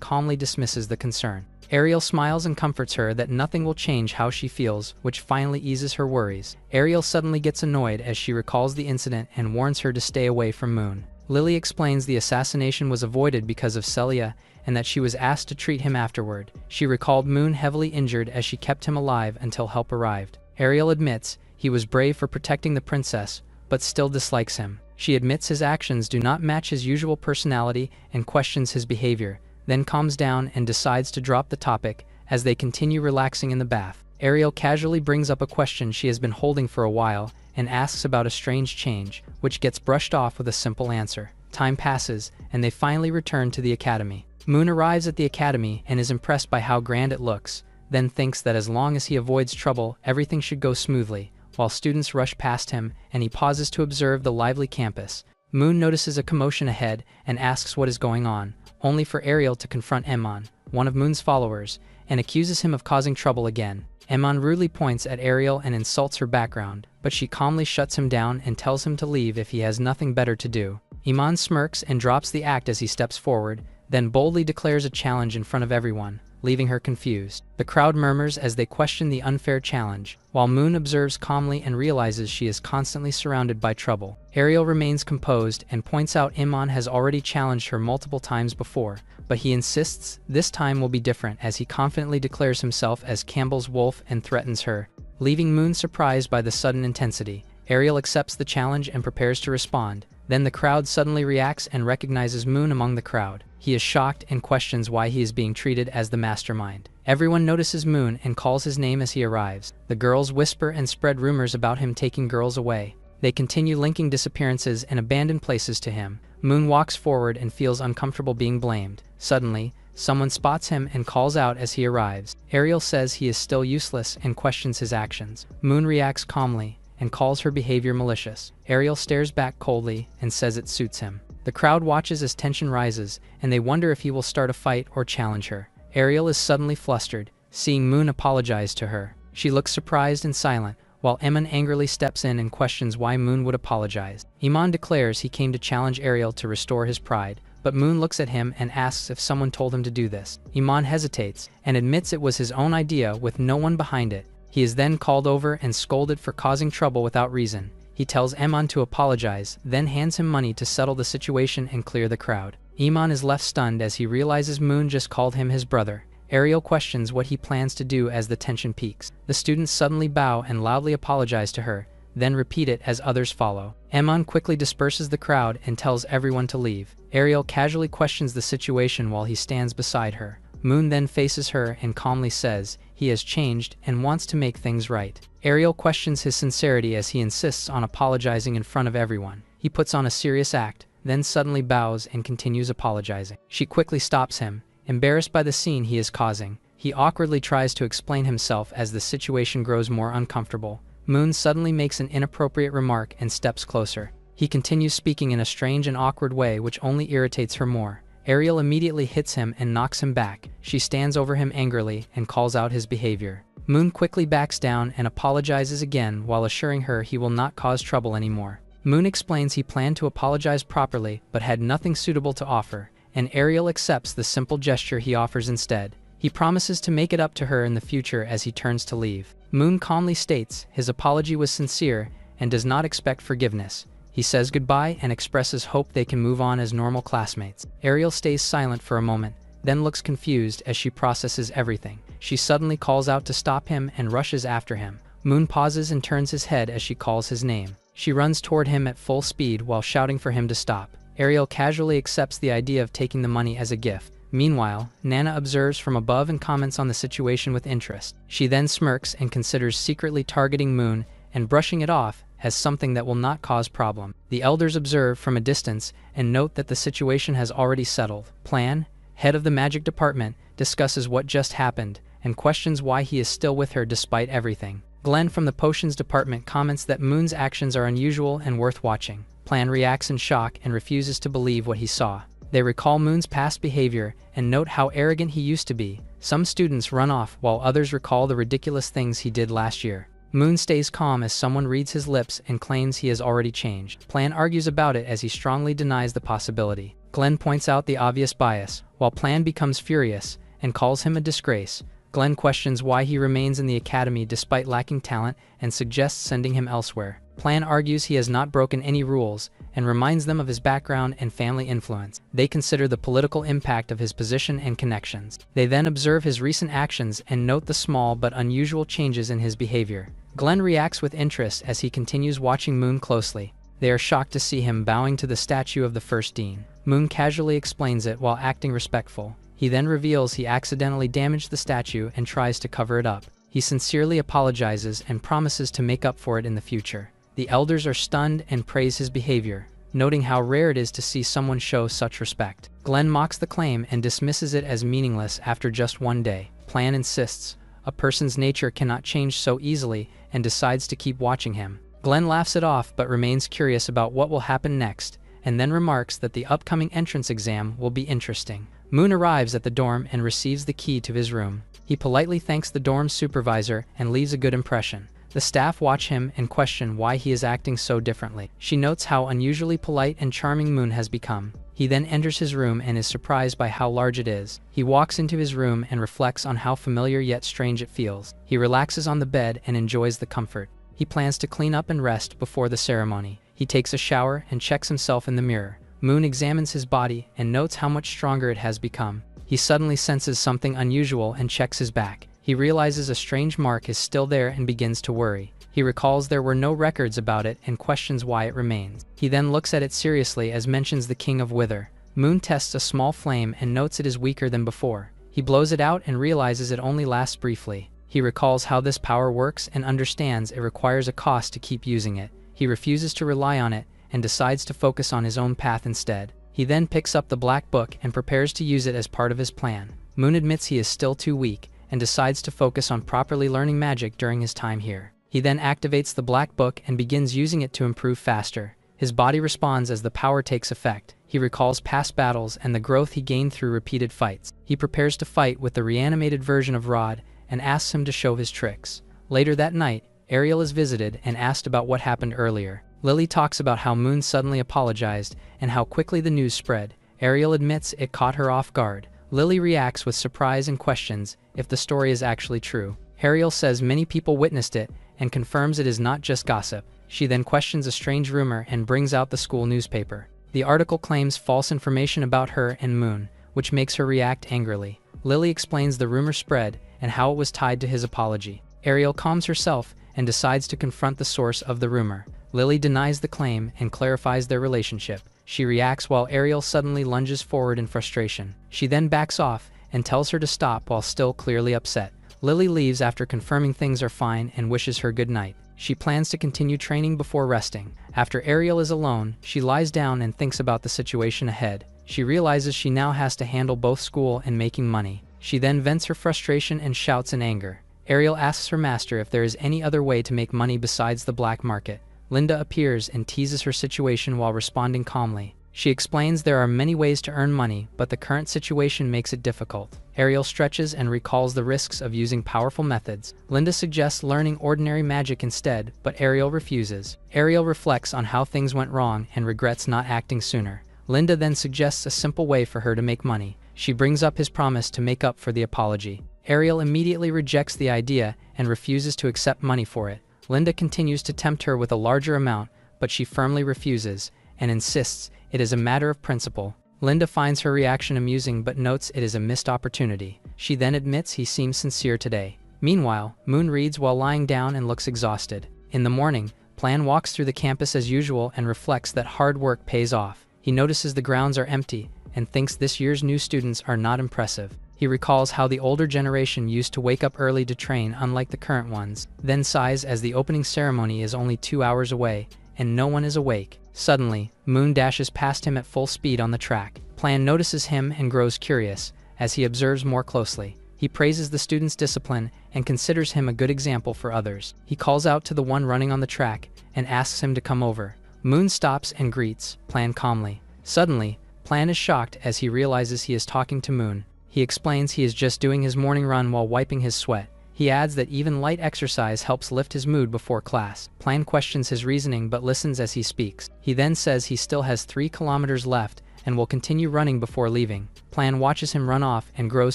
calmly dismisses the concern. Ariel smiles and comforts her that nothing will change how she feels, which finally eases her worries. Ariel suddenly gets annoyed as she recalls the incident and warns her to stay away from Moon. Lily explains the assassination was avoided because of Celia and that she was asked to treat him afterward. She recalled Moon heavily injured as she kept him alive until help arrived. Ariel admits he was brave for protecting the princess, but still dislikes him. She admits his actions do not match his usual personality and questions his behavior, then calms down and decides to drop the topic as they continue relaxing in the bath. Ariel casually brings up a question she has been holding for a while and asks about a strange change, which gets brushed off with a simple answer. Time passes, and they finally return to the academy. Moon arrives at the academy and is impressed by how grand it looks, then thinks that as long as he avoids trouble, everything should go smoothly. While students rush past him and he pauses to observe the lively campus, Moon notices a commotion ahead and asks what is going on, only for Ariel to confront Emon, one of Moon's followers, and accuses him of causing trouble again. Emon rudely points at Ariel and insults her background, but she calmly shuts him down and tells him to leave if he has nothing better to do. Iman smirks and drops the act as he steps forward, then boldly declares a challenge in front of everyone, leaving her confused. The crowd murmurs as they question the unfair challenge, while Moon observes calmly and realizes she is constantly surrounded by trouble. Ariel remains composed and points out Iman has already challenged her multiple times before, but he insists this time will be different as he confidently declares himself as Campbell's wolf and threatens her, leaving Moon surprised by the sudden intensity. Ariel accepts the challenge and prepares to respond. Then the crowd suddenly reacts and recognizes Moon among the crowd. He is shocked and questions why he is being treated as the mastermind. Everyone notices Moon and calls his name as he arrives. The girls whisper and spread rumors about him taking girls away. They continue linking disappearances and abandoned places to him. Moon walks forward and feels uncomfortable being blamed. Suddenly, someone spots him and calls out as he arrives. Ariel says he is still useless and questions his actions. Moon reacts calmly and calls her behavior malicious. Ariel stares back coldly and says it suits him. The crowd watches as tension rises, and they wonder if he will start a fight or challenge her. Ariel is suddenly flustered, seeing Moon apologize to her. She looks surprised and silent, while Eman angrily steps in and questions why Moon would apologize. Iman declares he came to challenge Ariel to restore his pride, but Moon looks at him and asks if someone told him to do this. Iman hesitates and admits it was his own idea with no one behind it. He is then called over and scolded for causing trouble without reason. He tells Eman to apologize, then hands him money to settle the situation and clear the crowd. Iman is left stunned as he realizes Moon just called him his brother. Ariel questions what he plans to do as the tension peaks. The students suddenly bow and loudly apologize to her, then repeat it as others follow. Eman quickly disperses the crowd and tells everyone to leave. Ariel casually questions the situation while he stands beside her. Moon then faces her and calmly says he has changed and wants to make things right. Ariel questions his sincerity as he insists on apologizing in front of everyone. He puts on a serious act, then suddenly bows and continues apologizing. She quickly stops him, embarrassed by the scene he is causing. He awkwardly tries to explain himself as the situation grows more uncomfortable. Moon suddenly makes an inappropriate remark and steps closer. He continues speaking in a strange and awkward way which only irritates her more. Ariel immediately hits him and knocks him back. She stands over him angrily and calls out his behavior. Moon quickly backs down and apologizes again while assuring her he will not cause trouble anymore. Moon explains he planned to apologize properly but had nothing suitable to offer, and Ariel accepts the simple gesture he offers instead. He promises to make it up to her in the future as he turns to leave. Moon calmly states his apology was sincere and does not expect forgiveness. He says goodbye and expresses hope they can move on as normal classmates. Ariel stays silent for a moment, then looks confused as she processes everything. She suddenly calls out to stop him and rushes after him. Moon pauses and turns his head as she calls his name. She runs toward him at full speed while shouting for him to stop. Ariel casually accepts the idea of taking the money as a gift. Meanwhile, Nana observes from above and comments on the situation with interest. She then smirks and considers secretly targeting Moon and brushing it off as something that will not cause problem. The elders observe from a distance and note that the situation has already settled. Plan, head of the magic department, discusses what just happened and questions why he is still with her despite everything. Glenn from the potions department comments that Moon's actions are unusual and worth watching. Plan reacts in shock and refuses to believe what he saw. They recall Moon's past behavior and note how arrogant he used to be. Some students run off while others recall the ridiculous things he did last year. Moon stays calm as someone reads his lips and claims he has already changed. Plan argues about it as he strongly denies the possibility. Glenn points out the obvious bias, while Plan becomes furious and calls him a disgrace. Glenn questions why he remains in the academy despite lacking talent and suggests sending him elsewhere. Plan argues he has not broken any rules and reminds them of his background and family influence. They consider the political impact of his position and connections. They then observe his recent actions and note the small but unusual changes in his behavior. Glenn reacts with interest as he continues watching Moon closely. They are shocked to see him bowing to the statue of the first dean. Moon casually explains it while acting respectful. He then reveals he accidentally damaged the statue and tries to cover it up. He sincerely apologizes and promises to make up for it in the future. The elders are stunned and praise his behavior, noting how rare it is to see someone show such respect. Glenn mocks the claim and dismisses it as meaningless after just one day. Plan insists a person's nature cannot change so easily and decides to keep watching him. Glenn laughs it off but remains curious about what will happen next, and then remarks that the upcoming entrance exam will be interesting. Moon arrives at the dorm and receives the key to his room. He politely thanks the dorm's supervisor and leaves a good impression. The staff watch him and question why he is acting so differently. She notes how unusually polite and charming Moon has become. He then enters his room and is surprised by how large it is. He walks into his room and reflects on how familiar yet strange it feels. He relaxes on the bed and enjoys the comfort. He plans to clean up and rest before the ceremony. He takes a shower and checks himself in the mirror. Moon examines his body and notes how much stronger it has become. He suddenly senses something unusual and checks his back. He realizes a strange mark is still there and begins to worry. He recalls there were no records about it and questions why it remains. He then looks at it seriously as mentions the King of Wither. Moon tests a small flame and notes it is weaker than before. He blows it out and realizes it only lasts briefly. He recalls how this power works and understands it requires a cost to keep using it. He refuses to rely on it and decides to focus on his own path instead. He then picks up the black book and prepares to use it as part of his plan. Moon admits he is still too weak and decides to focus on properly learning magic during his time here. He then activates the black book and begins using it to improve faster. His body responds as the power takes effect. He recalls past battles and the growth he gained through repeated fights. He prepares to fight with the reanimated version of Rod and asks him to show his tricks. Later that night, Ariel is visited and asked about what happened earlier. Lily talks about how Moon suddenly apologized and how quickly the news spread. Ariel admits it caught her off guard. Lily reacts with surprise and questions if the story is actually true. Ariel says many people witnessed it and confirms it is not just gossip. She then questions a strange rumor and brings out the school newspaper. The article claims false information about her and Moon, which makes her react angrily. Lily explains the rumor spread and how it was tied to his apology. Ariel calms herself and decides to confront the source of the rumor. Lily denies the claim and clarifies their relationship. She reacts while Ariel suddenly lunges forward in frustration. She then backs off and tells her to stop while still clearly upset. Lily leaves after confirming things are fine and wishes her good night. She plans to continue training before resting. After Ariel is alone, she lies down and thinks about the situation ahead. She realizes she now has to handle both school and making money. She then vents her frustration and shouts in anger. Ariel asks her master if there is any other way to make money besides the black market. Linda appears and teases her situation while responding calmly. She explains there are many ways to earn money, but the current situation makes it difficult. Ariel stretches and recalls the risks of using powerful methods. Linda suggests learning ordinary magic instead, but Ariel refuses. Ariel reflects on how things went wrong and regrets not acting sooner. Linda then suggests a simple way for her to make money. She brings up his promise to make up for the apology. Ariel immediately rejects the idea and refuses to accept money for it. Linda continues to tempt her with a larger amount, but she firmly refuses and insists it is a matter of principle. Linda finds her reaction amusing but notes it is a missed opportunity. She then admits he seems sincere today. Meanwhile, Moon reads while lying down and looks exhausted. In the morning, Plan walks through the campus as usual and reflects that hard work pays off. He notices the grounds are empty and thinks this year's new students are not impressive. He recalls how the older generation used to wake up early to train, unlike the current ones, then sighs as the opening ceremony is only 2 hours away and no one is awake. Suddenly, Moon dashes past him at full speed on the track. Plan notices him and grows curious as he observes more closely. He praises the student's discipline and considers him a good example for others. He calls out to the one running on the track and asks him to come over. Moon stops and greets Plan calmly. Suddenly, Plan is shocked as he realizes he is talking to Moon. He explains he is just doing his morning run while wiping his sweat. He adds that even light exercise helps lift his mood before class. Plan questions his reasoning but listens as he speaks. He then says he still has 3 kilometers left and will continue running before leaving. Plan watches him run off and grows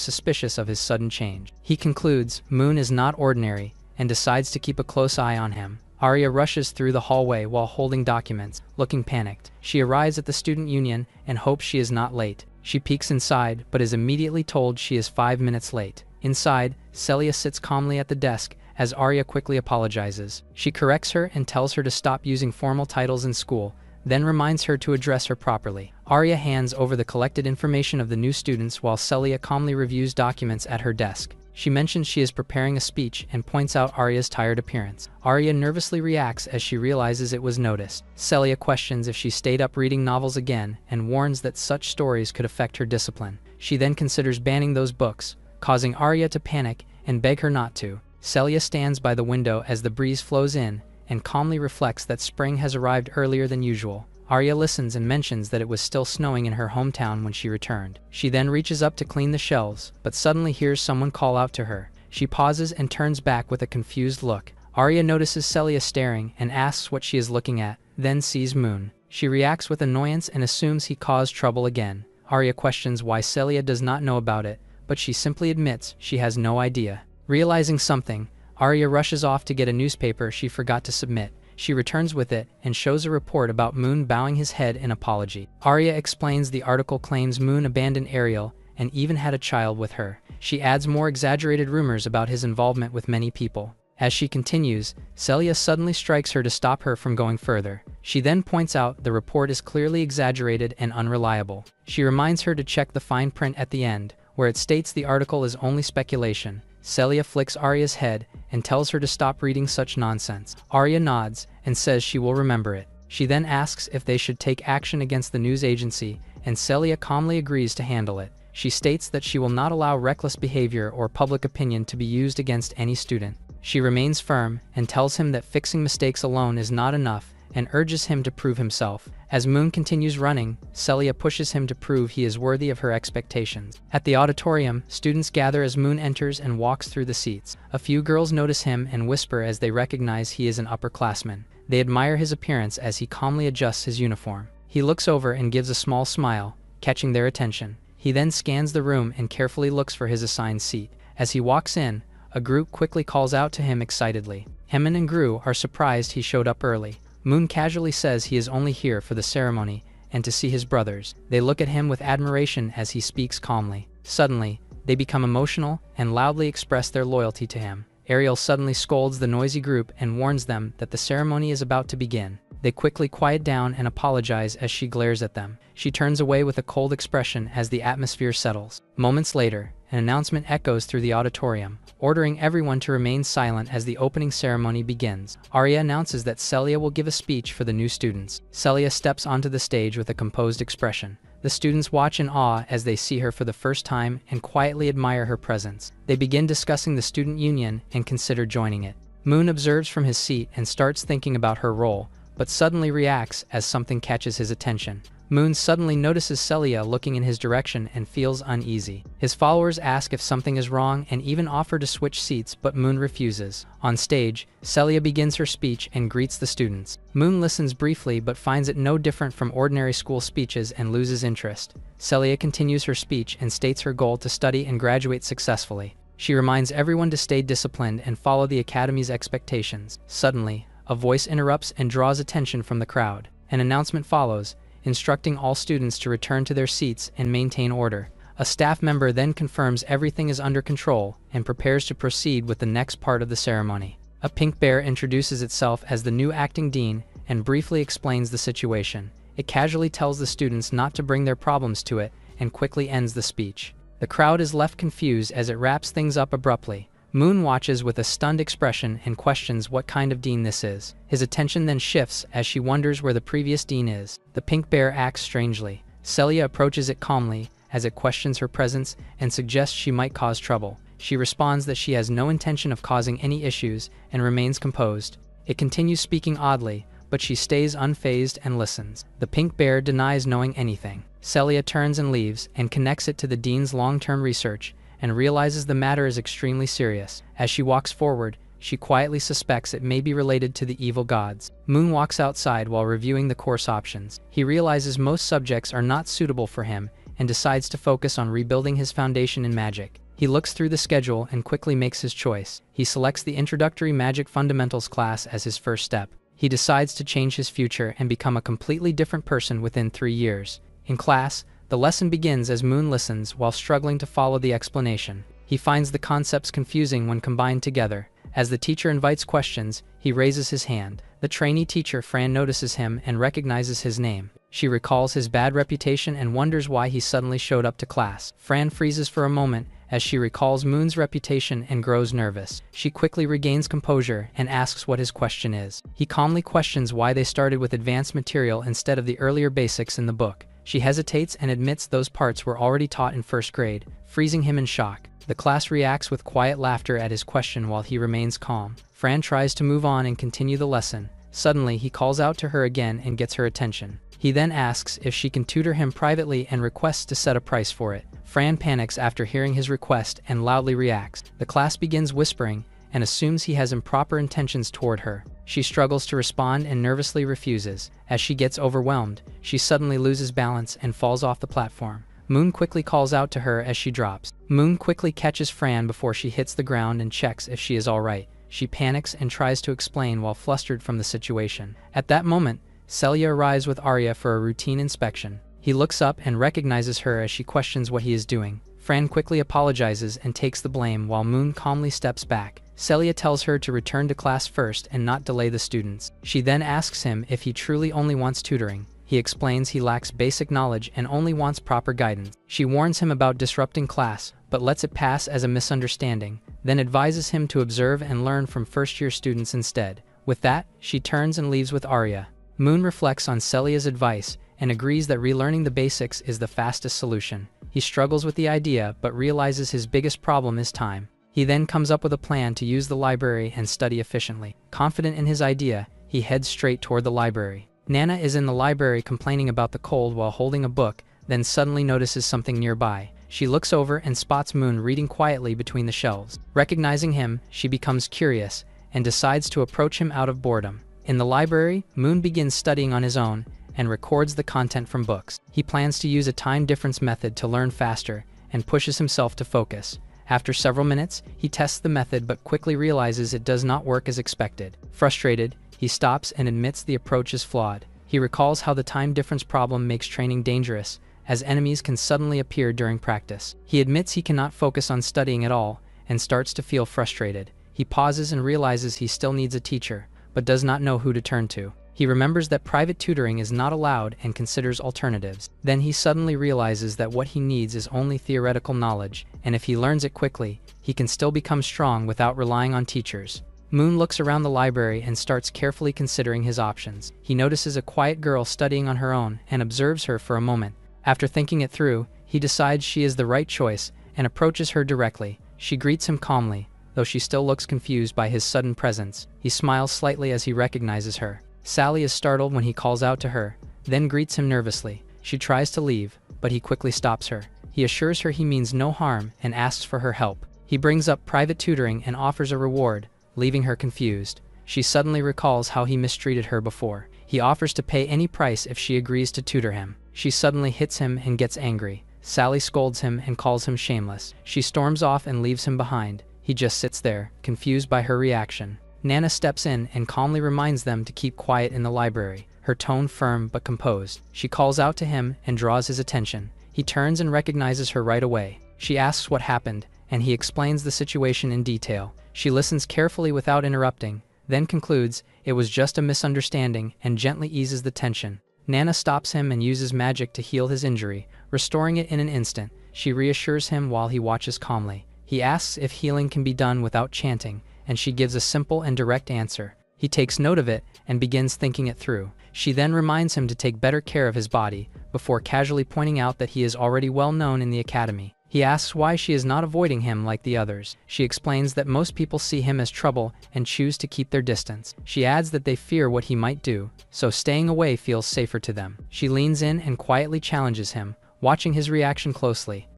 suspicious of his sudden change. He concludes Moon is not ordinary and decides to keep a close eye on him. Arya rushes through the hallway while holding documents, looking panicked. She arrives at the student union and hopes she is not late. She peeks inside but is immediately told she is 5 minutes late. Inside, Celia sits calmly at the desk as Arya quickly apologizes. She corrects her and tells her to stop using formal titles in school, then reminds her to address her properly. Arya hands over the collected information of the new students while Celia calmly reviews documents at her desk. She mentions she is preparing a speech and points out Arya's tired appearance. Arya nervously reacts as she realizes it was noticed. Celia questions if she stayed up reading novels again and warns that such stories could affect her discipline. She then considers banning those books, causing Arya to panic and beg her not to. Celia stands by the window as the breeze flows in and calmly reflects that spring has arrived earlier than usual. Arya listens and mentions that it was still snowing in her hometown when she returned. She then reaches up to clean the shelves, but suddenly hears someone call out to her. She pauses and turns back with a confused look. Arya notices Celia staring and asks what she is looking at, then sees Moon. She reacts with annoyance and assumes he caused trouble again. Arya questions why Celia does not know about it, but she simply admits she has no idea. Realizing something, Arya rushes off to get a newspaper she forgot to submit. She returns with it and shows a report about Moon bowing his head in apology. Arya explains the article claims Moon abandoned Ariel and even had a child with her. She adds more exaggerated rumors about his involvement with many people. As she continues, Celia suddenly strikes her to stop her from going further. She then points out the report is clearly exaggerated and unreliable. She reminds her to check the fine print at the end, where it states the article is only speculation. Celia flicks Arya's head and tells her to stop reading such nonsense. Arya nods and says she will remember it. She then asks if they should take action against the news agency, and Celia calmly agrees to handle it. She states that she will not allow reckless behavior or public opinion to be used against any student. She remains firm and tells him that fixing mistakes alone is not enough and urges him to prove himself. As Moon continues running, Celia pushes him to prove he is worthy of her expectations. At the auditorium, students gather as Moon enters and walks through the seats. A few girls notice him and whisper as they recognize he is an upperclassman. They admire his appearance as he calmly adjusts his uniform. He looks over and gives a small smile, catching their attention. He then scans the room and carefully looks for his assigned seat. As he walks in, a group quickly calls out to him excitedly. Hemin and Gru are surprised he showed up early. Moon casually says he is only here for the ceremony and to see his brothers. They look at him with admiration as he speaks calmly. Suddenly, they become emotional and loudly express their loyalty to him. Ariel suddenly scolds the noisy group and warns them that the ceremony is about to begin. They quickly quiet down and apologize as she glares at them. She turns away with a cold expression as the atmosphere settles. Moments later, an announcement echoes through the auditorium, ordering everyone to remain silent as the opening ceremony begins. Arya announces that Celia will give a speech for the new students. Celia steps onto the stage with a composed expression. The students watch in awe as they see her for the first time and quietly admire her presence. They begin discussing the student union and consider joining it. Moon observes from his seat and starts thinking about her role, but suddenly reacts as something catches his attention. Moon suddenly notices Celia looking in his direction and feels uneasy. His followers ask if something is wrong and even offer to switch seats, but Moon refuses. On stage, Celia begins her speech and greets the students. Moon listens briefly but finds it no different from ordinary school speeches and loses interest. Celia continues her speech and states her goal to study and graduate successfully. She reminds everyone to stay disciplined and follow the academy's expectations. Suddenly, a voice interrupts and draws attention from the crowd. An announcement follows, instructing all students to return to their seats and maintain order. A staff member then confirms everything is under control and prepares to proceed with the next part of the ceremony. A pink bear introduces itself as the new acting dean and briefly explains the situation. It casually tells the students not to bring their problems to it and quickly ends the speech. The crowd is left confused as it wraps things up abruptly. Moon watches with a stunned expression and questions what kind of dean this is. His attention then shifts as she wonders where the previous dean is. The pink bear acts strangely. Celia approaches it calmly as it questions her presence and suggests she might cause trouble. She responds that she has no intention of causing any issues and remains composed. It continues speaking oddly, but she stays unfazed and listens. The pink bear denies knowing anything. Celia turns and leaves and connects it to the dean's long-term research and realizes the matter is extremely serious. As she walks forward, she quietly suspects it may be related to the evil gods. Moon walks outside while reviewing the course options. He realizes most subjects are not suitable for him and decides to focus on rebuilding his foundation in magic. He looks through the schedule and quickly makes his choice. He selects the Introductory Magic Fundamentals class as his first step. He decides to change his future and become a completely different person within 3 years. In class, the lesson begins as Moon listens while struggling to follow the explanation. He finds the concepts confusing when combined together. As the teacher invites questions, he raises his hand. The trainee teacher, Fran, notices him and recognizes his name. She recalls his bad reputation and wonders why he suddenly showed up to class. Fran freezes for a moment as she recalls Moon's reputation and grows nervous. She quickly regains composure and asks what his question is. He calmly questions why they started with advanced material instead of the earlier basics in the book. She hesitates and admits those parts were already taught in first grade, freezing him in shock. The class reacts with quiet laughter at his question while he remains calm. Fran tries to move on and continue the lesson. Suddenly, he calls out to her again and gets her attention. He then asks if she can tutor him privately and requests to set a price for it. Fran panics after hearing his request and loudly reacts. The class begins whispering and assumes he has improper intentions toward her. She struggles to respond and nervously refuses. As she gets overwhelmed, she suddenly loses balance and falls off the platform. Moon quickly calls out to her as she drops. Moon quickly catches Fran before she hits the ground and checks if she is alright. She panics and tries to explain while flustered from the situation. At that moment, Celia arrives with Arya for a routine inspection. He looks up and recognizes her as she questions what he is doing. Fran quickly apologizes and takes the blame while Moon calmly steps back. Celia tells her to return to class first and not delay the students. She then asks him if he truly only wants tutoring. He explains he lacks basic knowledge and only wants proper guidance. She warns him about disrupting class, but lets it pass as a misunderstanding, then advises him to observe and learn from first-year students instead. With that, she turns and leaves with Arya. Moon reflects on Celia's advice and agrees that relearning the basics is the fastest solution. He struggles with the idea but realizes his biggest problem is time. He then comes up with a plan to use the library and study efficiently. Confident in his idea, he heads straight toward the library. Nana is in the library complaining about the cold while holding a book, then suddenly notices something nearby. She looks over and spots Moon reading quietly between the shelves. Recognizing him, she becomes curious and decides to approach him out of boredom. In the library, Moon begins studying on his own and records the content from books. He plans to use a time difference method to learn faster and pushes himself to focus. After several minutes, he tests the method but quickly realizes it does not work as expected. Frustrated, he stops and admits the approach is flawed. He recalls how the time difference problem makes training dangerous, as enemies can suddenly appear during practice. He admits he cannot focus on studying at all and starts to feel frustrated. He pauses and realizes he still needs a teacher, but does not know who to turn to. He remembers that private tutoring is not allowed and considers alternatives. Then he suddenly realizes that what he needs is only theoretical knowledge, and if he learns it quickly, he can still become strong without relying on teachers. Moon looks around the library and starts carefully considering his options. He notices a quiet girl studying on her own and observes her for a moment. After thinking it through, he decides she is the right choice and approaches her directly. She greets him calmly, though she still looks confused by his sudden presence. He smiles slightly as he recognizes her. Sally is startled when he calls out to her, then greets him nervously. She tries to leave, but he quickly stops her. He assures her he means no harm and asks for her help. He brings up private tutoring and offers a reward, leaving her confused. She suddenly recalls how he mistreated her before. He offers to pay any price if she agrees to tutor him. She suddenly hits him and gets angry. Sally scolds him and calls him shameless. She storms off and leaves him behind. He just sits there, confused by her reaction. Nana steps in and calmly reminds them to keep quiet in the library, her tone firm but composed. She calls out to him and draws his attention. He turns and recognizes her right away. She asks what happened, and he explains the situation in detail. She listens carefully without interrupting, then concludes it was just a misunderstanding and gently eases the tension. Nana stops him and uses magic to heal his injury, restoring it in an instant. She reassures him while he watches calmly. He asks if healing can be done without chanting, and she gives a simple and direct answer. He takes note of it and begins thinking it through. She then reminds him to take better care of his body, before casually pointing out that he is already well known in the academy. He asks why she is not avoiding him like the others. She explains that most people see him as trouble and choose to keep their distance. She adds that they fear what he might do, so staying away feels safer to them. She leans in and quietly challenges him, watching his reaction closely.